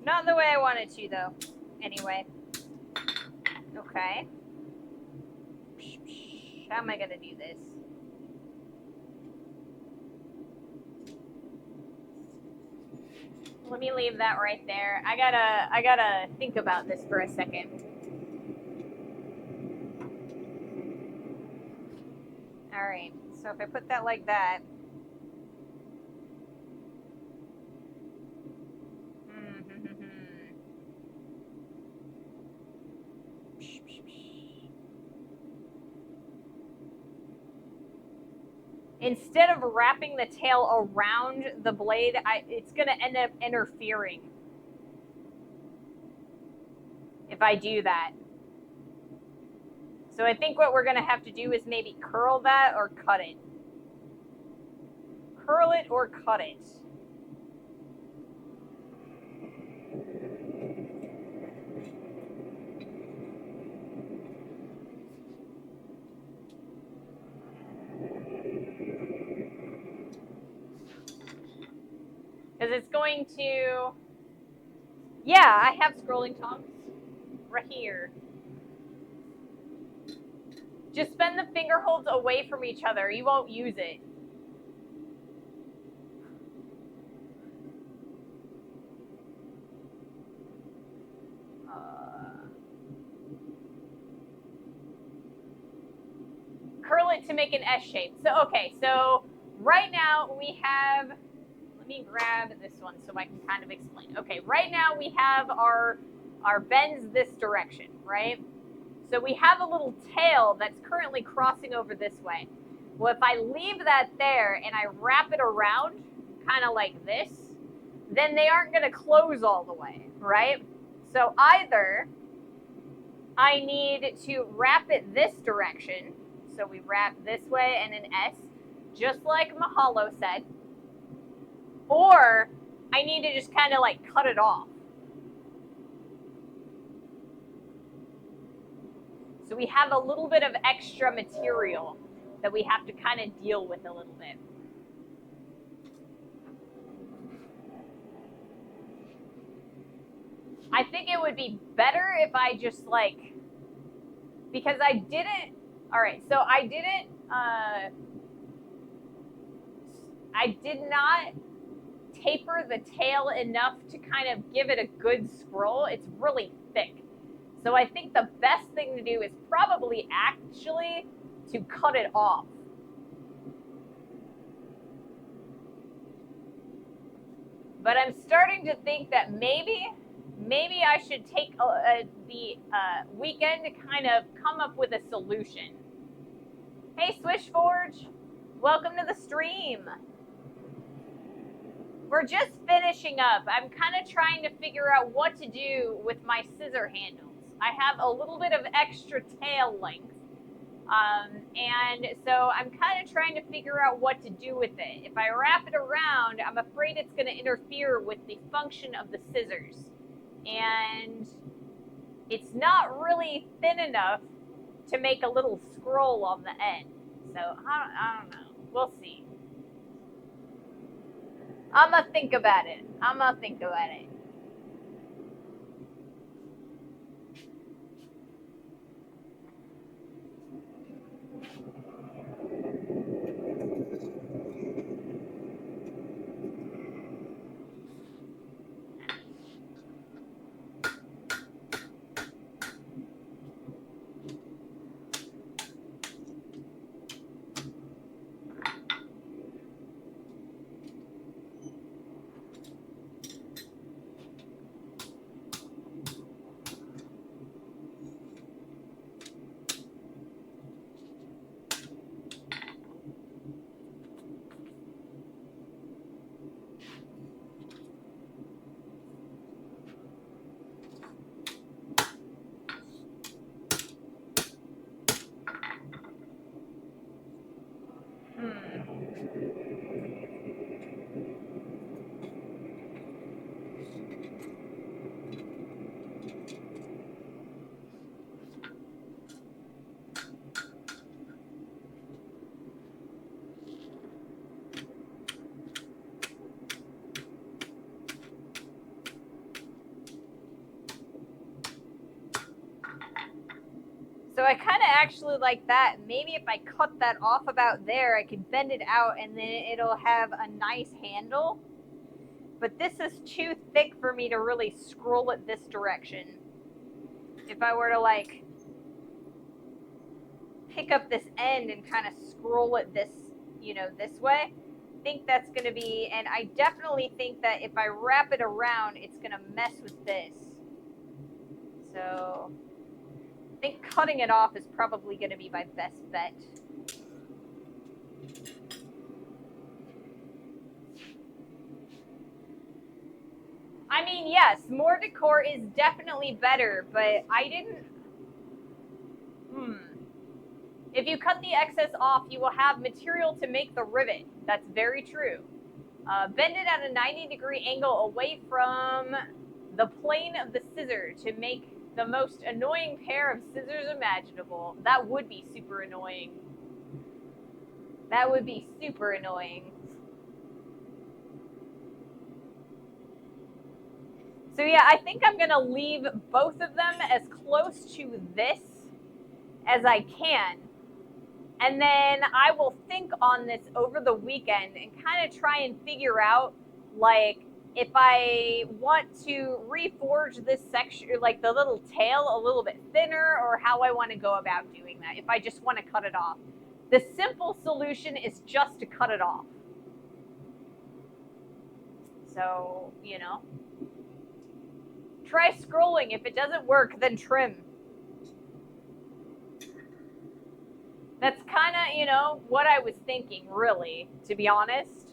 Not the way I wanted to, though. Anyway. Okay. How am I going to do this? Let me leave that right there. I gotta think about this for a second. All right. So if I put that like that. Instead of wrapping the tail around the blade, it's going to end up interfering if I do that. So I think what we're going to have to do is maybe curl that or cut it. Curl it or cut it. Because it's going to... Yeah, I have scrolling tongs right here. Just bend the finger holds away from each other. You won't use it. Curl it to make an S shape. So, okay, so right now we have... Let me grab this one so I can kind of explain. Okay, right now we have our bends this direction, right? So we have a little tail that's currently crossing over this way. Well, if I leave that there and I wrap it around, kind of like this, then they aren't going to close all the way, right? So either I need to wrap it this direction, so we wrap this way and an S, just like Mahalo said, or I need to just kind of like cut it off. So we have a little bit of extra material that we have to kind of deal with a little bit. I think it would be better if I just like, because I didn't, all right, so I didn't I did not taper the tail enough to kind of give it a good scroll. It's really thick. So I think the best thing to do is probably actually to cut it off. But I'm starting to think that maybe I should take the weekend to kind of come up with a solution. Hey, Swishforge, welcome to the stream. We're just finishing up. I'm kind of trying to figure out what to do with my scissor handles. I have a little bit of extra tail length. And so I'm kind of trying to figure out what to do with it. If I wrap it around, I'm afraid it's going to interfere with the function of the scissors. And it's not really thin enough to make a little scroll on the end. So I don't know. We'll see. I'm going to think about it. So I kind of actually like that. Maybe if I cut that off about there, I could bend it out and then it'll have a nice handle. But this is too thick for me to really scroll it this direction. If I were to like pick up this end and kind of scroll it this, this way, I think that's going to be, and I definitely think that if I wrap it around, it's going to mess with this. So I think cutting it off is probably going to be my best bet. I mean, yes, more decor is definitely better, but I didn't... If you cut the excess off, you will have material to make the rivet. That's very true. Bend it at a 90-degree angle away from the plane of the scissor to make the most annoying pair of scissors imaginable. That would be super annoying. That would be super annoying. So yeah, I think I'm going to leave both of them as close to this as I can. And then I will think on this over the weekend and kind of try and figure out, like, if I want to reforge this section, like the little tail a little bit thinner, or how I want to go about doing that, if I just want to cut it off. The simple solution is just to cut it off. So, try scrolling. If it doesn't work, then trim. That's kind of, what I was thinking, really, to be honest.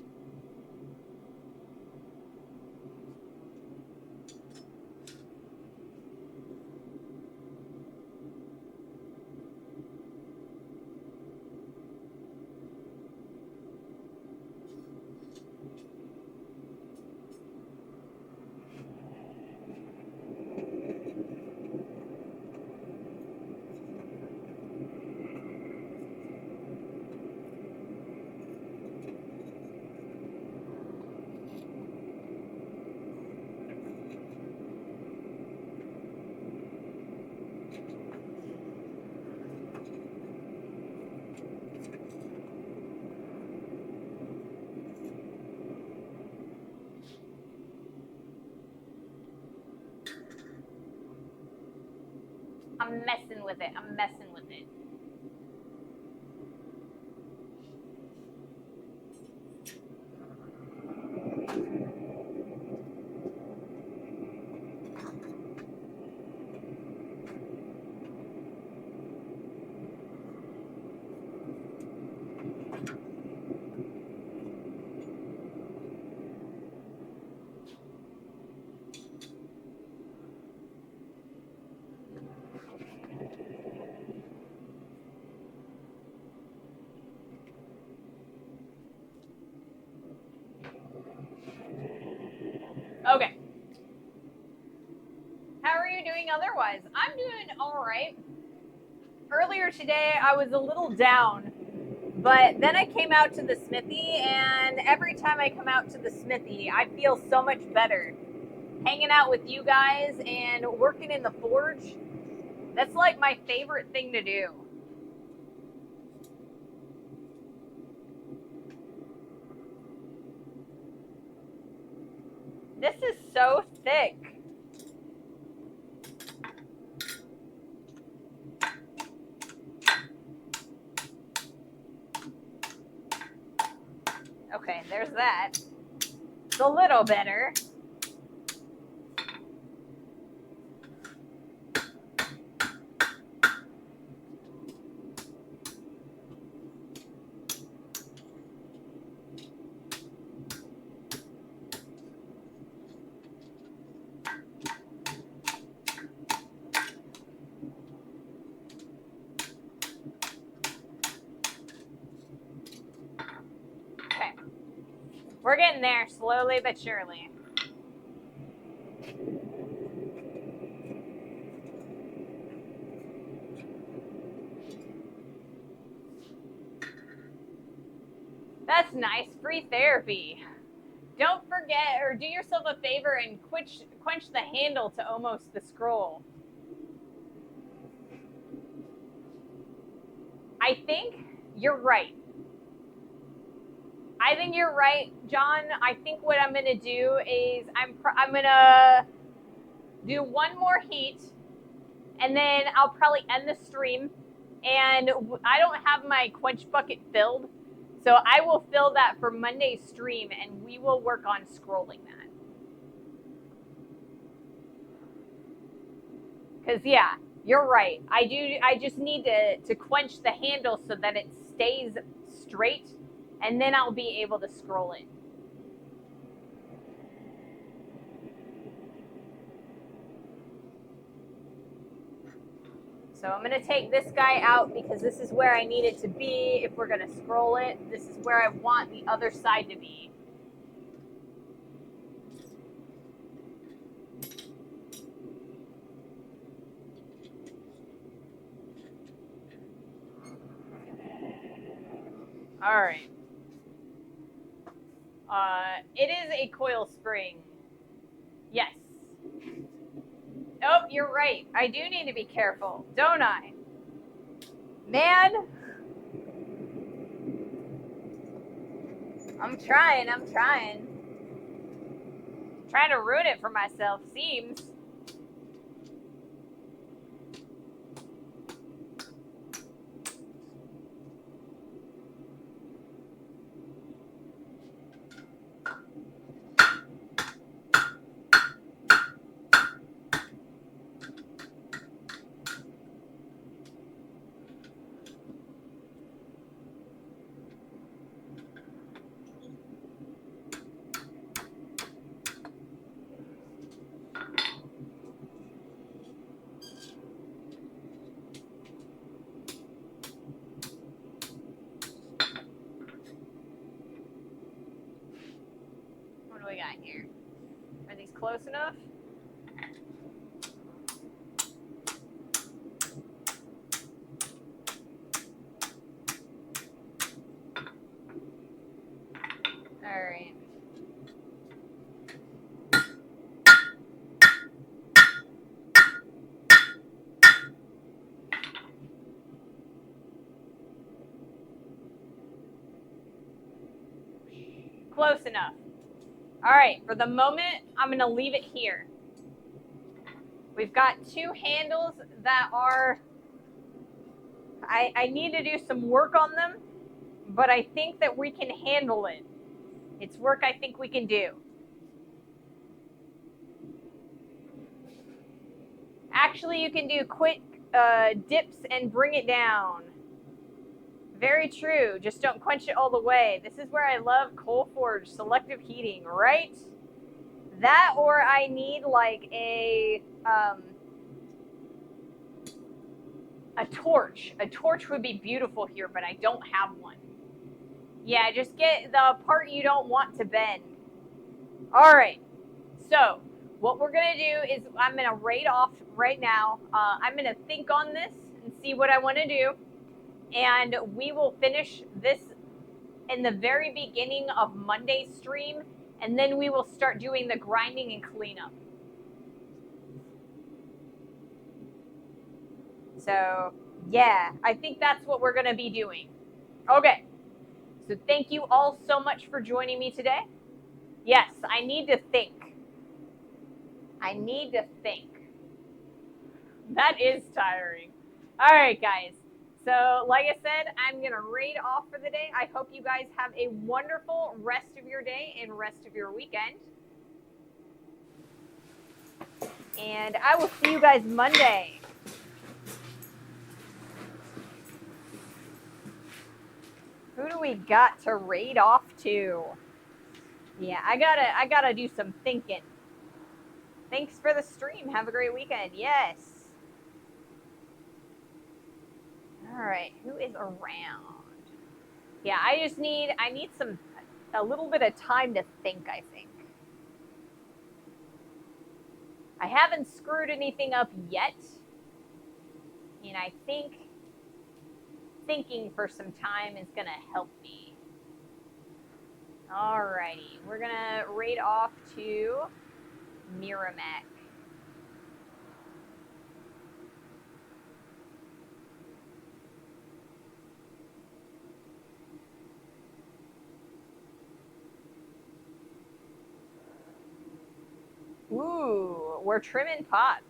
I'm messing with it. I'm messing with it. Okay. How are you doing otherwise? I'm doing all right. Earlier today, I was a little down, but then I came out to the smithy, and every time I come out to the smithy, I feel so much better. Hanging out with you guys and working in the forge, that's like my favorite thing to do. This is so thick. Okay, there's that. It's a little better. Okay. We're getting there slowly but surely. That's nice. Free therapy. Don't forget or do yourself a favor and quench the handle to almost the scroll. I think you're right. I think you're right, John. I think what I'm going to do is I'm going to do one more heat, and then I'll probably end the stream. And I don't have my quench bucket filled, so I will fill that for Monday's stream, and we will work on scrolling that. Because, yeah, you're right. I just need to quench the handle so that it stays straight, and then I'll be able to scroll it. So I'm going to take this guy out because this is where I need it to be. If we're going to scroll it, this is where I want the other side to be. All right. It is a coil spring. Yes. Oh, you're right. I do need to be careful, don't I? Man. I'm trying. Trying to ruin it for myself, seems. What do we got here? Are these close enough? All right. Close enough. All right, for the moment, I'm going to leave it here. We've got two handles that are, I need to do some work on them, but I think that we can handle it. It's work I think we can do. Actually, you can do quick dips and bring it down. Very true. Just don't quench it all the way. This is where I love Coal Forge selective heating, right? That, or I need like a torch. A torch would be beautiful here, but I don't have one. Yeah, just get the part you don't want to bend. All right. So what we're going to do is I'm going to rate off right now. I'm going to think on this and see what I want to do. And we will finish this in the very beginning of Monday's stream. And then we will start doing the grinding and cleanup. So, yeah, I think that's what we're going to be doing. Okay. So thank you all so much for joining me today. Yes, I need to think. I need to think. That is tiring. All right, guys. So, like I said, I'm going to raid off for the day. I hope you guys have a wonderful rest of your day and rest of your weekend. And I will see you guys Monday. Who do we got to raid off to? Yeah, I gotta do some thinking. Thanks for the stream. Have a great weekend. Yes. All right, who is around? Yeah, I need a little bit of time to think, I think. I haven't screwed anything up yet. And I think thinking for some time is going to help me. Alrighty, we're going to raid off to Miramac. Ooh, we're trimming pots.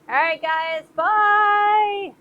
All right, guys, bye.